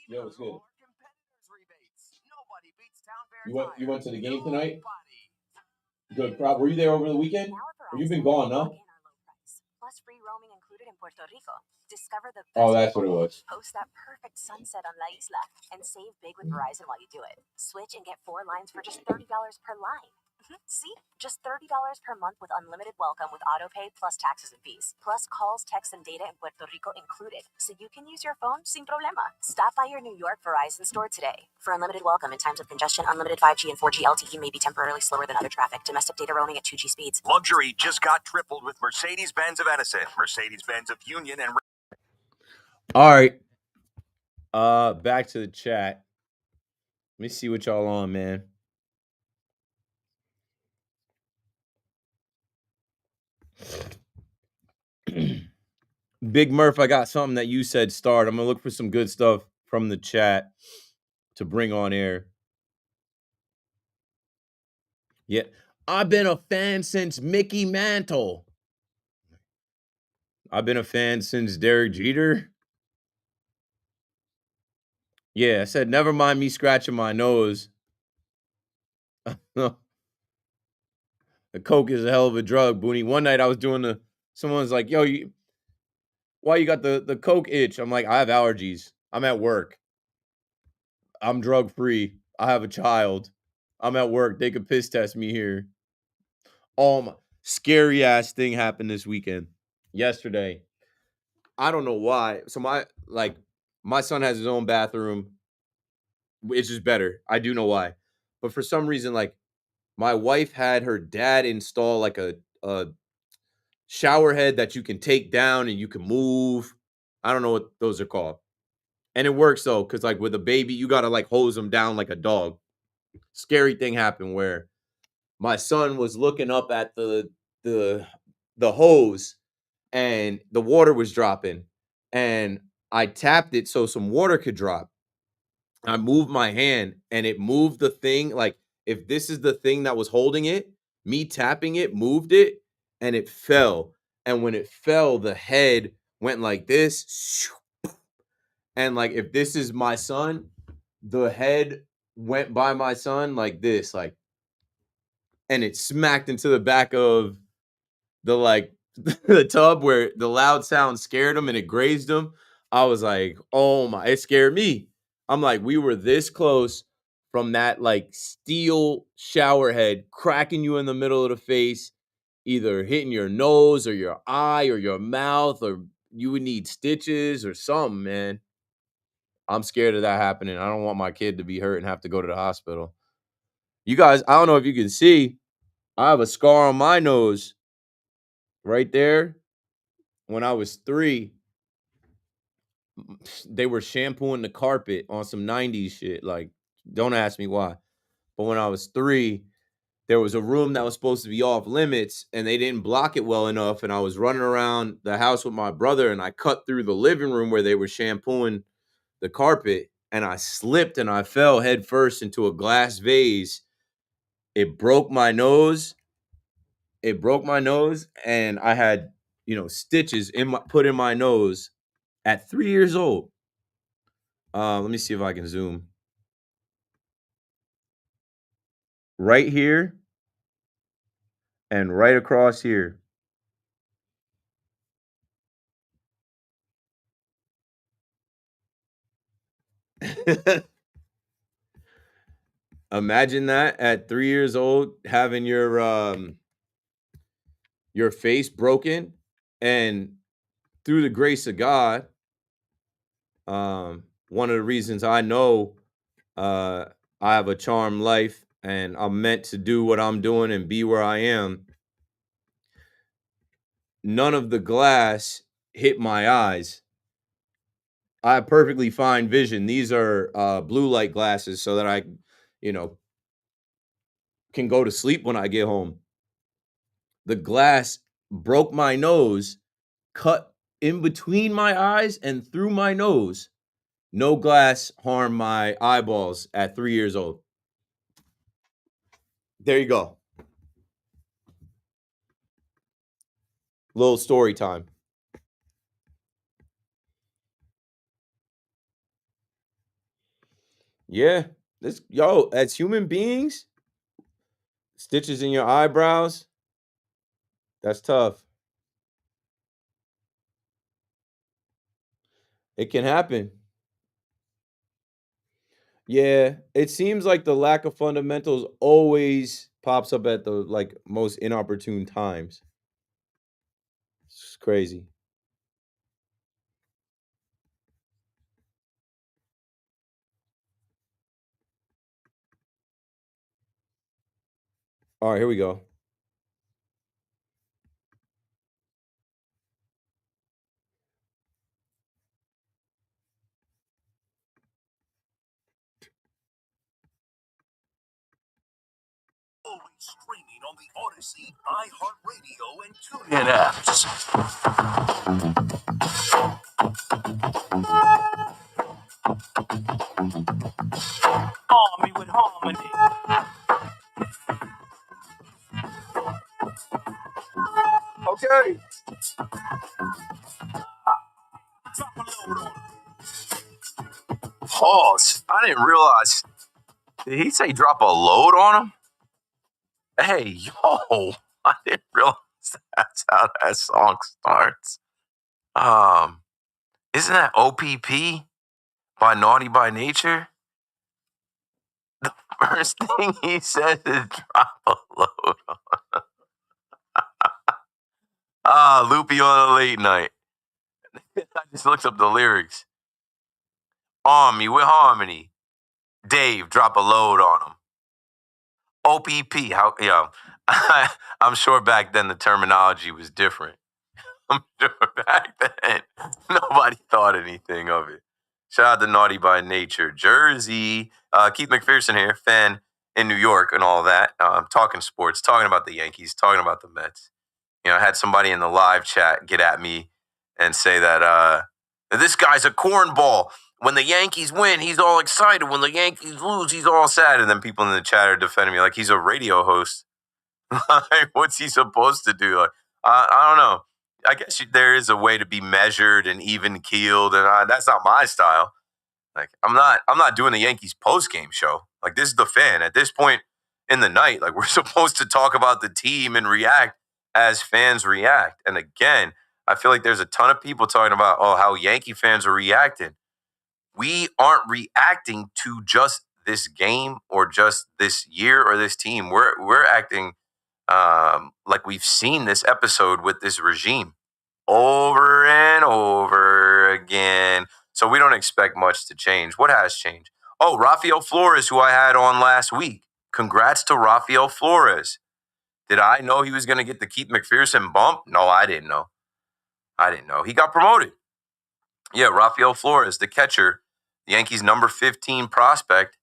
Yo, what's good? You went to the game tonight? Good. Were you there over the weekend? You've been gone, no? Plus free roaming included in Puerto Rico. Discover the Oh, that's what it was. Post that perfect sunset on La Isla and save big with Verizon while you do it. Switch and get 4 lines for just $30 per line. See? Just $30 per month with unlimited welcome with autopay plus taxes and fees. Plus calls, texts, and data in Puerto Rico included. So you can use your phone sin problema. Stop by your New York Verizon store today. For unlimited welcome in times of congestion, unlimited 5G and 4G LTE may be temporarily slower than other traffic. Domestic data roaming at 2G speeds. Luxury just got tripled with Mercedes-Benz of Edison, Mercedes-Benz of Union, and... All right. Back to the chat. Let me see what y'all on, man. Big Murph, I got something that you said start. I'm going to look for some good stuff from the chat to bring on air. Yeah. I've been a fan since Mickey Mantle. I've been a fan since Derek Jeter. Yeah, I said, never mind me scratching my nose. The coke is a hell of a drug, Booney. One night I was doing someone's like, yo, why you got the coke itch? I'm like, I have allergies. I'm at work. I'm drug free. I have a child. I'm at work. They could piss test me here. My scary ass thing happened this weekend. Yesterday. I don't know why. So my son has his own bathroom. It's just better. I do know why. But for some reason, like, my wife had her dad install like a shower head that you can take down and you can move. I don't know what those are called. And it works though, because like with a baby, you gotta like hose them down like a dog. Scary thing happened where my son was looking up at the hose and the water was dropping. And I tapped it so some water could drop. I moved my hand and it moved the thing. Like, if this is the thing that was holding it, me tapping it moved it and it fell. And when it fell, the head went like this. And like, if this is my son, the head went by my son like this, like, and it smacked into the back of the the tub where the loud sound scared him and it grazed him. I was like, oh my, it scared me. I'm like, we were this close from that like steel shower head cracking you in the middle of the face, either hitting your nose or your eye or your mouth, or you would need stitches or something, man. I'm scared of that happening. I don't want my kid to be hurt and have to go to the hospital. You guys, I don't know if you can see, I have a scar on my nose right there. When I was 3, they were shampooing the carpet on some 90s shit. Like, don't ask me why. But when I was 3, there was a room that was supposed to be off limits and they didn't block it well enough. And I was running around the house with my brother and I cut through the living room where they were shampooing the carpet and I slipped and I fell head first into a glass vase. It broke my nose. And I had, stitches put in my nose at 3 years old. Let me see if I can zoom. Right here and right across here. Imagine that at 3 years old, having your face broken, and through the grace of God, one of the reasons I know I have a charmed life and I'm meant to do what I'm doing and be where I am. None of the glass hit my eyes. I have perfectly fine vision. These are blue light glasses so that I, can go to sleep when I get home. The glass broke my nose, cut in between my eyes and through my nose. No glass harmed my eyeballs at 3 years old. There you go. Little story time. Yeah. As human beings, stitches in your eyebrows, that's tough. It can happen. Yeah, it seems like the lack of fundamentals always pops up at the most inopportune times. It's crazy. All right, here we go. Always streaming on the Odyssey, iHeartRadio, and TuneIn apps. Army with harmony. Okay. Pause. I didn't realize. Did he say drop a load on him? Hey, yo. I didn't realize that's how that song starts. Isn't that OPP by Naughty by Nature? The first thing he says is drop a load on him. Loopy on a late night. I just looked up the lyrics. Army with harmony. Dave, drop a load on him. OPP, I'm sure back then the terminology was different. I'm sure back then nobody thought anything of it. Shout out to Naughty by Nature. Jersey. Keith McPherson here, fan in New York and all that. Talking sports, talking about the Yankees, talking about the Mets. I had somebody in the live chat get at me and say that this guy's a cornball. When the Yankees win, he's all excited. When the Yankees lose, he's all sad. And then people in the chat are defending me like he's a radio host. Like, what's he supposed to do? Like, I don't know. I guess there is a way to be measured and even keeled, and that's not my style. Like, I'm not doing the Yankees post game show. Like, this is the fan. At this point in the night, like, we're supposed to talk about the team and react as fans react. And again, I feel like there's a ton of people talking about how Yankee fans are reacting. We aren't reacting to just this game or just this year or this team. We're acting like we've seen this episode with this regime over and over again. So we don't expect much to change. What has changed? Rafael Flores, who I had on last week. Congrats to Rafael Flores. Did I know he was going to get the Keith McPherson bump? No, I didn't know. He got promoted. Yeah, Rafael Flores, the catcher, the Yankees' number 15 prospect.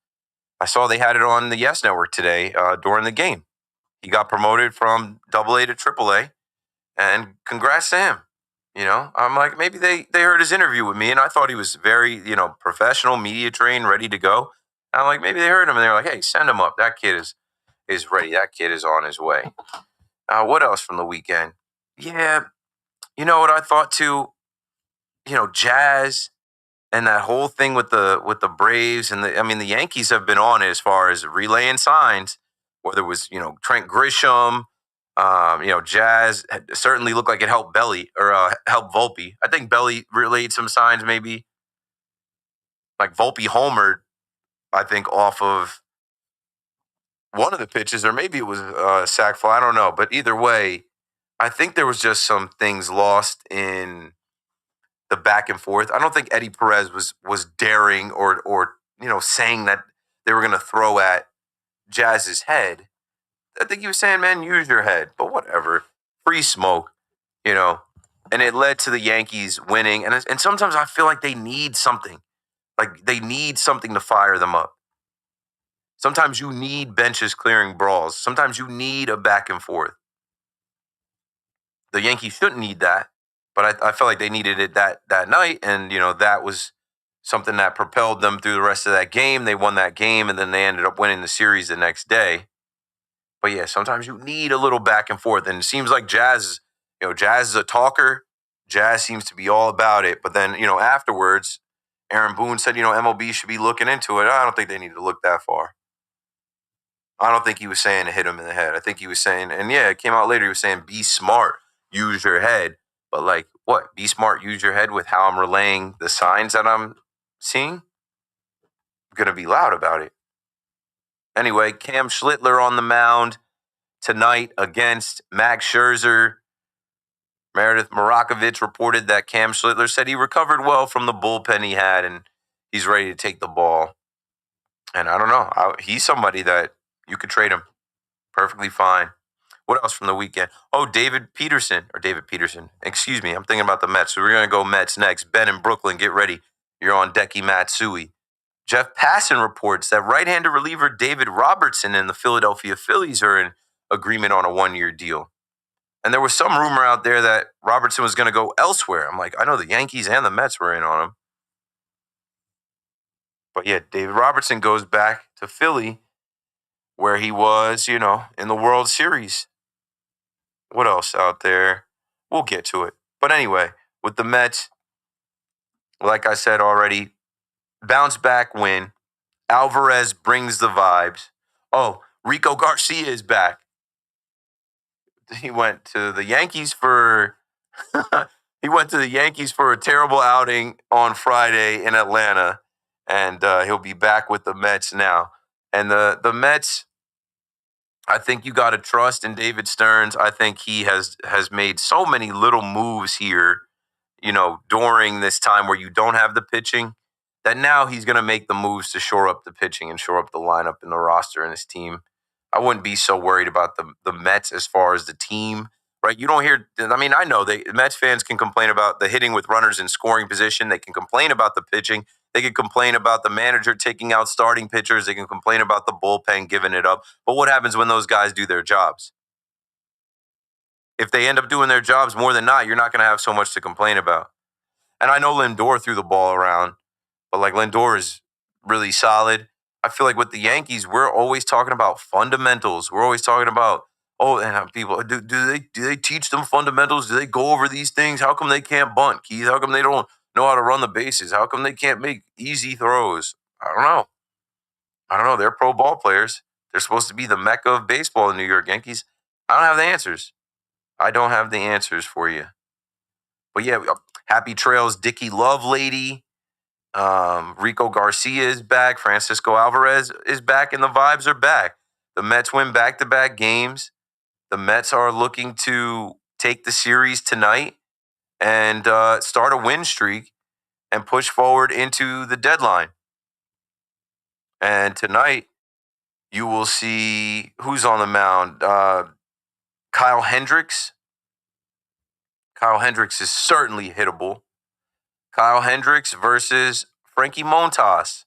I saw they had it on the Yes Network today during the game. He got promoted from AA to AAA, and congrats to him. I'm like, maybe they heard his interview with me, and I thought he was very, professional, media trained, ready to go. I'm like, maybe they heard him, and they're like, hey, send him up. That kid is ready. That kid is on his way. What else from the weekend? Yeah, you know what I thought too? Jazz and that whole thing with the Braves and the Yankees have been on it as far as relaying signs, whether it was, Trent Grisham, Jazz certainly looked like it helped Belly or helped Volpe. I think Belly relayed some signs maybe. Like Volpe homered, I think, off of one of the pitches, or maybe it was a sac fly. I don't know. But either way, I think there was just some things lost in the back and forth. I don't think Eddie Perez was daring or saying that they were going to throw at Jazz's head. I think he was saying, man, use your head. But whatever. Free smoke, And it led to the Yankees winning. And sometimes I feel like they need something. Like they need something to fire them up. Sometimes you need benches clearing brawls. Sometimes you need a back and forth. The Yankees shouldn't need that. But I felt like they needed it that night. And, that was something that propelled them through the rest of that game. They won that game, and then they ended up winning the series the next day. But, yeah, sometimes you need a little back and forth. And it seems like Jazz is a talker. Jazz seems to be all about it. But then, afterwards, Aaron Boone said, MLB should be looking into it. I don't think they need to look that far. I don't think he was saying to hit him in the head. I think he was saying, and, yeah, it came out later, he was saying, be smart, use your head. But like, what? Be smart, use your head with how I'm relaying the signs that I'm seeing? I'm going to be loud about it. Anyway, Cam Schlittler on the mound tonight against Max Scherzer. Meredith Marakovich reported that Cam Schlittler said he recovered well from the bullpen he had, and he's ready to take the ball. And I don't know. He's somebody that you could trade him perfectly fine. What else from the weekend? David Peterson. Excuse me. I'm thinking about the Mets. So we're going to go Mets next. Ben in Brooklyn, get ready. You're on Decky Matsui. Jeff Passan reports that right-handed reliever David Robertson and the Philadelphia Phillies are in agreement on a 1-year deal. And there was some rumor out there that Robertson was going to go elsewhere. I'm like, I know the Yankees and the Mets were in on him. But yeah, David Robertson goes back to Philly where he was, in the World Series. What else out there? We'll get to it. But anyway, with the Mets, like I said already, bounce back win. Alvarez brings the vibes. Oh, Rico Garcia is back. He went to the Yankees for a terrible outing on Friday in Atlanta, and he'll be back with the Mets now. And the Mets, I think you got to trust in David Stearns. I think he has made so many little moves here, during this time where you don't have the pitching, that now he's going to make the moves to shore up the pitching and shore up the lineup and the roster and his team. I wouldn't be so worried about the Mets as far as the team, right? You don't hear, I know Mets fans can complain about the hitting with runners in scoring position. They can complain about the pitching. They can complain about the manager taking out starting pitchers. They can complain about the bullpen giving it up. But what happens when those guys do their jobs? If they end up doing their jobs more than not, you're not going to have so much to complain about. And I know Lindor threw the ball around, but Lindor is really solid. I feel like with the Yankees, we're always talking about fundamentals. We're always talking about, and people, do they teach them fundamentals? Do they go over these things? How come they can't bunt, Keith? How come they don't know how to run the bases? How come they can't make easy throws? I don't know. They're pro ball players. They're supposed to be the mecca of baseball in New York Yankees. I don't have the answers. I don't have the answers for you. But yeah, happy trails, Dickie Lovelady. Rico Garcia is back. Francisco Alvarez is back, and the vibes are back. The Mets win back-to-back games. The Mets are looking to take the series tonight and start a win streak and push forward into the deadline. And tonight, you will see who's on the mound. Kyle Hendricks. Kyle Hendricks is certainly hittable. Kyle Hendricks versus Frankie Montas.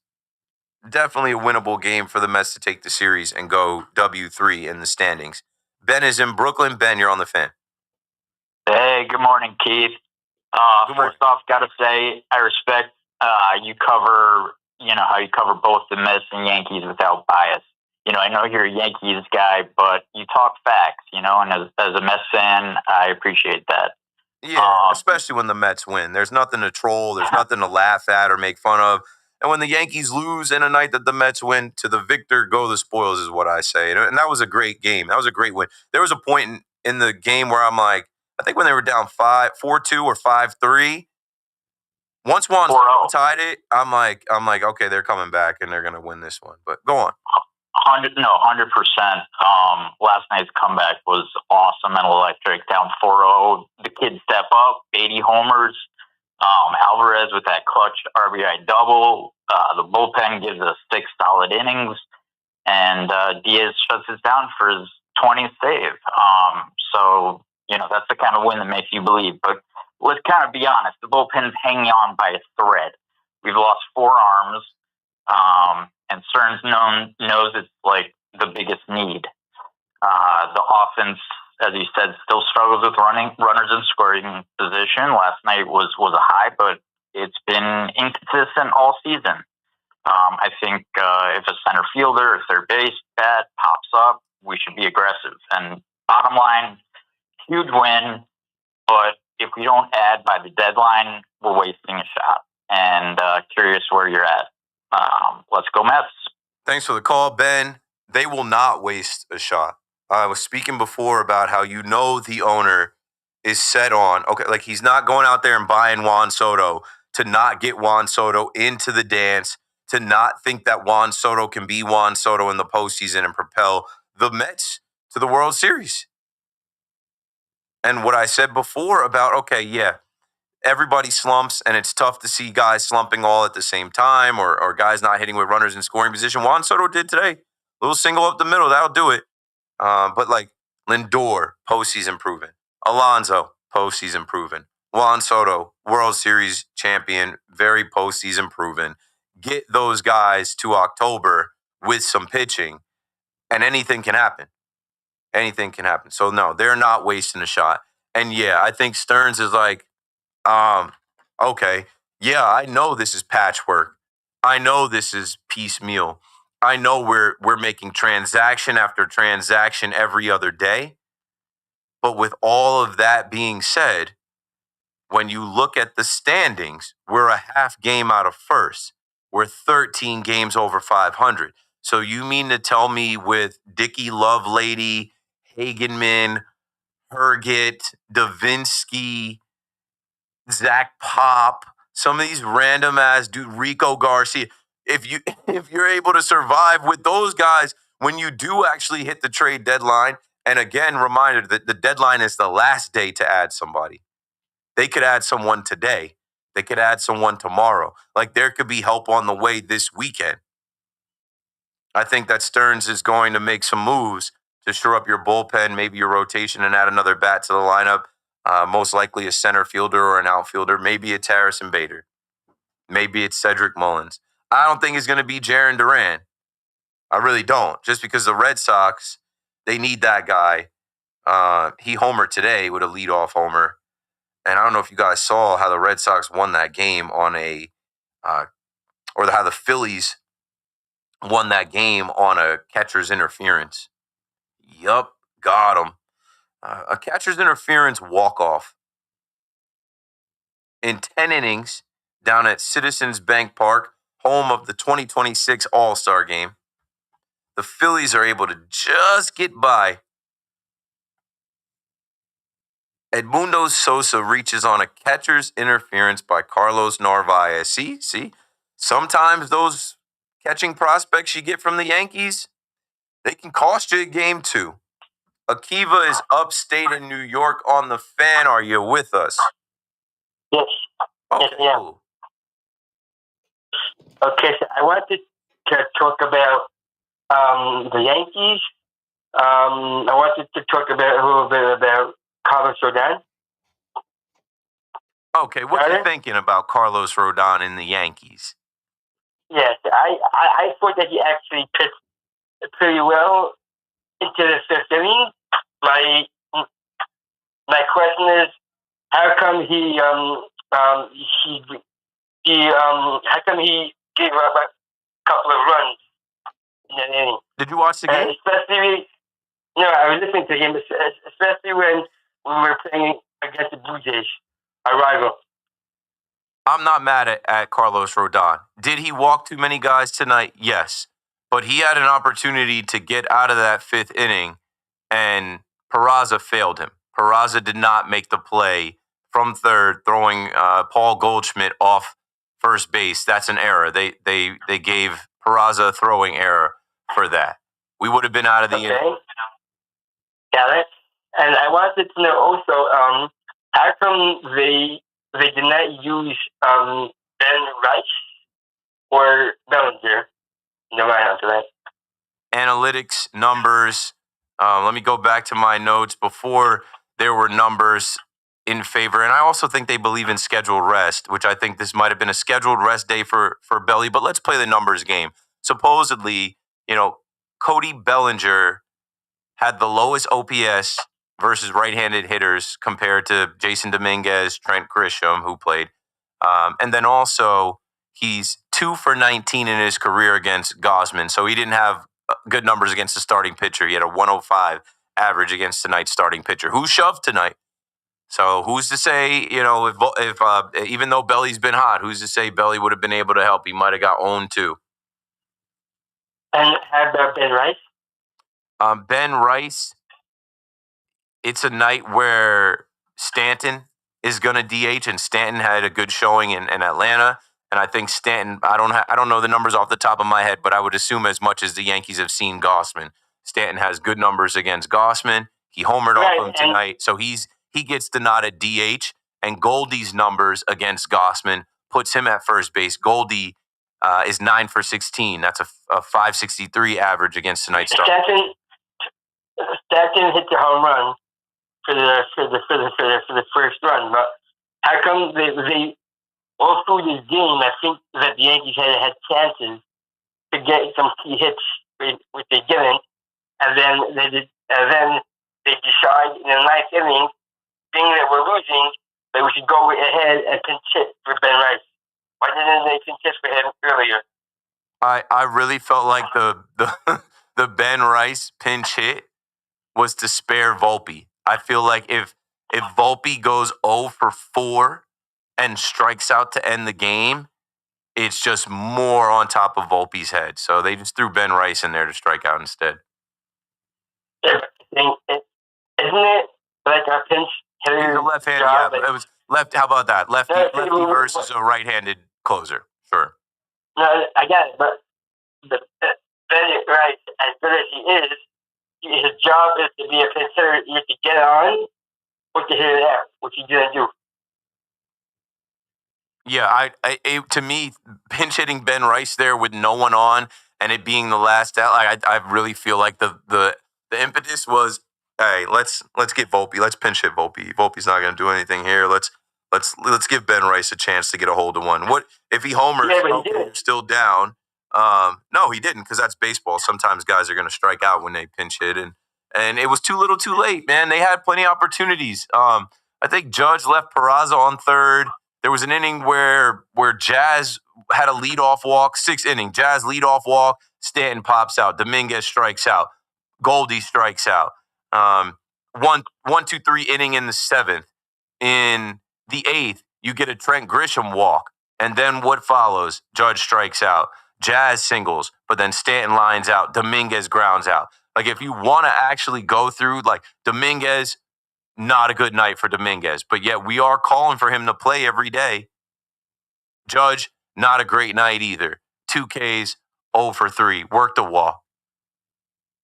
Definitely a winnable game for the Mets to take the series and go W3 in the standings. Ben is in Brooklyn. Ben, you're on the Fan. Hey, good morning, Keith. First off, got to say, I respect you cover, how you cover both the Mets and Yankees without bias. I know you're a Yankees guy, but you talk facts, and as a Mets fan, I appreciate that. Yeah, especially when the Mets win. There's nothing to troll. There's nothing to laugh at or make fun of. And when the Yankees lose in a night that the Mets win, to the victor go the spoils is what I say. And that was a great game. That was a great win. There was a point in the game where I'm like, I think when they were down 4-2 or 5-3, once Juan Soto tied it, I'm like, okay, they're coming back and they're going to win this one. But go on. 100%. Last night's comeback was awesome and electric. Down 4-0, the kids step up, 80 homers. Alvarez with that clutch RBI double. The bullpen gives us 6 solid innings, and Diaz shuts us down for his 20th save. So that's the kind of win that makes you believe. But let's kind of be honest. The bullpen's hanging on by a thread. We've lost 4 arms. And Stearns knows it's like the biggest need. The offense, as you said, still struggles with runners in scoring position. Last night was a high, but it's been inconsistent all season. I think if a center fielder or third base bat pops up, we should be aggressive. And bottom line, huge win, but if we don't add by the deadline, we're wasting a shot. And curious where you're at. Let's go Mets. Thanks for the call, Ben. They will not waste a shot. I was speaking before about how the owner is set on, he's not going out there and buying Juan Soto to not get Juan Soto into the dance, to not think that Juan Soto can be Juan Soto in the postseason and propel the Mets to the World Series. And what I said before about, everybody slumps, and it's tough to see guys slumping all at the same time or guys not hitting with runners in scoring position. Juan Soto did today. A little single up the middle, that'll do it. But Lindor, postseason proven. Alonso, postseason proven. Juan Soto, World Series champion, very postseason proven. Get those guys to October with some pitching, and anything can happen. Anything can happen. So, no, they're not wasting a shot. And, yeah, I think Stearns is okay, yeah, I know this is patchwork. I know this is piecemeal. I know we're making transaction after transaction every other day. But with all of that being said, when you look at the standings, we're a half game out of first. We're 13 games over 500. So you mean to tell me with Dickie Lovelady, Hagenman, Herget, Davinsky, Zach Pop, some of these random ass dude, Rico Garcia, if you're able to survive with those guys when you do actually hit the trade deadline, and again, reminder that the deadline is the last day to add somebody. They could add someone today. They could add someone tomorrow. Like there could be help on the way this weekend. I think that Stearns is going to make some moves to shore up your bullpen, maybe your rotation, and add another bat to the lineup. Most likely a center fielder or an outfielder. Maybe it's Harrison Bader. Maybe it's Cedric Mullins. I don't think it's going to be Jarren Duran. I really don't. Just because the Red Sox, they need that guy. He homered today with a leadoff homer. And I don't know if you guys saw how the Red Sox won that game on how the Phillies won that game on a catcher's interference. Yup, got him. A catcher's interference walk-off. In 10 innings down at Citizens Bank Park, home of the 2026 All-Star Game, the Phillies are able to just get by. Edmundo Sosa reaches on a catcher's interference by Carlos Narvaez. See? Sometimes those catching prospects you get from the Yankees, they can cost you a game too. Akiva is upstate in New York on the Fan. Are you with us? Yes. Okay, yes, yeah. cool. Okay, so I wanted to talk about the Yankees. I wanted to talk about a little bit about Carlos Rodon. Okay, what you thinking about Carlos Rodon in the Yankees? Yes, I thought that he actually pitched pretty well into the fifth inning. My question is, how come how come he gave up a couple of runs in that inning? Did you watch the game? No, I was listening to him, especially when we were playing against the Blue Jays, our rival. I'm not mad at Carlos Rodon. Did he walk too many guys tonight? Yes. But he had an opportunity to get out of that fifth inning, and Peraza failed him. Peraza did not make the play from third, throwing Paul Goldschmidt off first base. That's an error. They gave Peraza a throwing error for that. We would have been out of the inning. Got it. And I wanted to know also, how come they did not use Ben Rice or Bellinger? No, I answer that. Analytics, numbers. Let me go back to my notes. Before there were numbers in favor, and I also think they believe in scheduled rest, which I think this might have been a scheduled rest day for Belly, but let's play the numbers game. Supposedly, Cody Bellinger had the lowest OPS versus right-handed hitters compared to Jason Dominguez, Trent Grisham, who played. And then also, he's 2 for 19 in his career against Gausman, so he didn't have good numbers against the starting pitcher. He had a 105 average against tonight's starting pitcher, who shoved tonight. So who's to say, if even though Belly's been hot, who's to say Belly would have been able to help? He might have got owned too. And how about Ben Rice? Ben Rice, it's a night where Stanton is going to DH, and Stanton had a good showing in Atlanta. And I think Stanton, I don't know the numbers off the top of my head, but I would assume as much as the Yankees have seen Gausman, Stanton has good numbers against Gausman. He homered off him tonight, so he gets the nod at DH. And Goldie's numbers against Gausman puts him at first base. Goldie is 9 for 16. That's a 563 average against tonight's start. Stanton hit the home run for the first run, but how come they all through this game? I think that the Yankees had chances to get some key hits, which they didn't, and then they decide in the ninth inning, being that we're losing, that we should go ahead and pinch hit for Ben Rice. Why didn't they pinch hit for him earlier? I really felt like the Ben Rice pinch hit was to spare Volpe. I feel like if Volpe goes 0 for 4 and strikes out to end the game, it's just more on top of Volpe's head. So they just threw Ben Rice in there to strike out instead. Isn't it like a pinch hitter? He's a left-handed, yeah. It was left. How about that? Lefty versus a right-handed closer. Sure. No, I got it, but Ben Rice, as good as he is, his job is to be a pinch hitter. You have to get on or to hit it out, which he didn't do. Yeah, to me, pinch hitting Ben Rice there with no one on and it being the last out, I really feel like the impetus was, hey, let's get Volpe, let's pinch hit Volpe. Volpe's not going to do anything here. Let's give Ben Rice a chance to get a hold of one. What if he homers? Yeah, okay, you're still down. No, he didn't, because that's baseball. Sometimes guys are going to strike out when they pinch hit, and it was too little, too late. Man, they had plenty of opportunities. I think Judge left Peraza on third. There was an inning where Jazz had a leadoff walk, 6th inning. Jazz leadoff walk, Stanton pops out, Dominguez strikes out, Goldie strikes out. 1, 2, 3 inning in the 7th. In the 8th, you get a Trent Grisham walk, and then what follows? Judge strikes out, Jazz singles, but then Stanton lines out, Dominguez grounds out. Like, if you want to actually go through, like, Dominguez, not a good night for Dominguez, but yet we are calling for him to play every day. Judge, not a great night either. 2 Ks, 0 for 3, worked a wall.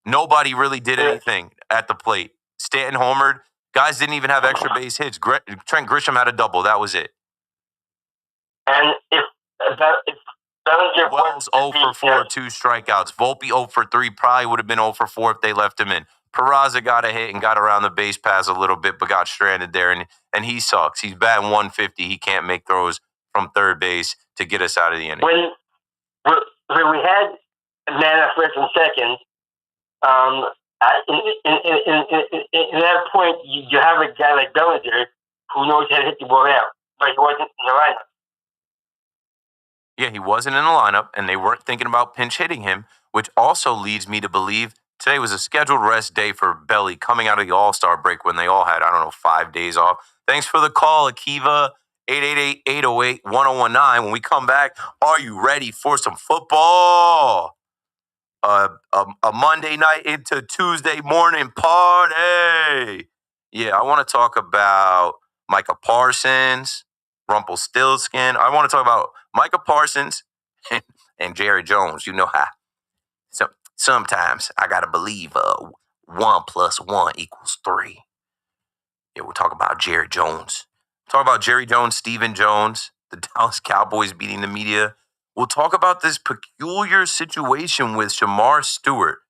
Nobody really did anything at the plate. Stanton homered. Guys didn't even have extra base hits. Trent Grisham had a double. That was it. And if Wells 0 for 4, 2 strikeouts. Volpe 0 for 3, probably would have been 0 for 4 if they left him in. Peraza got a hit and got around the base pass a little bit, but got stranded there, and he sucks. He's batting 150. He can't make throws from third base to get us out of the inning. When we had man at first and second, in that point, you have a guy like Bellinger who knows how to hit the ball out, but he wasn't in the lineup. Yeah, he wasn't in the lineup, and they weren't thinking about pinch hitting him, which also leads me to believe today was a scheduled rest day for Belly coming out of the All-Star break when they all had, 5 days off. Thanks for the call, Akiva, 888-808-1019. When we come back, are you ready for some football? A Monday night into Tuesday morning party. Yeah, I want to talk about Micah Parsons, Rumpelstiltskin. I want to talk about Micah Parsons and Jerry Jones. You know how sometimes I got to believe 1 + 1 = 3. Yeah, we'll talk about Jerry Jones. Talk about Jerry Jones, Stephen Jones, the Dallas Cowboys beating the media. We'll talk about this peculiar situation with Shamar Stewart,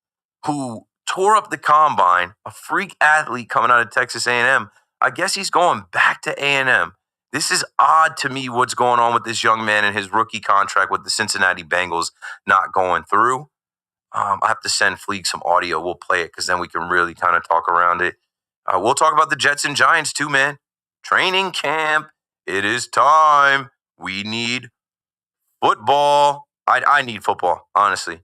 who tore up the combine, a freak athlete coming out of Texas A&M. I guess he's going back to A&M. This is odd to me, what's going on with this young man and his rookie contract with the Cincinnati Bengals not going through. I have to send Fleek some audio. We'll play it because then we can really kind of talk around it. We'll talk about the Jets and Giants too, man. Training camp. It is time. We need football. I need football, honestly.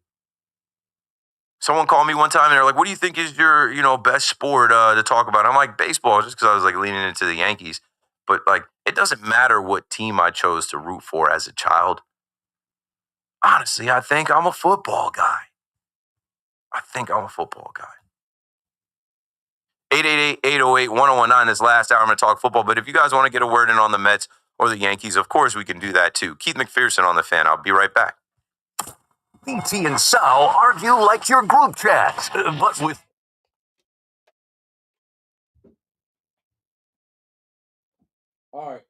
Someone called me one time and they're like, what do you think is your, best sport to talk about? I'm like, baseball, just because I was like leaning into the Yankees. But like, it doesn't matter what team I chose to root for as a child. Honestly, I think I'm a football guy. 888-808-1019 this last hour. I'm going to talk football. But if you guys want to get a word in on the Mets or the Yankees, of course we can do that too. Keith McPherson on the Fan. I'll be right back. BT and Sal argue like your group chat, but with... All right.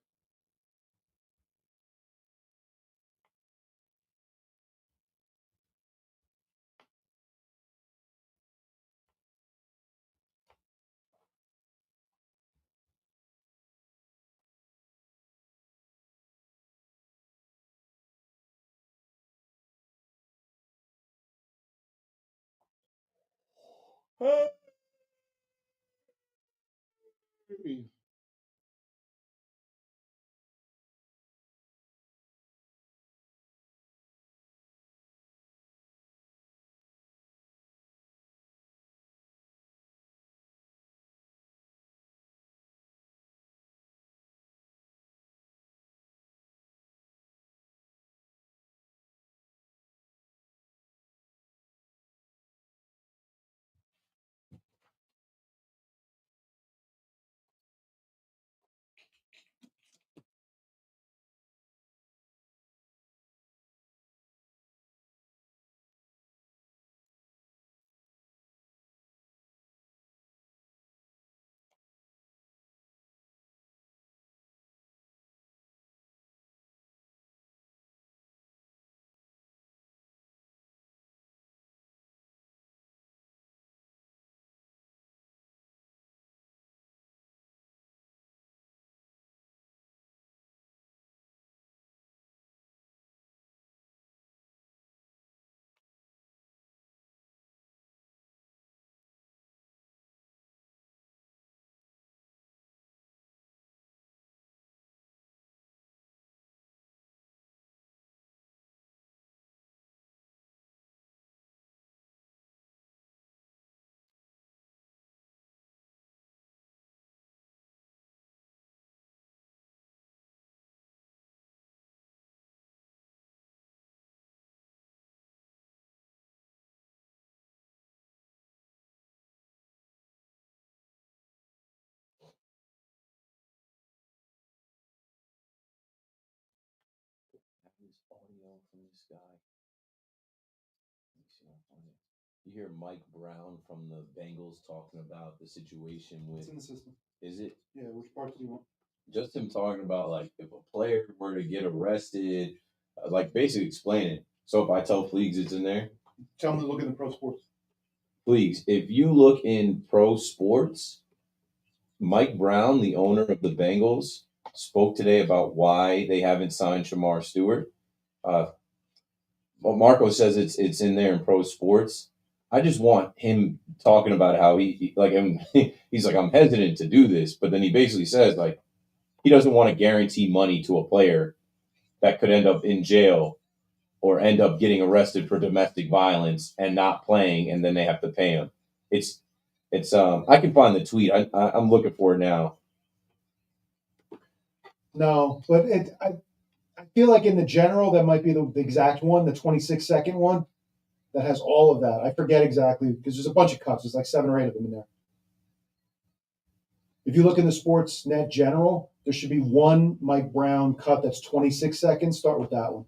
from this guy. Let me see if I find it. You hear Mike Brown from the Bengals talking about the situation with. It's in the system. Is it? Yeah, which part do you want? Just him talking about like if a player were to get arrested, like basically explain it. So if I tell Fleegs it's in there, Tell them to look in the pro sports. Fleegs, if you look in pro sports, Mike Brown, the owner of the Bengals, spoke today about why they haven't signed Shamar Stewart. Well, Marco says it's in there in pro sports. I just want him talking about how he's like I'm hesitant to do this, but then he basically says like he doesn't want to guarantee money to a player that could end up in jail or end up getting arrested for domestic violence and not playing, and then they have to pay him. It's I can find the tweet. I'm looking for it now. No, but I feel like in the general that might be the exact one, the 26-second one that has all of that. I forget exactly because there's a bunch of cuts. There's like 7 or 8 of them in there. If you look in the Sportsnet general, there should be one Mike Brown cut that's 26 seconds. Start with that one.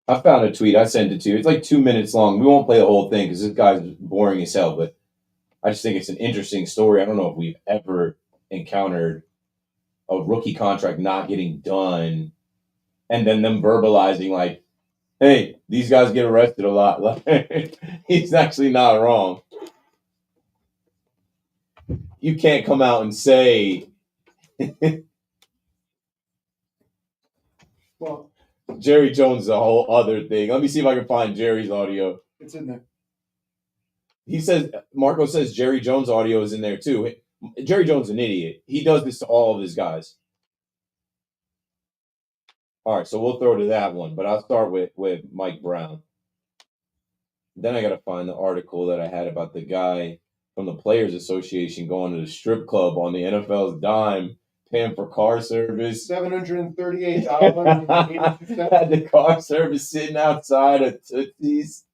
I found a tweet. I sent it to you. It's like 2 minutes long. We won't play the whole thing because this guy's boring as hell, but I just think it's an interesting story. I don't know if we've ever encountered a rookie contract not getting done and then them verbalizing like, hey, these guys get arrested a lot. Like, he's actually not wrong. You can't come out and say, well, Jerry Jones is a whole other thing. Let me see if I can find Jerry's audio. It's in there. He says, Marco says Jerry Jones' audio is in there too. Jerry Jones is an idiot. He does this to all of his guys. All right, so we'll throw to that one, but I'll start with Mike Brown. Then I got to find the article that I had about the guy from the Players Association going to the strip club on the NFL's dime, paying for car service. $738.82. Had the car service sitting outside of Tootsie's.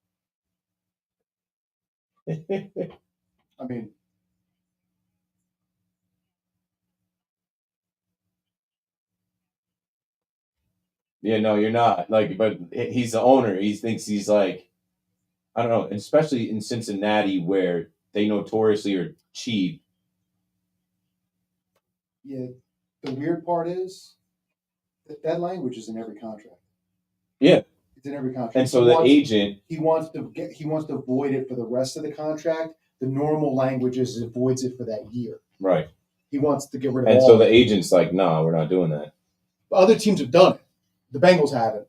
I mean, yeah, no, you're not. Like, but he's the owner. He thinks he's like, I don't know, especially in Cincinnati where they notoriously are cheap. yeah, the weird part is that language is in every contract. Yeah. It's in every contract. And so the agent, he wants to void it for the rest of the contract. The normal language is it voids it for that year. right. He wants to get rid of And all so of the it. agent's like, nah, we're not doing that. Other teams have done it. The Bengals haven't.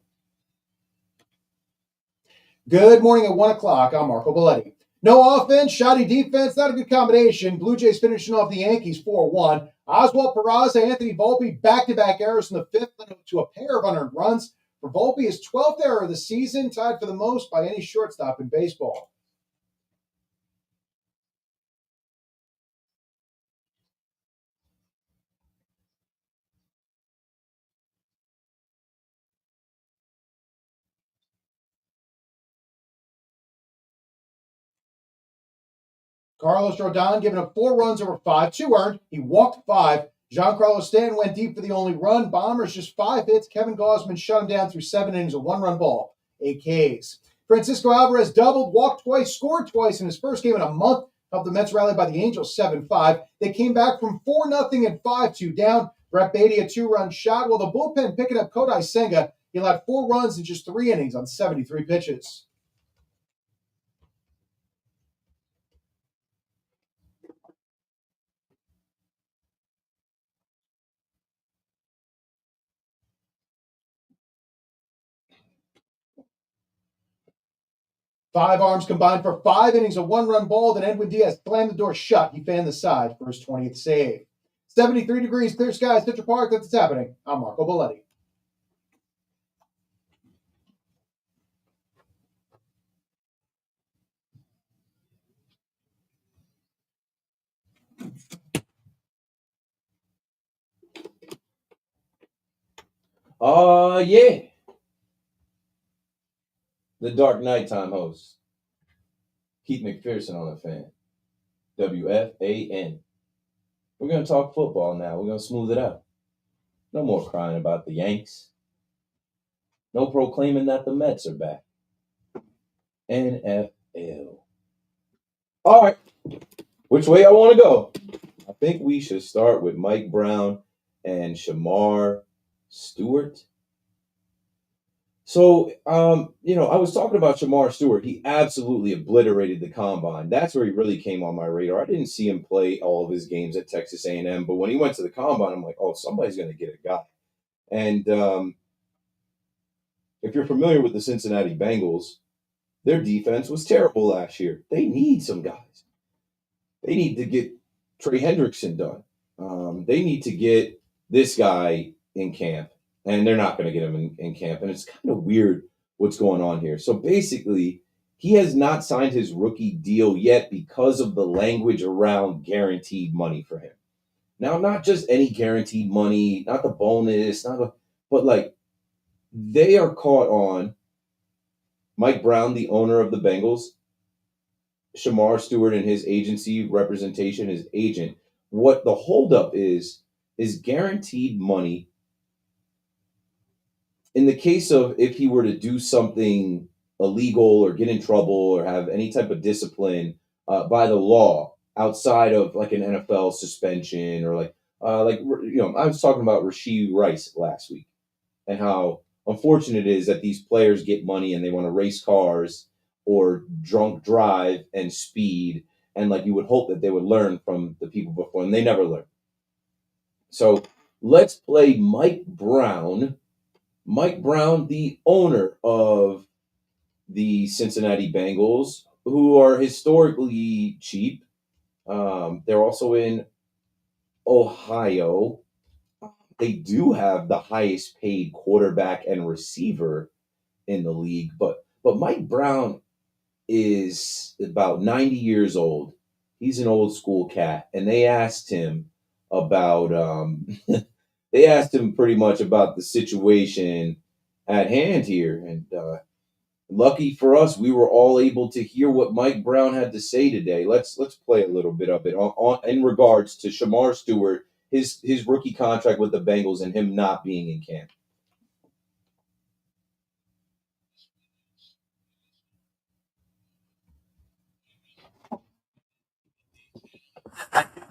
Good morning at 1 o'clock. I'm Marco Belletti. No offense, shoddy defense, not a good combination. Blue Jays finishing off the Yankees 4-1. Oswald Peraza, Anthony Volpe, back-to-back errors in the fifth to a pair of unearned runs. For Volpe, his 12th error of the season, tied for the most by any shortstop in baseball. Carlos Rodon giving up 4 runs over 5, 2 earned. He walked 5. Giancarlo Stanton went deep for the only run. Bombers just 5 hits. Kevin Gausman shut him down through 7 innings, a 1-run ball, 8 Ks. Francisco Alvarez doubled, walked twice, scored twice in his first game in a month. Helped the Mets rally by the Angels 7-5. They came back from 4-0 and 5-2 down. Brett Beatty a 2-run shot, while the bullpen picking up Kodai Senga. He allowed 4 runs in just 3 innings on 73 pitches. Five arms combined for 5 innings, a 1-run ball. Then Edwin Diaz slammed the door shut. He fanned the side for his 20th save. 73 degrees, clear skies, Central Park. That's what's happening. I'm Marco Belletti. Yeah. The Dark Nighttime host. Keith McPherson on the Fan. WFAN. We're going to talk football now. We're going to smooth it out. No more crying about the Yanks. No proclaiming that the Mets are back. NFL. All right. Which way I want to go? I think we should start with Mike Brown and Shamar Stewart. So, I was talking about Shamar Stewart. He absolutely obliterated the combine. That's where he really came on my radar. I didn't see him play all of his games at Texas A&M, but when he went to the combine, I'm like, oh, somebody's going to get a guy. And if you're familiar with the Cincinnati Bengals, their defense was terrible last year. They need some guys. They need to get Trey Hendrickson done. They need to get this guy in camp, and they're not going to get him in camp. And it's kind of weird what's going on here. So basically, he has not signed his rookie deal yet because of the language around guaranteed money for him. Now, not just any guaranteed money, not the bonus, but like they are caught on Mike Brown, the owner of the Bengals, Shamar Stewart and his agency representation, his agent. What the holdup is guaranteed money. In the case of if he were to do something illegal or get in trouble or have any type of discipline by the law outside of like an NFL suspension or I was talking about Rashee Rice last week and how unfortunate it is that these players get money and they want to race cars or drunk drive and speed. And like you would hope that they would learn from the people before, and they never learn. So let's play Mike Brown. Mike Brown, the owner of the Cincinnati Bengals, who are historically cheap. They're also in Ohio. They do have the highest paid quarterback and receiver in the league, but Mike Brown is about 90 years old. He's an old school cat, and they asked him about they asked him pretty much about the situation at hand here, and lucky for us, we were all able to hear what Mike Brown had to say today. Let's play a little bit of it in regards to Shamar Stewart, his rookie contract with the Bengals, and him not being in camp.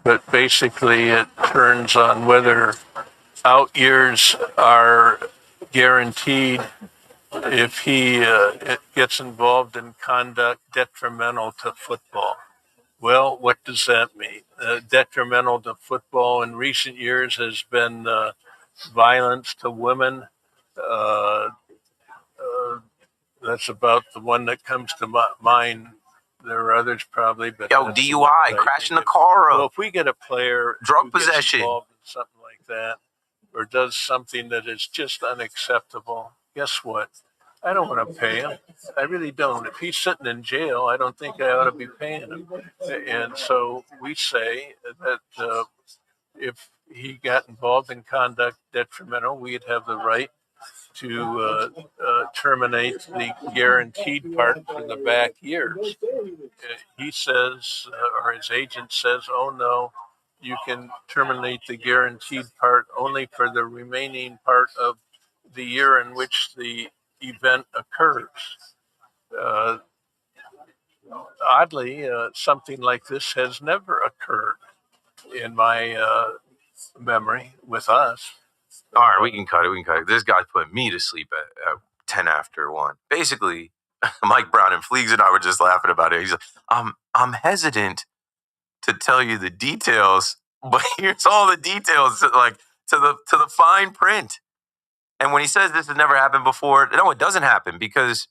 But basically, it turns on whether out years are guaranteed if he gets involved in conduct detrimental to football. Well, what does that mean? Detrimental to football in recent years has been violence to women. That's about the one that comes to mind. There are others probably, but DUI, crashing the car up. Well, if we get a player drug who possession, gets involved in something like that, or does something that is just unacceptable, guess what? I don't want to pay him. I really don't. If he's sitting in jail, I don't think I ought to be paying him. And so we say that if he got involved in conduct detrimental, we'd have the right to terminate the guaranteed part for the back years. He says, or his agent says, oh no, you can terminate the guaranteed part only for the remaining part of the year in which the event occurs. Oddly, something like this has never occurred in my memory with us. All right, we can cut it. This guy's putting me to sleep at 10 after 1. Basically, Mike Brown and Fleegs and I were just laughing about it. He's like, I'm hesitant to tell you the details, but here's all the details, like to the fine print. And when he says this has never happened before, no, it doesn't happen because,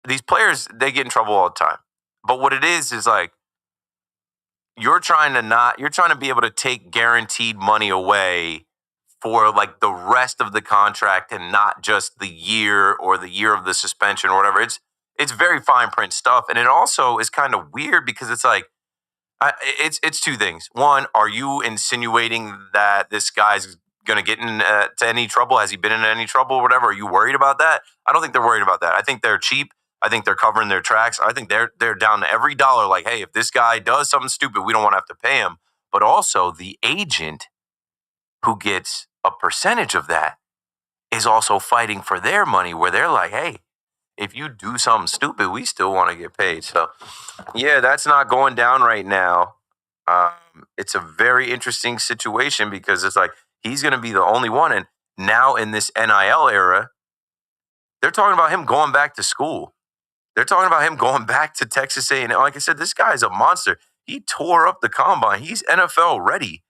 these players, they get in trouble all the time. But what it is like, you're trying to be able to take guaranteed money away for like the rest of the contract and not just the year or the year of the suspension or whatever. It's very fine print stuff. And it also is kind of weird because it's like, It's two things. One, are you insinuating that this guy's going to get into any trouble? Has he been in any trouble or whatever? Are you worried about that? I don't think they're worried about that. I think they're cheap. I think they're covering their tracks. I think they're down to every dollar. Like, hey, if this guy does something stupid, we don't want to have to pay him. But also the agent who gets a percentage of that is also fighting for their money, where they're like, hey, if you do something stupid, we still want to get paid. So, yeah, that's not going down right now. It's a very interesting situation because it's like he's going to be the only one. And now in this NIL era, they're talking about him going back to school. They're talking about him going back to Texas A&M. Like I said, this guy's a monster. He tore up the combine. He's NFL ready.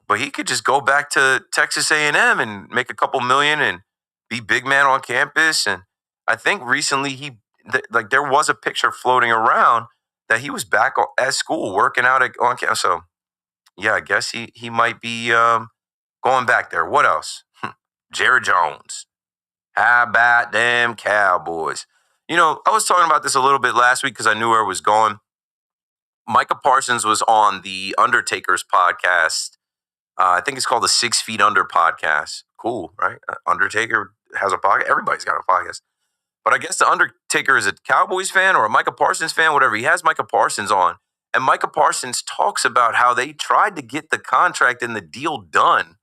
But he could just go back to Texas A&M and make a couple million and be big man on campus. And I think recently there was a picture floating around that he was back at school working out on campus. So, yeah, I guess he might be going back there. What else? Jerry Jones. How about them Cowboys? You know, I was talking about this a little bit last week because I knew where it was going. Micah Parsons was on the Undertaker's podcast. I think it's called the 6 Feet Under podcast. Cool, right? Undertaker has a podcast. Everybody's got a podcast. But I guess the Undertaker is a Cowboys fan or a Micah Parsons fan, whatever. He has Micah Parsons on. And Micah Parsons talks about how they tried to get the contract and the deal done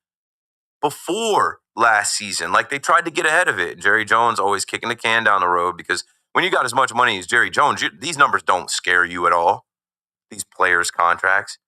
before last season. Like they tried to get ahead of it. Jerry Jones always kicking the can down the road because when you got as much money as Jerry Jones, these numbers don't scare you at all. These players' contracts.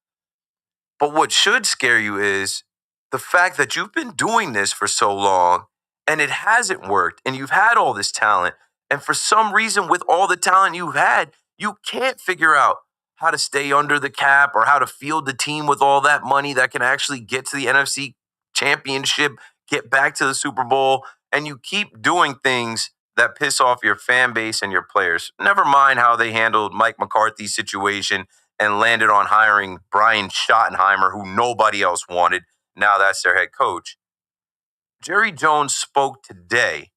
But what should scare you is the fact that you've been doing this for so long and it hasn't worked and you've had all this talent. And for some reason, with all the talent you've had, you can't figure out how to stay under the cap or how to field the team with all that money that can actually get to the NFC Championship, get back to the Super Bowl. And you keep doing things that piss off your fan base and your players. Never mind how they handled Mike McCarthy's situation and landed on hiring Brian Schottenheimer, who nobody else wanted. Now that's their head coach. Jerry Jones spoke today,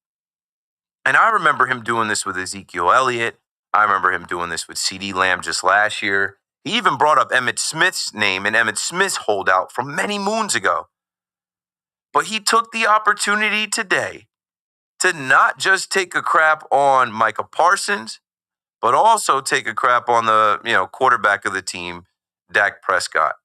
and I remember him doing this with Ezekiel Elliott. I remember him doing this with CeeDee Lamb just last year. He even brought up Emmitt Smith's name and Emmitt Smith's holdout from many moons ago. But he took the opportunity today to not just take a crap on Micah Parsons, but also take a crap on the quarterback of the team, Dak Prescott.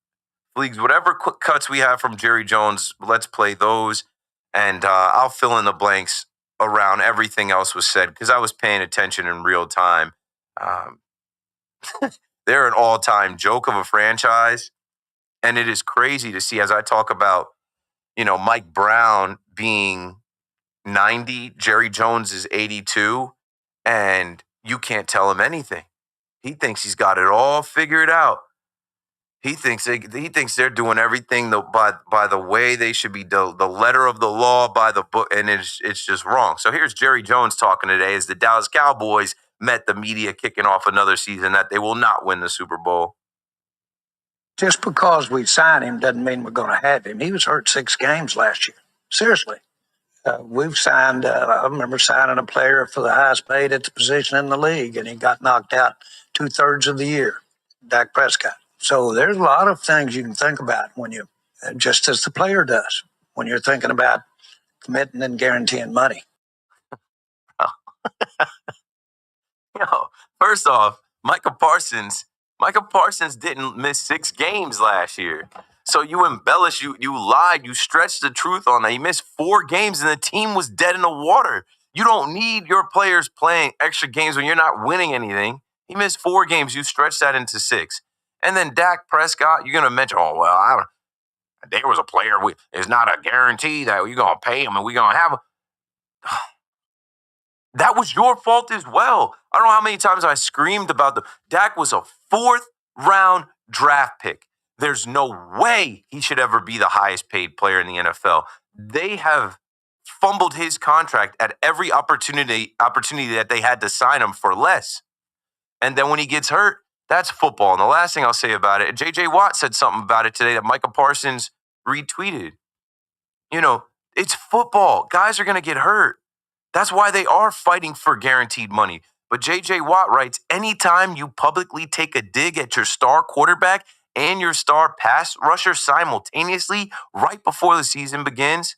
Leagues, whatever quick cuts we have from Jerry Jones, let's play those, and I'll fill in the blanks around everything else was said because I was paying attention in real time. They're an all-time joke of a franchise, and it is crazy to see as I talk about, Mike Brown being 90, Jerry Jones is 82, and you can't tell him anything. He thinks he's got it all figured out. He thinks they're doing everything by the way they should be, the letter of the law, by the book, and it's just wrong. So here's Jerry Jones talking today as the Dallas Cowboys met the media kicking off another season that they will not win the Super Bowl. Just because we signed him doesn't mean we're going to have him. He was hurt 6 games last year. Seriously. We've signed, I remember signing a player for the highest paid at the position in the league, and he got knocked out 2/3 of the year, Dak Prescott. So there's a lot of things you can think about when you, just as the player does, when you're thinking about committing and guaranteeing money. First off, Micah Parsons didn't miss 6 games last year. So you embellished, you lied, you stretched the truth on that. He missed 4 games and the team was dead in the water. You don't need your players playing extra games when you're not winning anything. He missed 4 games. You stretched that into 6. And then Dak Prescott, you're going to mention, there was a player. It's not a guarantee that you're going to pay him and we're going to have him. That was your fault as well. I don't know how many times I screamed about Dak was a 4th-round draft pick. There's no way he should ever be the highest paid player in the NFL. They have fumbled his contract at every opportunity that they had to sign him for less. And then when he gets hurt, that's football. And the last thing I'll say about it, J.J. Watt said something about it today that Micah Parsons retweeted. It's football. Guys are going to get hurt. That's why they are fighting for guaranteed money. But J.J. Watt writes, anytime you publicly take a dig at your star quarterback and your star pass rusher simultaneously right before the season begins,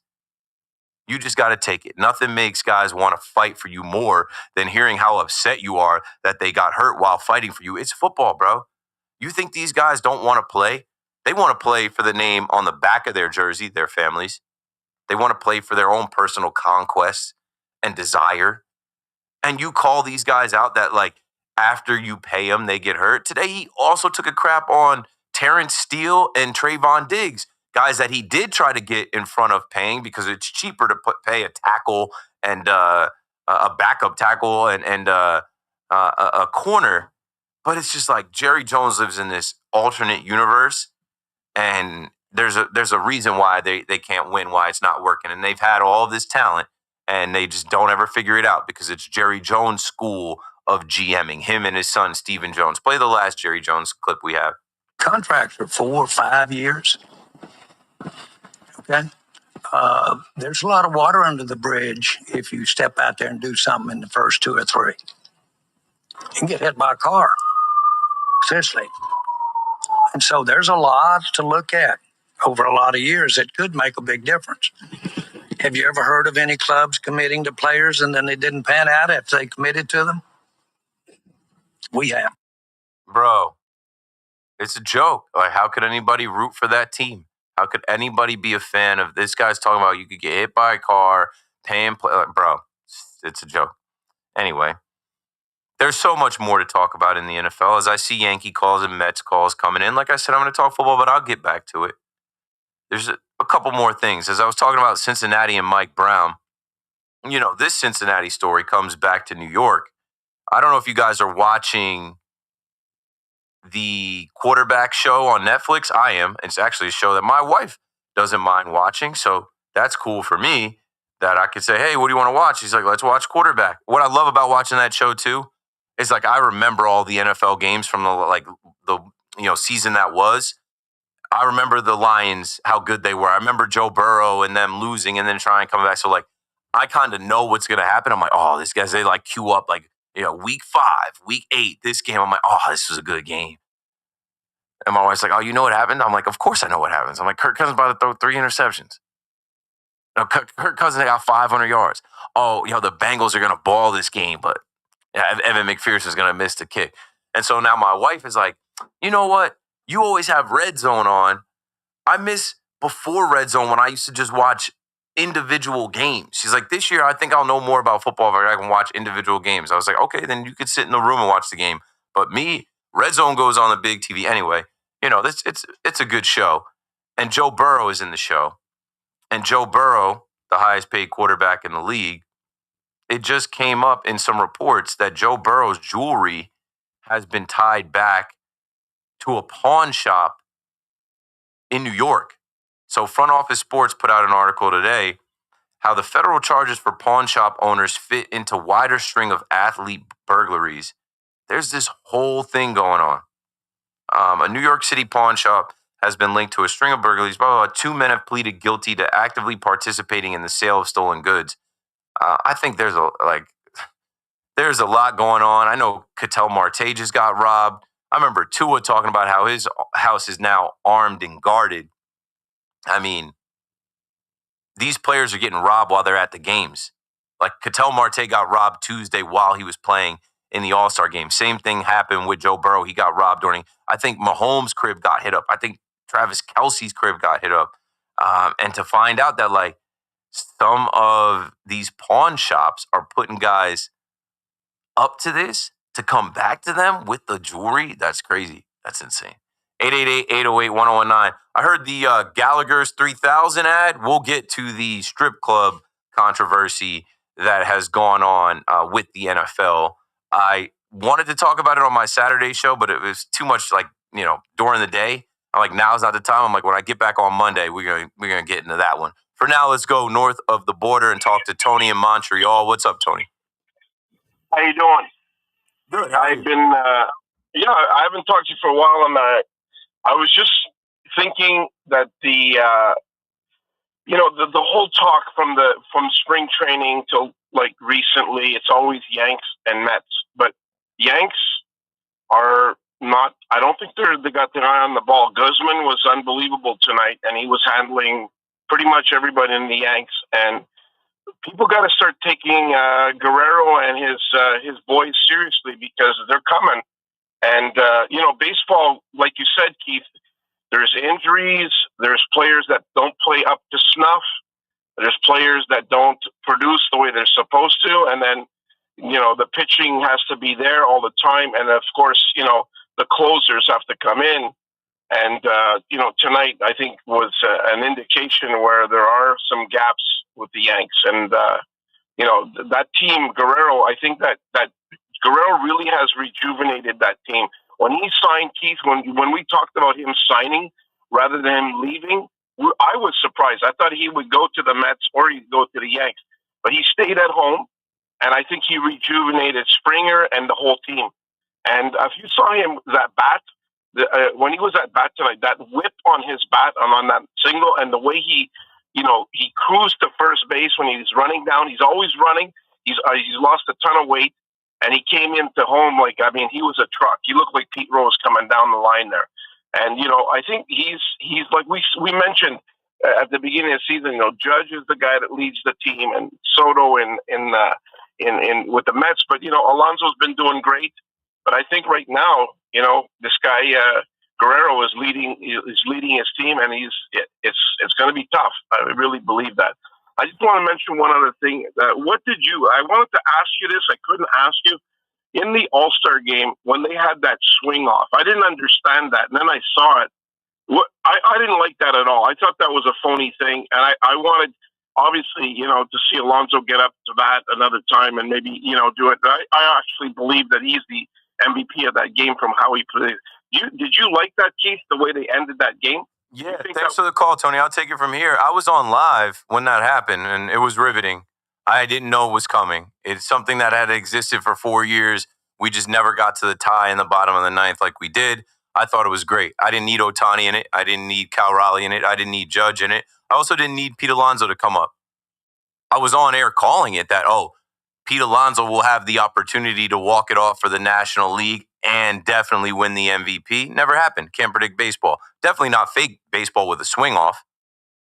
you just got to take it. Nothing makes guys want to fight for you more than hearing how upset you are that they got hurt while fighting for you. It's football, bro. You think these guys don't want to play? They want to play for the name on the back of their jersey, their families. They want to play for their own personal conquests and desire. And you call these guys out that, like, after you pay them, they get hurt. Today, he also took a crap on Terrence Steele and Trayvon Diggs, guys that he did try to get in front of paying because it's cheaper to pay a tackle and a backup tackle and a corner. But it's just like Jerry Jones lives in this alternate universe, and there's a reason why they can't win, why it's not working. And they've had all this talent, and they just don't ever figure it out because it's Jerry Jones' school of GMing, him and his son, Stephen Jones. Play the last Jerry Jones clip we have. Contracts are 4 or 5 years. Okay? There's a lot of water under the bridge if you step out there and do something in the first 2 or 3. You can get hit by a car. Seriously. And so there's a lot to look at over a lot of years that could make a big difference. Have you ever heard of any clubs committing to players and then they didn't pan out after they committed to them? We have. Bro, it's a joke. Like, how could anybody root for that team? How could anybody be a fan of this guy's talking about you could get hit by a car, paying play? Like, bro, it's a joke. Anyway, there's so much more to talk about in the NFL as I see Yankee calls and Mets calls coming in. Like I said, I'm going to talk football, but I'll get back to it. There's a couple more things. As I was talking about Cincinnati and Mike Brown, you know, this Cincinnati story comes back to New York. I don't know if you guys are watching the quarterback show on Netflix. I am. It's actually a show that my wife doesn't mind watching. So that's cool for me that I could say, hey, what do you want to watch? She's like, let's watch quarterback. What I love about watching that show too is like I remember all the NFL games from the season that was. I remember the Lions, how good they were. I remember Joe Burrow and them losing and then trying to come back. So like I kind of know what's going to happen. I'm like, oh, this guy's, they like queue up like, week 5, week 8, this game. I'm like, oh, this was a good game. And my wife's like, oh, you know what happened? I'm like, of course I know what happens. I'm like, Kirk Cousins about to throw 3 interceptions. No, Kirk Cousins got 500 yards. Oh, the Bengals are going to ball this game, but Evan McPherson's going to miss the kick. And so now my wife is like, you know what? You always have Red Zone on. I miss before Red Zone when I used to just watch individual games. She's like, this year, I think I'll know more about football if I can watch individual games. I was like, okay, then you could sit in the room and watch the game. But me, Red Zone goes on the big TV anyway. It's a good show. And Joe Burrow is in the show. And Joe Burrow, the highest paid quarterback in the league, it just came up in some reports that Joe Burrow's jewelry has been tied back to a pawn shop in New York. So Front Office Sports put out an article today how the federal charges for pawn shop owners fit into wider string of athlete burglaries. There's this whole thing going on. A New York City pawn shop has been linked to a string of burglaries. Blah, blah, blah. 2 men have pleaded guilty to actively participating in the sale of stolen goods. I think there's a lot going on. I know Ketel Marte just got robbed. I remember Tua talking about how his house is now armed and guarded. I mean, these players are getting robbed while they're at the games. Like Ketel Marte got robbed Tuesday while he was playing in the All-Star game. Same thing happened with Joe Burrow. He got robbed during, I think Mahomes' crib got hit up. I think Travis Kelce's crib got hit up. And to find out that like some of these pawn shops are putting guys up to this to come back to them with the jewelry, that's crazy. That's insane. 888-808-1019. I heard the Gallagher's 3000 ad. We'll get to the strip club controversy that has gone on with the NFL. I wanted to talk about it on my Saturday show, but it was too much during the day. I'm like, now's not the time. I'm like, when I get back on Monday, we're gonna get into that one. For now, let's go north of the border and talk to Tony in Montreal. What's up, Tony? How you doing? Good. I've been, I haven't talked to you for a while, and I was just thinking that the whole talk from spring training to like recently, it's always Yanks and Mets. But Yanks are not, I don't think they got their eye on the ball. Guzman was unbelievable tonight, and he was handling pretty much everybody in the Yanks. And people got to start taking Guerrero and his boys seriously, because they're coming. And, baseball, like you said, Keith, there's injuries, there's players that don't play up to snuff, there's players that don't produce the way they're supposed to, and then, the pitching has to be there all the time, and of course, the closers have to come in. And, tonight, I think, was an indication where there are some gaps with the Yanks. And, that team, Guerrero, I think that Guerrero really has rejuvenated that team. When he signed, Keith, when we talked about him signing rather than him leaving, I was surprised. I thought he would go to the Mets or he'd go to the Yanks. But he stayed at home, and I think he rejuvenated Springer and the whole team. And if you saw him, that bat, when he was at bat tonight, that whip on his bat on that single, and the way he cruised to first base when he's running down. He's always running. He's lost a ton of weight, and he came into home he was a truck. He looked like Pete Rose coming down the line there. And I think he's like we mentioned at the beginning of the season. Judge is the guy that leads the team, and Soto in with the Mets. But Alonso's been doing great. But I think right now, this guy Guerrero is leading his team, and it's going to be tough. I really believe that. I just want to mention one other thing. I wanted to ask you this. I couldn't ask you. In the All-Star game, when they had that swing off, I didn't understand that. And then I saw it. I didn't like that at all. I thought that was a phony thing. And I wanted, obviously, to see Alonso get up to bat another time and maybe, do it. I actually believe that he's the MVP of that game from how he played. Did you like that, Keith, the way they ended that game? Yeah, thanks for the call, Tony. I'll take it from here. I was on live when that happened, and it was riveting. I didn't know it was coming. It's something that had existed for 4 years. We just never got to the tie in the bottom of the ninth like we did. I thought it was great. I didn't need Ohtani in it. I didn't need Cal Raleigh in it. I didn't need Judge in it. I also didn't need Pete Alonso to come up. I was on air calling it that, Pete Alonso will have the opportunity to walk it off for the National League and definitely win the MVP. Never happened. Can't predict baseball. Definitely not fake baseball with a swing off.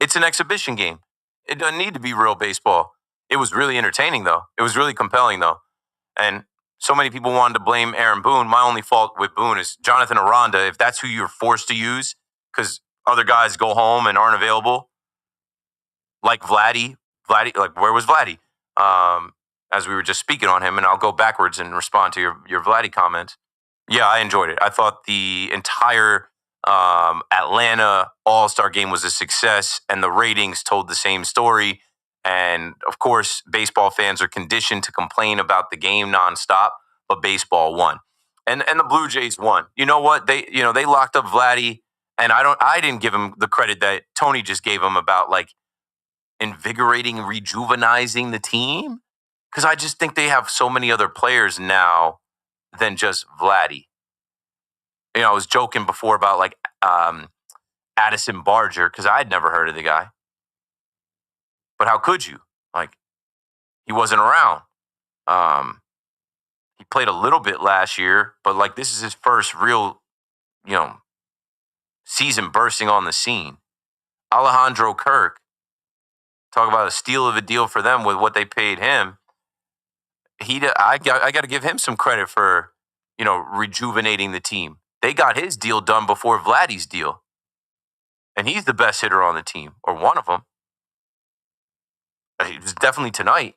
It's an exhibition game. It doesn't need to be real baseball. It was really entertaining, though. It was really compelling, though. And so many people wanted to blame Aaron Boone. My only fault with Boone is Jonathan Aranda. If that's who you're forced to use because other guys go home and aren't available, like Vladdy, like where was Vladdy? As we were just speaking on him, and I'll go backwards and respond to your Vladdy comments. Yeah, I enjoyed it. I thought the entire Atlanta All-Star game was a success, and the ratings told the same story. And, of course, baseball fans are conditioned to complain about the game nonstop, but baseball won. And the Blue Jays won. You know what? They locked up Vladdy, and I didn't give him the credit that Tony just gave him about, invigorating, rejuvenizing the team. Because I just think they have so many other players now than just Vladdy. I was joking before about Addison Barger because I'd never heard of the guy. But how could you? He wasn't around. He played a little bit last year, but this is his first real, season bursting on the scene. Alejandro Kirk, talk about a steal of a deal for them with what they paid him. I got to give him some credit for, rejuvenating the team. They got his deal done before Vladdy's deal. And he's the best hitter on the team, or one of them. It was definitely tonight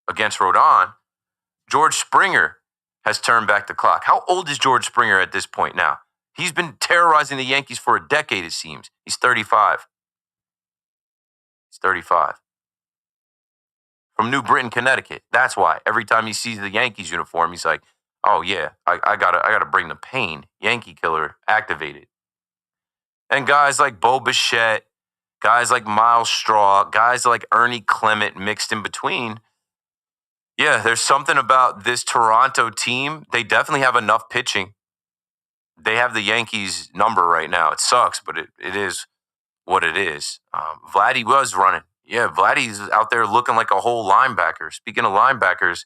against Rodon. George Springer has turned back the clock. How old is George Springer at this point now? He's been terrorizing the Yankees for a decade, it seems. He's 35. He's 35. From New Britain, Connecticut. That's why. Every time he sees the Yankees uniform, he's like, oh, yeah, I gotta bring the pain. Yankee killer activated. And guys like Bo Bichette, guys like Miles Straw, guys like Ernie Clement mixed in between. Yeah, there's something about this Toronto team. They definitely have enough pitching. They have the Yankees number right now. It sucks, but it is what it is. Vladdy was running. Yeah, Vladdy's out there looking like a whole linebacker. Speaking of linebackers,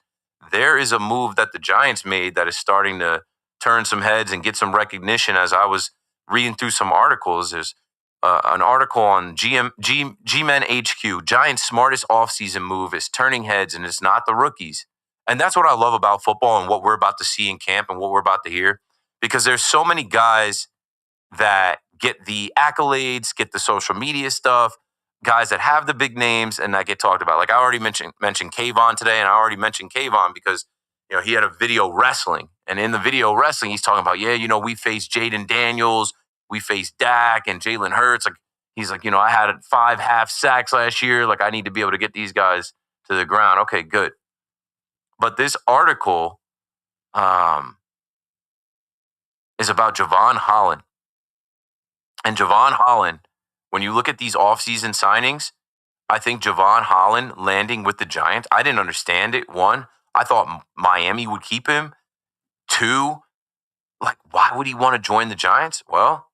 there is a move that the Giants made that is starting to turn some heads and get some recognition. As I was reading through some articles, there's an article on G-Men HQ. Giants' smartest offseason move is turning heads, and it's not the rookies. And that's what I love about football and what we're about to see in camp and what we're about to hear, because there's so many guys that get the accolades, get the social media stuff, guys that have the big names and that get talked about. Like I already mentioned Kayvon today, and I already mentioned Kayvon because he had a video wrestling, and in the video wrestling, he's talking about, we faced Jaden Daniels, we faced Dak and Jalen Hurts. Like he's like, I had 5 half sacks last year. Like I need to be able to get these guys to the ground. Okay, good. But this article is about Javon Holland. And Javon Holland, when you look at these offseason signings, I think Javon Holland landing with the Giants, I didn't understand it. 1, I thought Miami would keep him. 2, like, why would he want to join the Giants? Well,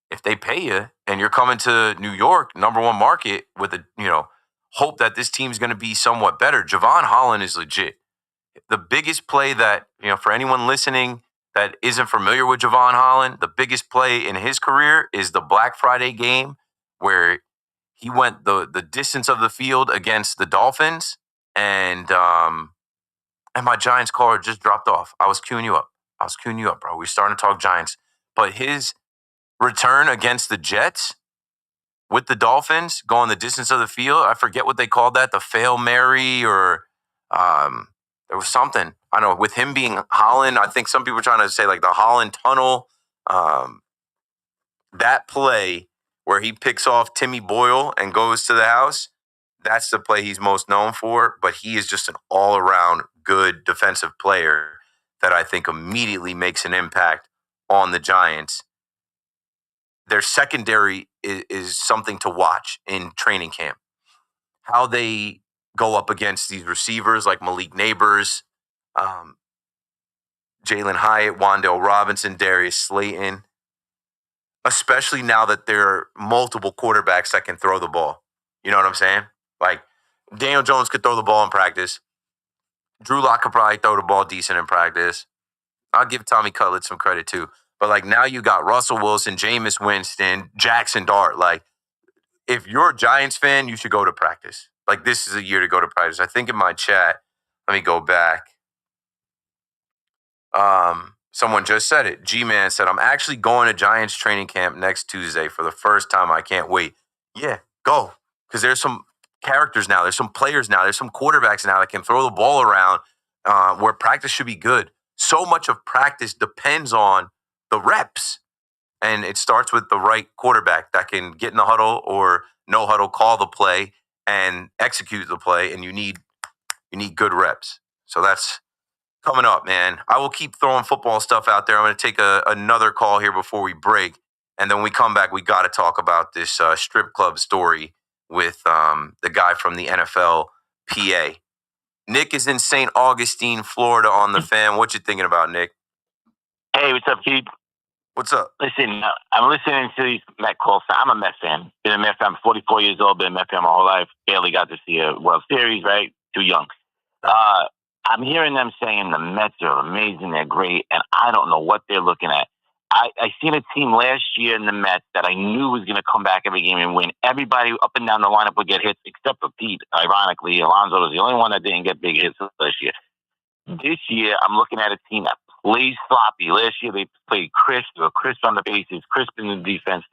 if they pay you and you're coming to New York, number 1 market, with a, hope that this team's going to be somewhat better, Javon Holland is legit. The biggest play that, for anyone listening that isn't familiar with Javon Holland, the biggest play in his career is the Black Friday game where he went the distance of the field against the Dolphins, and my Giants caller just dropped off. I was queuing you up, bro. We're starting to talk Giants. But his return against the Jets with the Dolphins, going the distance of the field, I forget what they called that, the Fail Mary, or there was something. I don't know, with him being Holland, I think some people were trying to say like the Holland Tunnel. That play where he picks off Timmy Boyle and goes to the house, that's the play he's most known for. But he is just an all-around good defensive player that I think immediately makes an impact on the Giants. Their secondary is something to watch in training camp. How they go up against these receivers like Malik Neighbors, Jalen Hyatt, Wan'Dale Robinson, Darius Slayton, especially now that there are multiple quarterbacks that can throw the ball. You know what I'm saying? Like, Daniel Jones could throw the ball in practice. Drew Lock could probably throw the ball decent in practice. I'll give Tommy Cutlet some credit too. But, like, now you got Russell Wilson, Jameis Winston, Jackson Dart. Like, if you're a Giants fan, you should go to practice. Like, this is a year to go to practice. I think in my chat, let me go back. Someone just said it. G-Man said, I'm actually going to Giants training camp next Tuesday for the first time. I can't wait. Yeah, go. Because there's some characters now. There's some players now. There's some quarterbacks now that can throw the ball around where practice should be good. So much of practice depends on the reps. And it starts with the right quarterback that can get in the huddle or no huddle, call the play, and execute the play. And you need good reps. So that's coming up, man. I will keep throwing football stuff out there. I'm going to take another call here before we break. And then when we come back, we got to talk about this strip club story with the guy from the NFL PA. Nick is in St. Augustine, Florida on the Fan. What you thinking about, Nick? Hey, what's up, Pete? What's up? Listen, I'm listening to these Met calls. I'm a Met fan. Been a Met fan. I'm 44 years old. Been a Met fan my whole life. Barely got to see a World Series, right? Too young. I'm hearing them saying the Mets are amazing, they're great, and I don't know what they're looking at. I seen a team last year in the Mets that I knew was going to come back every game and win. Everybody up and down the lineup would get hits, except for Pete. Ironically, Alonso was the only one that didn't get big hits last year. This year, I'm looking at a team that plays sloppy. Last year, they played crisp on the bases, crisp in the defense.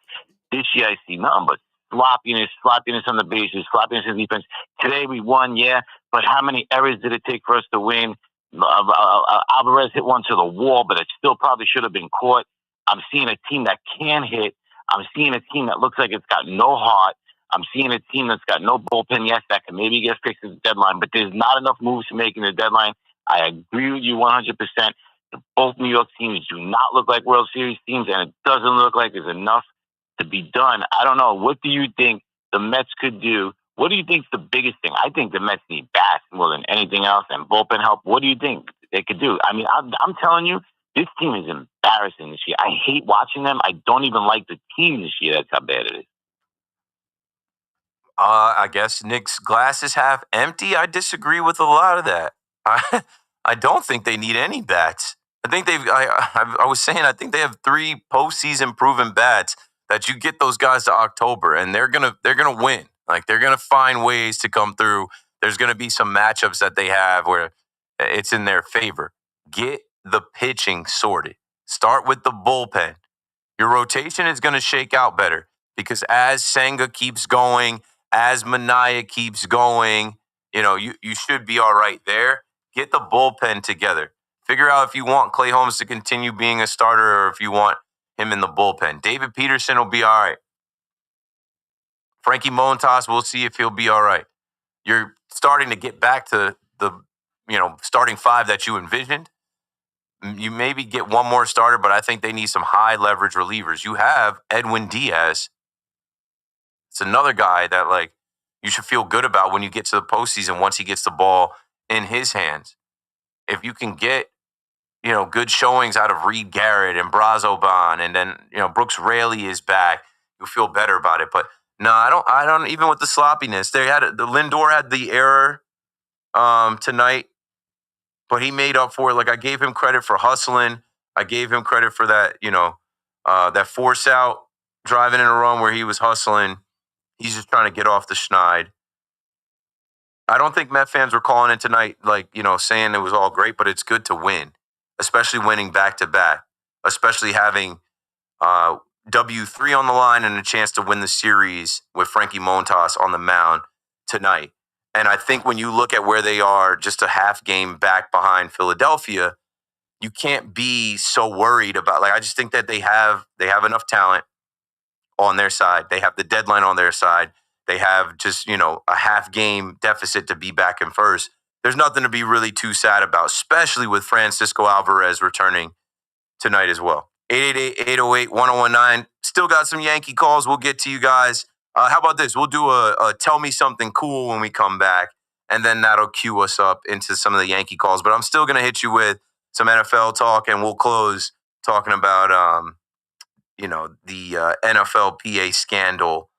This year, I see nothing but sloppiness on the bases, sloppiness in defense. Today, we won, yeah, but how many errors did it take for us to win? Alvarez hit one to the wall, but it still probably should have been caught. I'm seeing a team that can hit. I'm seeing a team that looks like it's got no heart. I'm seeing a team that's got no bullpen. Yes, that can maybe get fixed at the deadline, but there's not enough moves to make in the deadline. I agree with you 100%. Both New York teams do not look like World Series teams, and it doesn't look like there's enough to be done. I don't know. What do you think the Mets could do? What do you think is the biggest thing? I think the Mets need bats more than anything else, and bullpen help. What do you think they could do? I mean, I'm telling you, this team is embarrassing this year. I hate watching them. I don't even like the team this year. That's how bad it is. I guess Nick's glass is half empty. I disagree with a lot of that. I don't think they need any bats. I think I was saying I think they have 3 postseason proven bats that you get those guys to October and they're gonna win. Like they're gonna find ways to come through. There's gonna be some matchups that they have where it's in their favor. Get the pitching sorted. Start with the bullpen. Your rotation is gonna shake out better because as Senga keeps going, as Mania keeps going, you should be all right there. Get the bullpen together. Figure out if you want Clay Holmes to continue being a starter or if you want him in the bullpen. David Peterson will be all right. Frankie Montas, we'll see if he'll be all right. You're starting to get back to the starting 5 that you envisioned. You maybe get one more starter, but I think they need some high leverage relievers. You have Edwin Diaz. It's another guy that you should feel good about when you get to the postseason once he gets the ball in his hands. If you can get good showings out of Reed Garrett and Brazoban, and then Brooks Raley is back, you feel better about it. But no, I don't. Even with the sloppiness, the Lindor had the error tonight, but he made up for it. I gave him credit for hustling. I gave him credit for that. That force out driving in a run where he was hustling. He's just trying to get off the schneid. I don't think Met fans were calling it tonight, saying it was all great, but it's good to win, especially winning back-to-back, especially having W3 on the line and a chance to win the series with Frankie Montas on the mound tonight. And I think when you look at where they are, just a half game back behind Philadelphia, you can't be so worried about, I just think that they have enough talent on their side. They have the deadline on their side. They have just, a half game deficit to be back in first. There's nothing to be really too sad about, especially with Francisco Alvarez returning tonight as well. 888-808-1019. Still got some Yankee calls. We'll get to you guys. How about this? We'll do a tell me something cool when we come back, and then that'll cue us up into some of the Yankee calls. But I'm still going to hit you with some NFL talk, and we'll close talking about, the NFLPA scandal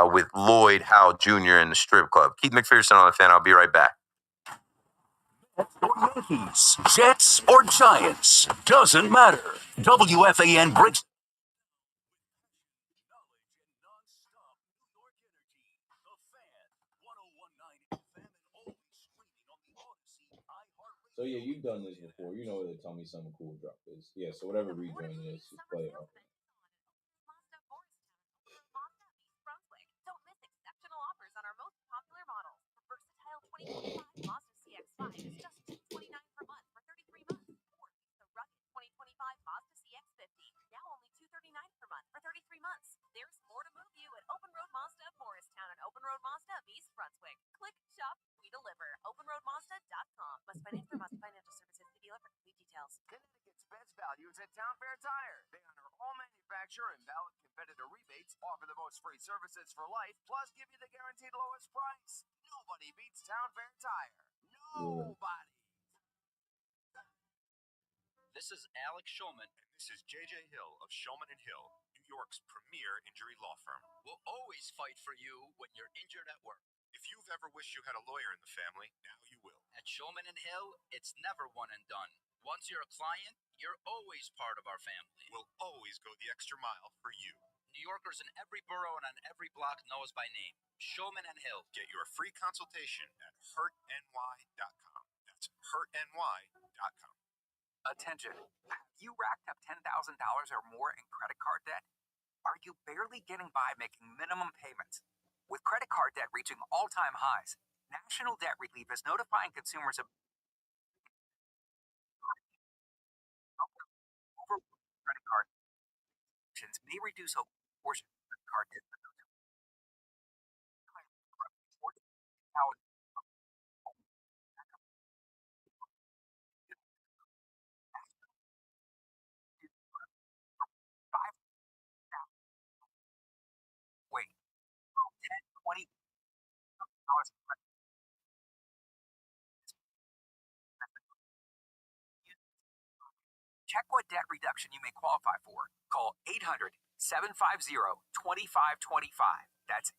with Lloyd Howe Jr. in the strip club. Keith McPherson on the Fan. I'll be right back. Or Yankees, Jets, or Giants, doesn't matter. WFAN breaks. So yeah, you've done this before. You know what the Tell Me Something Cool drop is. Yeah, so whatever rejoin it is, just play it off. Don't miss exceptional offers on our most popular models. The versatile 2025 Mazda CX-5 is just $229 per month for 33 months. Or the rugged 2025 Mazda CX-50, now only $239 per month for 33 months. There's more to move you at Open Road Mazda of Morristown and Open Road Mazda of East Brunswick. Click, shop, we deliver. OpenRoadMazda.com. Must finance through Mazda Financial Services. The dealer for complete details. Connecticut's best values at Town Fair Tire. They honor all manufacturer and valid competitor rebates, offer the most free services for life, plus give you the guaranteed lowest price. Nobody beats Town Fair Tire. Nobody. This is Alex Shulman. And this is JJ Hill of Shulman & Hill, New York's premier injury law firm. We'll always fight for you when you're injured at work. If you've ever wished you had a lawyer in the family, now you will. At Shulman & Hill, it's never one and done. Once you're a client, you're always part of our family. We'll always go the extra mile for you. New Yorkers in every borough and on every block know us by name. Shulman & Hill. Get your free consultation at hurtny.com. That's hurtny.com. Attention. Have you racked up $10,000 or more in credit card debt? Are you barely getting by making minimum payments? With credit card debt reaching all-time highs, National Debt Relief is notifying consumers of credit card may reduce a portion of credit card debt. Wait, 10, $20. Check what debt reduction you may qualify for. Call 800-750-2525. That's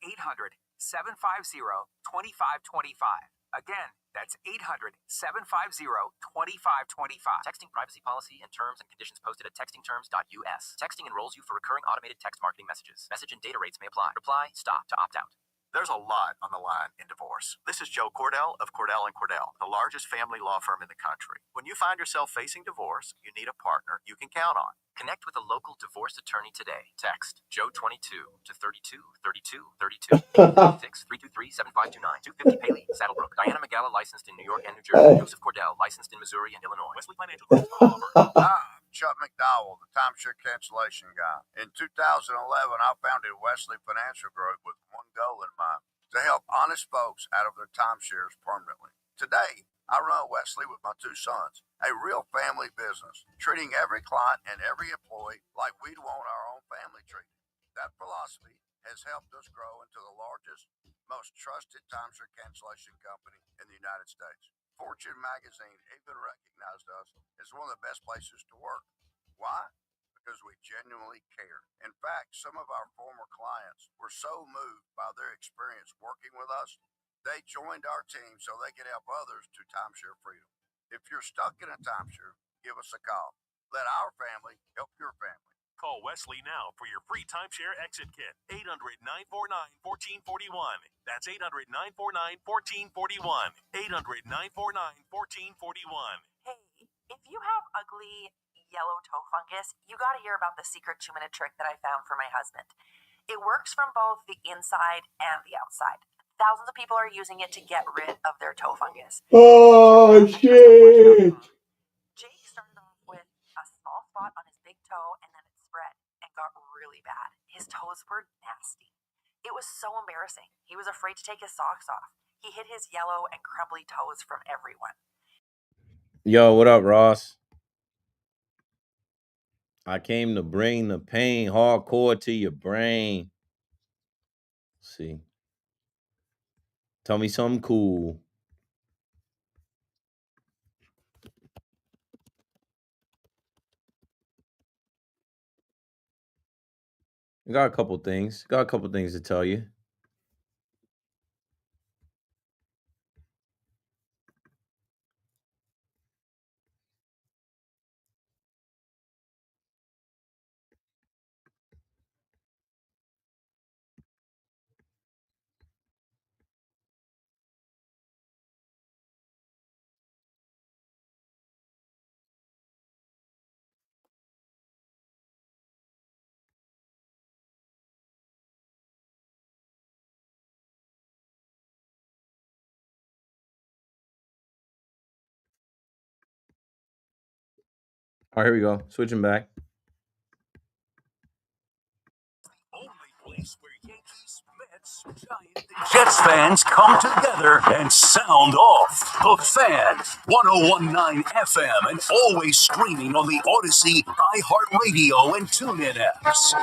800-750-2525. Again, that's 800-750-2525. Texting privacy policy and terms and conditions posted at textingterms.us. Texting enrolls you for recurring automated text marketing messages. Message and data rates may apply. Reply, stop to opt out. There's a lot on the line in divorce. This is Joe Cordell of Cordell & Cordell, the largest family law firm in the country. When you find yourself facing divorce, you need a partner you can count on. Connect with a local divorce attorney today. Text Joe22 to 32 32 32. 866-323-7529. 250 Paley, Saddlebrook. Diana Magala, licensed in New York and New Jersey. Joseph Cordell, licensed in Missouri and Illinois. Wesley Financial Group, Oliver. Hi, I'm Chuck McDowell, the timeshare cancellation guy. In 2011, I founded Wesley Financial Group with one goal in mind: to help honest folks out of their timeshares permanently. Today, I run Wesley with my two sons, a real family business, treating every client and every employee like we'd want our own family treated. That philosophy has helped us grow into the largest, most trusted timeshare cancellation company in the United States. Fortune magazine even recognized us as one of the best places to work. Why? Because we genuinely care. In fact, some of our former clients were so moved by their experience working with us, they joined our team so they could help others to timeshare freedom. If you're stuck in a timeshare, give us a call. Let our family help your family. Call Wesley now for your free timeshare exit kit. 800-949-1441. That's 800-949-1441. 800-949-1441. Hey, if you have ugly yellow toe fungus, you got to hear about the secret 2-minute trick that I found for my husband. It works from both the inside and the outside. Thousands of people are using it to get rid of their toe fungus. Oh, shit. Jake started off with a small spot on his big toe, and then it spread and got really bad. His toes were nasty. It was so embarrassing. He was afraid to take his socks off. He hid his yellow and crumbly toes from everyone. Yo, what up, Ross? I came to bring the pain hardcore to your brain. Let's see. Tell me something cool. Got a couple things. Got a couple things to tell you. All right, here we go. Switching back. Jets fans come together and sound off. The Fan, 101.9 FM, and always streaming on the Odyssey, iHeartRadio, and TuneIn apps.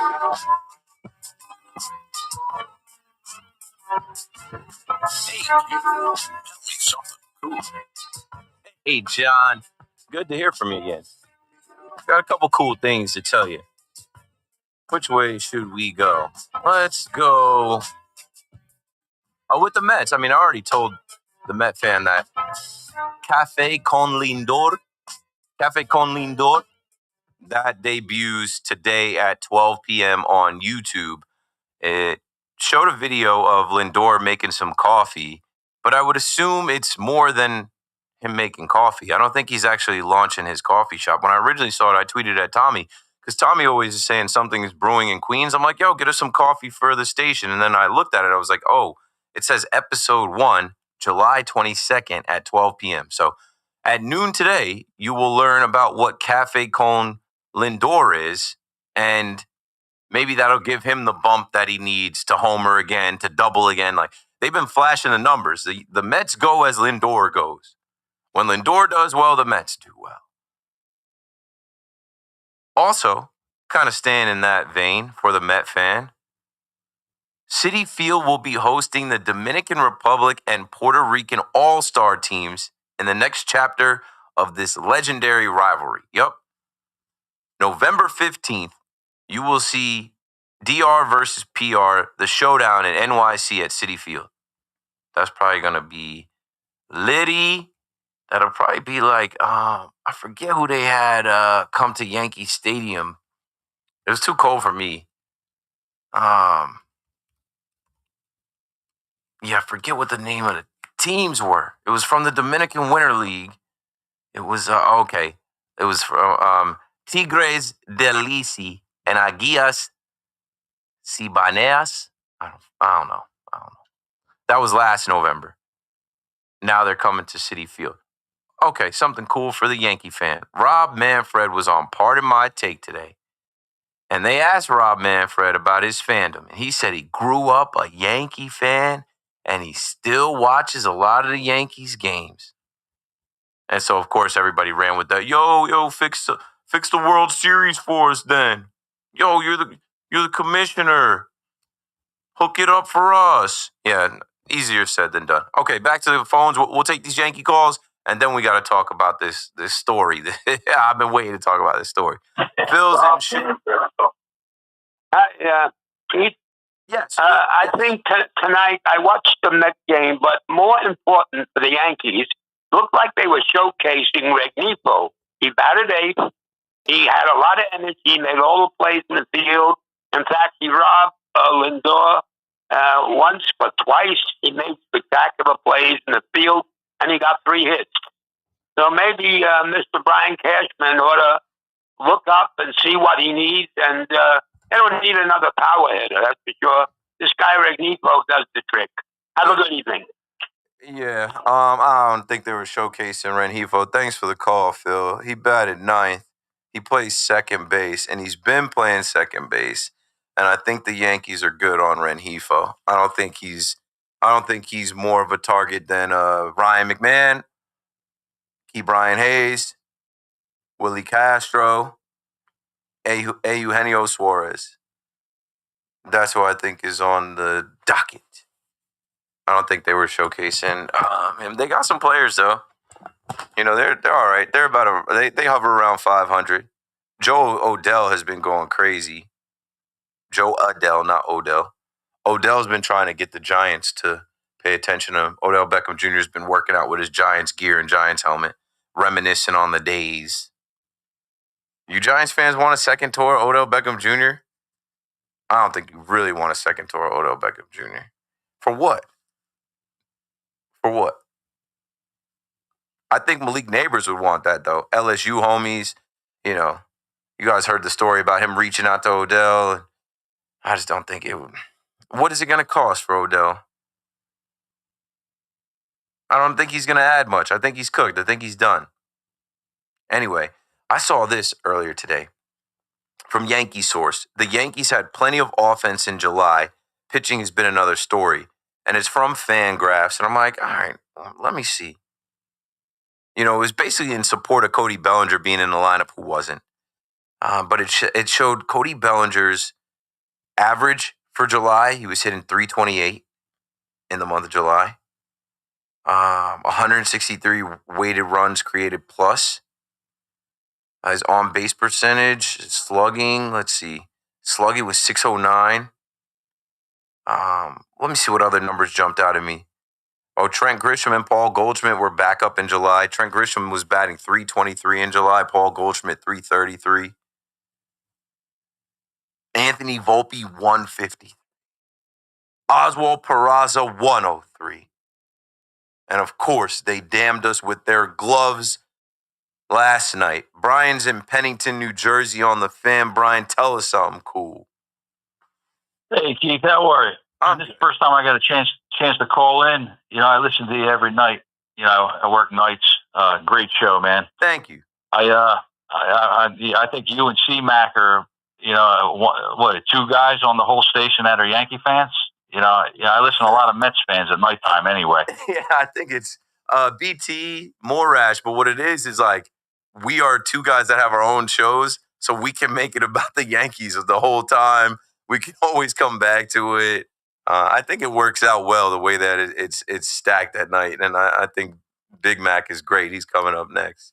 Hey, John. Good to hear from you again. Got a couple cool things to tell you. Which way should we go? Let's go with the Mets. I mean, I already told the Met fan that Café con Lindor, that debuts today at 12 p.m. on YouTube. It showed a video of Lindor making some coffee, but I would assume it's more than him making coffee. I don't think he's actually launching his coffee shop. When I originally saw it, I tweeted at Tommy, because Tommy always is saying something is brewing in Queens. I'm like, yo, get us some coffee for the station. And then I looked at it. I was like, oh, it says episode 1, July 22nd at 12 p.m. So at noon today, you will learn about what Café con Lindor is, and maybe that'll give him the bump that he needs to homer again, to double again. Like, they've been flashing the numbers. The Mets go as Lindor goes. When Lindor does well, the Mets do well. Also, kind of staying in that vein for the Met fan, Citi Field will be hosting the Dominican Republic and Puerto Rican All-Star teams in the next chapter of this legendary rivalry. Yup. November 15th, you will see DR versus PR, the showdown in NYC at Citi Field. That's probably going to be Liddy. That'll probably be like, I forget who they had come to Yankee Stadium. It was too cold for me. Yeah, I forget what the name of the teams were. It was from the Dominican Winter League. It was, okay. It was from Tigres del Licey and Aguilas Cibaneas. I don't know. That was last November. Now they're coming to Citi Field. Okay, something cool for the Yankee fan. Rob Manfred was on Pardon My Take today. And they asked Rob Manfred about his fandom. And he said he grew up a Yankee fan and he still watches a lot of the Yankees games. And so, of course, everybody ran with that. Yo, fix the World Series for us then. Yo, you're the commissioner. Hook it up for us. Yeah, easier said than done. Okay, back to the phones. We'll take these Yankee calls, and then we got to talk about this story. I've been waiting to talk about this story. Phil's in shit. Pete? Yes. I think tonight I watched the Met game, but more important for the Yankees, looked like they were showcasing Rengifo. He batted eighth. He had a lot of energy. He made all the plays in the field. In fact, he robbed Lindor once, but twice. He made spectacular plays in the field, and he got 3 hits. So maybe Mr. Brian Cashman ought to look up and see what he needs, and they don't need another power hitter, that's for sure. This guy Rengifo does the trick. Have a good evening. Yeah, I don't think they were showcasing Rengifo. Thanks for the call, Phil. He batted 9th. He plays second base, and he's been playing second base. And I think the Yankees are good on Rengifo. I don't think he's more of a target than Ryan McMahon, Key Brian Hayes, Willie Castro, Eugenio Suarez. That's who I think is on the docket. I don't think they were showcasing him. They got some players though. You know, they're all right. They're they hover around 500. Joe Odell has been going crazy. Joe Adell, not Odell. Odell's been trying to get the Giants to pay attention to him. Odell Beckham Jr. has been working out with his Giants gear and Giants helmet, reminiscing on the days. You Giants fans want a second tour of Odell Beckham Jr.? I don't think you really want a second tour of Odell Beckham Jr. For what? For what? I think Malik Neighbors would want that, though. LSU homies, you know, you guys heard the story about him reaching out to Odell. I just don't think it would. What is it going to cost for Odell? I don't think he's going to add much. I think he's cooked. I think he's done. Anyway, I saw this earlier today from Yankee Source. The Yankees had plenty of offense in July. Pitching has been another story. And it's from Fangraphs. And I'm like, all right, let me see. You know, it was basically in support of Cody Bellinger being in the lineup, who wasn't. But it showed Cody Bellinger's average for July. He was hitting 328 in the month of July. 163 weighted runs created plus. His on-base percentage, slugging, let's see. Slugging was 609. Let me see what other numbers jumped out at me. Oh, Trent Grisham and Paul Goldschmidt were back up in July. Trent Grisham was batting 323 in July. Paul Goldschmidt 333. Anthony Volpe 150. Oswald Peraza 103. And of course, they damned us with their gloves last night. Brian's in Pennington, New Jersey on the Fan. Brian, tell us something cool. Hey, Keith, how are you? This is the first time I got a chance to call in. You know, I listen to you every night. You know, I work nights. Great show, man. Thank you. I think you and C-Mac are, you know, what, 2 guys on the whole station that are Yankee fans? You know, I listen to a lot of Mets fans at nighttime anyway. Yeah, I think it's BT, Morash, but what it is like we are 2 guys that have our own shows, so we can make it about the Yankees the whole time. We can always come back to it. I think it works out well the way that it's stacked at night, and I think Big Mac is great. He's coming up next.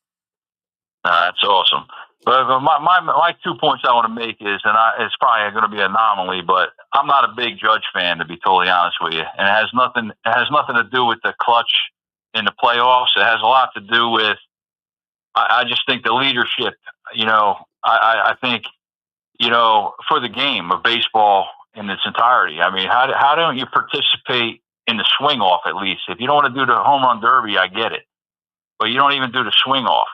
That's awesome. But my 2 points I want to make is, it's probably going to be an anomaly, but I'm not a big Judge fan, to be totally honest with you, and it has nothing to do with the clutch in the playoffs. It has a lot to do with I just think the leadership. I think for the game of baseball in its entirety. I mean, how don't you participate in the swing off at least? If you don't want to do the home run derby, I get it, but you don't even do the swing off.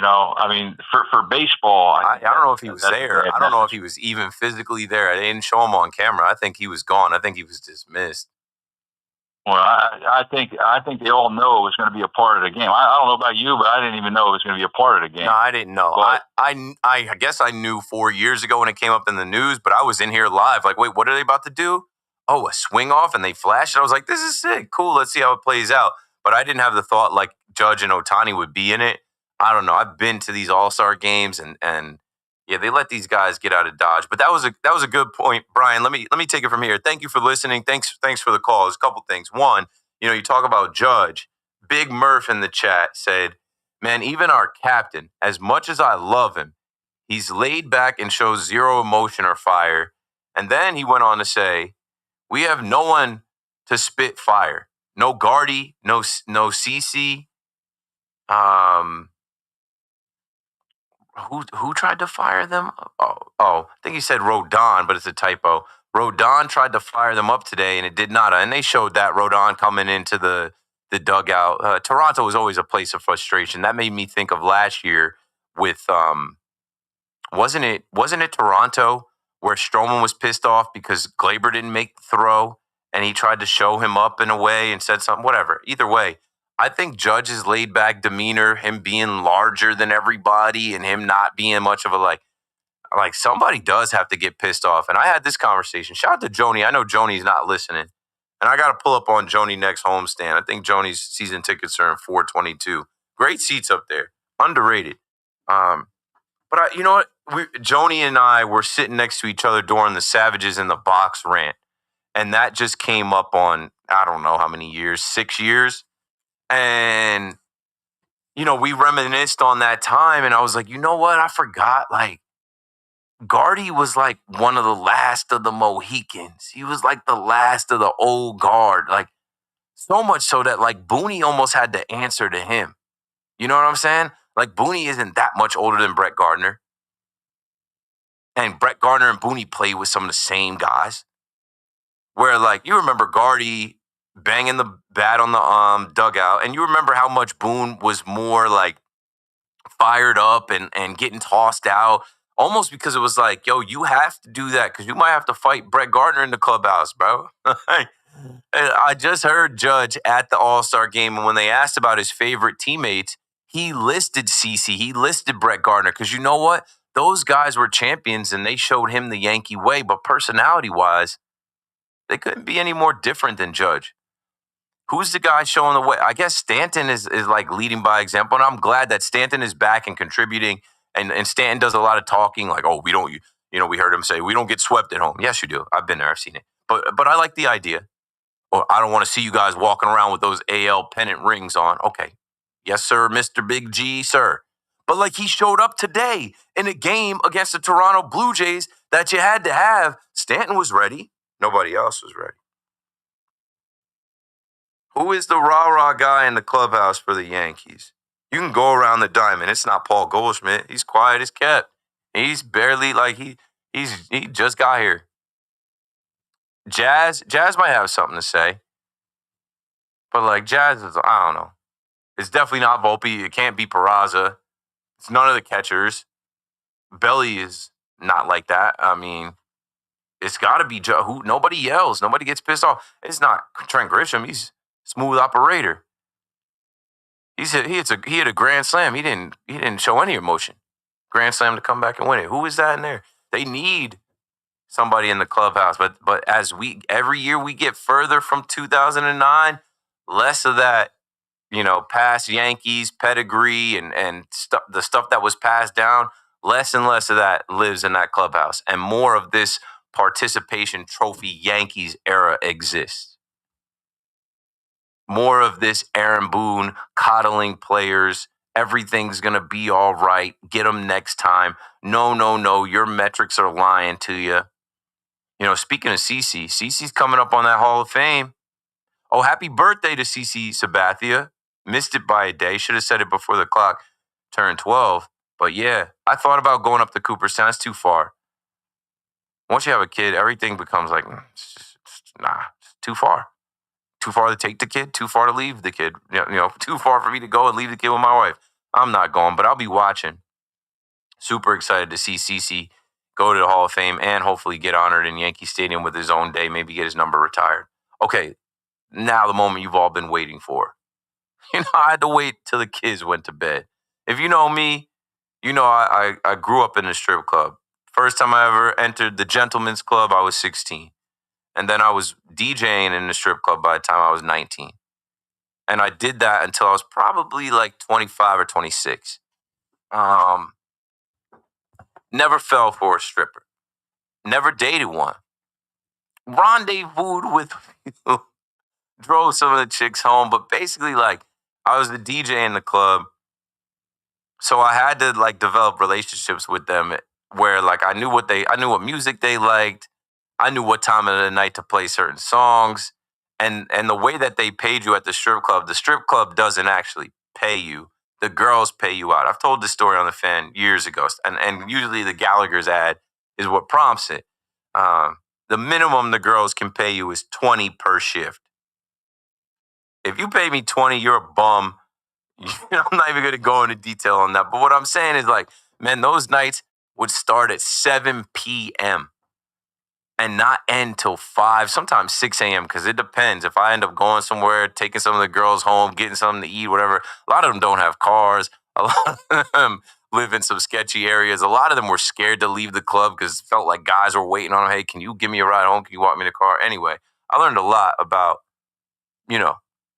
I mean, for baseball, I don't know if he was there. I don't know if he was even physically there. I didn't show him on camera. I think he was gone. I think he was dismissed. Well, I think they all know it was going to be a part of the game. I don't know about you, but I didn't even know it was going to be a part of the game. No, I didn't know. But, I guess I knew 4 years ago when it came up in the news, but I was in here live. Like, wait, what are they about to do? Oh, a swing off, and they flashed it. I was like, this is sick. Cool, let's see how it plays out. But I didn't have the thought like Judge and Ohtani would be in it. I don't know. I've been to these All-Star games, and yeah, they let these guys get out of Dodge. But that was a good point, Brian. Let me take it from here. Thank you for listening. Thanks for the call. There's a couple things. One, you talk about Judge. Big Murph in the chat said, man, even our captain, as much as I love him, he's laid back and shows zero emotion or fire. And then he went on to say, we have no one to spit fire. No Gardy, no CC. Who tried to fire them? I think he said Rodon, but it's a typo. Rodon tried to fire them up today, and it did not. And they showed that Rodon coming into the dugout. Toronto was always a place of frustration. That made me think of last year with wasn't it Toronto where Stroman was pissed off because Glaber didn't make the throw, and he tried to show him up in a way and said something. Whatever. Either way, I think Judge's laid back demeanor, him being larger than everybody, and him not being much of a like somebody does have to get pissed off. And I had this conversation. Shout out to Joni. I know Joni's not listening. And I got to pull up on Joni next homestand. I think Joni's season tickets are in 422. Great seats up there. Underrated. But you know what? Joni and I were sitting next to each other during the Savages in the Box rant. And that just came up on, I don't know how many years, 6 years. And, we reminisced on that time. And I was like, you know what? I forgot, Gardy was like one of the last of the Mohicans. He was like the last of the old guard. Like, so much so that Boone almost had to answer to him. You know what I'm saying? Like, Boone isn't that much older than Brett Gardner. And Brett Gardner and Boone played with some of the same guys. Where, you remember Gardy banging the bat on the dugout, and you remember how much Boone was more, fired up and getting tossed out, almost because it was like, yo, you have to do that because you might have to fight Brett Gardner in the clubhouse, bro. And I just heard Judge at the All-Star game, and when they asked about his favorite teammates, he listed CeCe, he listed Brett Gardner, because you know what? Those guys were champions, and they showed him the Yankee way, but personality-wise, they couldn't be any more different than Judge. Who's the guy showing the way? I guess Stanton is leading by example, and I'm glad that Stanton is back and contributing, and Stanton does a lot of talking, we don't, we heard him say, we don't get swept at home. Yes, you do. I've been there. I've seen it. But I like the idea. Or I don't want to see you guys walking around with those AL pennant rings on. Okay. Yes, sir, Mr. Big G, sir. But he showed up today in a game against the Toronto Blue Jays that you had to have. Stanton was ready. Nobody else was ready. Who is the rah-rah guy in the clubhouse for the Yankees? You can go around the diamond. It's not Paul Goldschmidt. He's quiet as kept. He's barely he just got here. Jazz might have something to say. But Jazz is, I don't know. It's definitely not Volpe. It can't be Peraza. It's none of the catchers. Belly is not like that. I mean, it's got to be who. Nobody yells. Nobody gets pissed off. It's not Trent Grisham. He's a smooth operator. He had a grand slam. He didn't show any emotion. Grand slam to come back and win it. Who is that in there? They need somebody in the clubhouse. But as every year we get further from 2009, less of that, past Yankees pedigree and the stuff that was passed down, less and less of that lives in that clubhouse, and more of this participation trophy Yankees era exists. More of this Aaron Boone coddling players everything's going to be all right. Get them next time. No. Your metrics are lying to you. You know, speaking of CeCe's coming up on that Hall of Fame. Oh, happy birthday to CeCe Sabathia. Missed it by a day. Should have said it before the clock turned 12. But yeah, I thought about going up to Cooperstown. It's too far. Once you have a kid, everything becomes like, it's too far. Too far to take the kid, too far to leave the kid. Too far for me to go and leave the kid with my wife. I'm not going, but I'll be watching. Super excited to see CeCe go to the Hall of Fame and hopefully get honored in Yankee Stadium with his own day, maybe get his number retired. Okay, now the moment you've all been waiting for. I had to wait till the kids went to bed. If you know me, you know I grew up in a strip club. First time I ever entered the Gentleman's Club, I was 16. And then I was DJing in the strip club by the time I was 19. And I did that until I was probably like 25 or 26. Never fell for a stripper. Never dated one. Rendezvoused with people. Drove some of the chicks home. But basically, like, I was the DJ in the club. So I had to, like, develop relationships with them where, like, I knew what music they liked. I knew what time of the night to play certain songs. And the way that they paid you at the strip club doesn't actually pay you. The girls pay you out. I've told this story on the Fan years ago. And usually the Gallagher's ad is what prompts it. The minimum the girls can pay you is $20 per shift. If you pay me $20, you're a bum. I'm not even going to go into detail on that. But what I'm saying is, like, man, those nights would start at 7 p.m. and not end till 5, sometimes 6 a.m. because it depends. If I end up going somewhere, taking some of the girls home, getting something to eat, whatever. A lot of them don't have cars. A lot of them live in some sketchy areas. A lot of them were scared to leave the club because it felt like guys were waiting on them. Hey, can you give me a ride home? Can you walk me in the car? Anyway, I learned a lot about,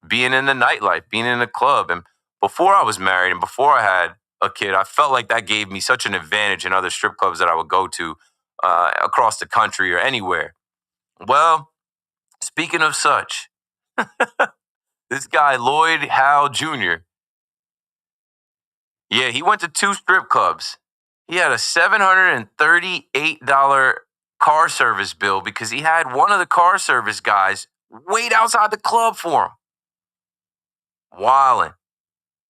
being in the nightlife, being in the club. And before I was married and before I had a kid, I felt like that gave me such an advantage in other strip clubs that I would go to across the country or anywhere. Well, speaking of such, this guy, Lloyd Howe Jr., yeah, he went to 2 strip clubs. He had a $738 car service bill because he had one of the car service guys wait outside the club for him. Wildin'.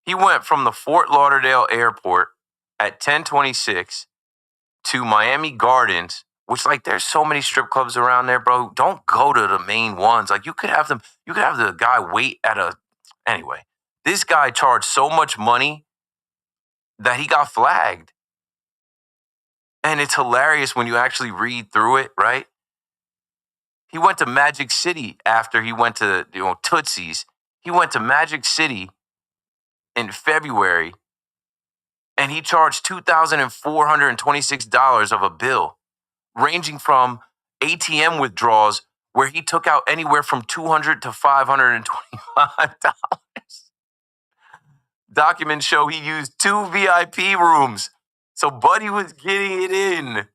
He went from the Fort Lauderdale airport at 10:26 to Miami Gardens, which, like, there's so many strip clubs around there, bro. Don't go to the main ones. Like, you could have the guy wait anyway. This guy charged so much money that he got flagged. And it's hilarious when you actually read through it, right? He went to Magic City after he went to, Tootsie's. He went to Magic City in February, and he charged $2,426 of a bill, ranging from ATM withdrawals where he took out anywhere from $200 to $525. Documents show he used 2 VIP rooms, so Buddy was getting it in.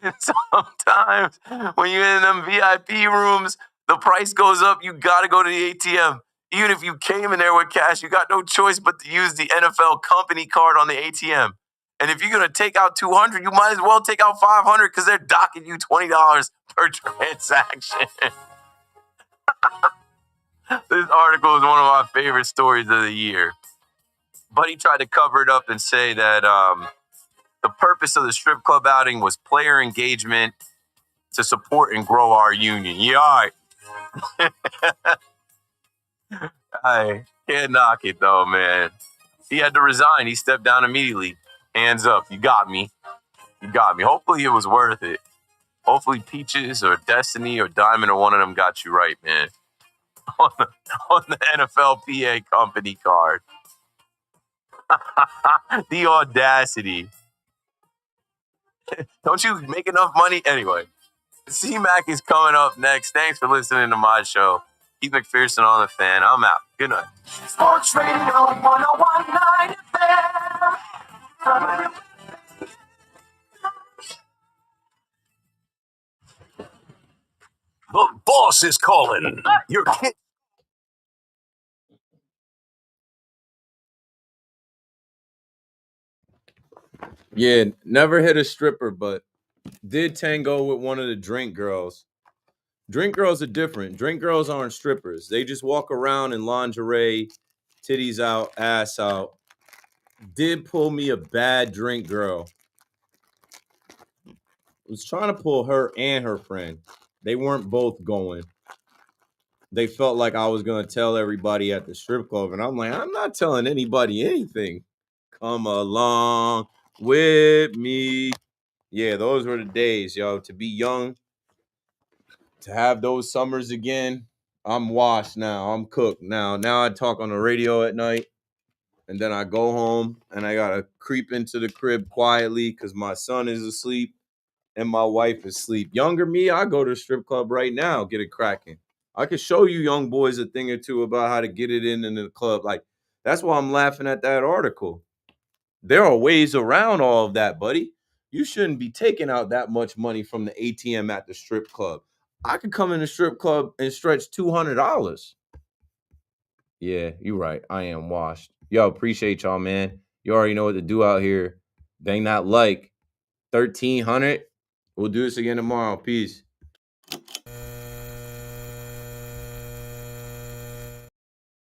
And sometimes when you're in them VIP rooms, the price goes up. You got to go to the ATM. Even if you came in there with cash, you got no choice but to use the NFL company card on the ATM. And if you're going to take out $200, you might as well take out $500 because they're docking you $20 per transaction. This article is one of my favorite stories of the year. But he tried to cover it up and say that the purpose of the strip club outing was player engagement to support and grow our union. Yeah, all right. I can't knock it, though, man. He had to resign. He stepped down immediately. Hands up. You got me. You got me. Hopefully it was worth it. Hopefully Peaches or Destiny or Diamond or one of them got you right, man. On the NFLPA company card. The audacity. Don't you make enough money? Anyway, C-Mac is coming up next. Thanks for listening to my show. Keith McPherson on the Fan. I'm out. Good night. Sports Radio 101.9 FM. The boss is calling. Your kid. Yeah, never hit a stripper, but did tango with one of the drink girls. Drink girls are different. Drink girls aren't strippers. They just walk around in lingerie, titties out, ass out. Did pull me a bad drink girl. Was trying to pull her and her friend. They weren't both going. They felt like I was going to tell everybody at the strip club. And I'm like, I'm not telling anybody anything. Come along with me. Yeah, those were the days, yo. To be young, to have those summers again. I'm washed now. I'm cooked now. Now I talk on the radio at night. And then I go home and I got to creep into the crib quietly because my son is asleep and my wife is asleep. Younger me, I go to the strip club right now, get it cracking. I could show you young boys a thing or two about how to get it in the club. Like, that's why I'm laughing at that article. There are ways around all of that, buddy. You shouldn't be taking out that much money from the ATM at the strip club. I could come in the strip club and stretch $200. Yeah, you're right. I am washed. Yo, appreciate y'all, man. You already know what to do out here. Bang that like. 1,300. We'll do this again tomorrow. Peace.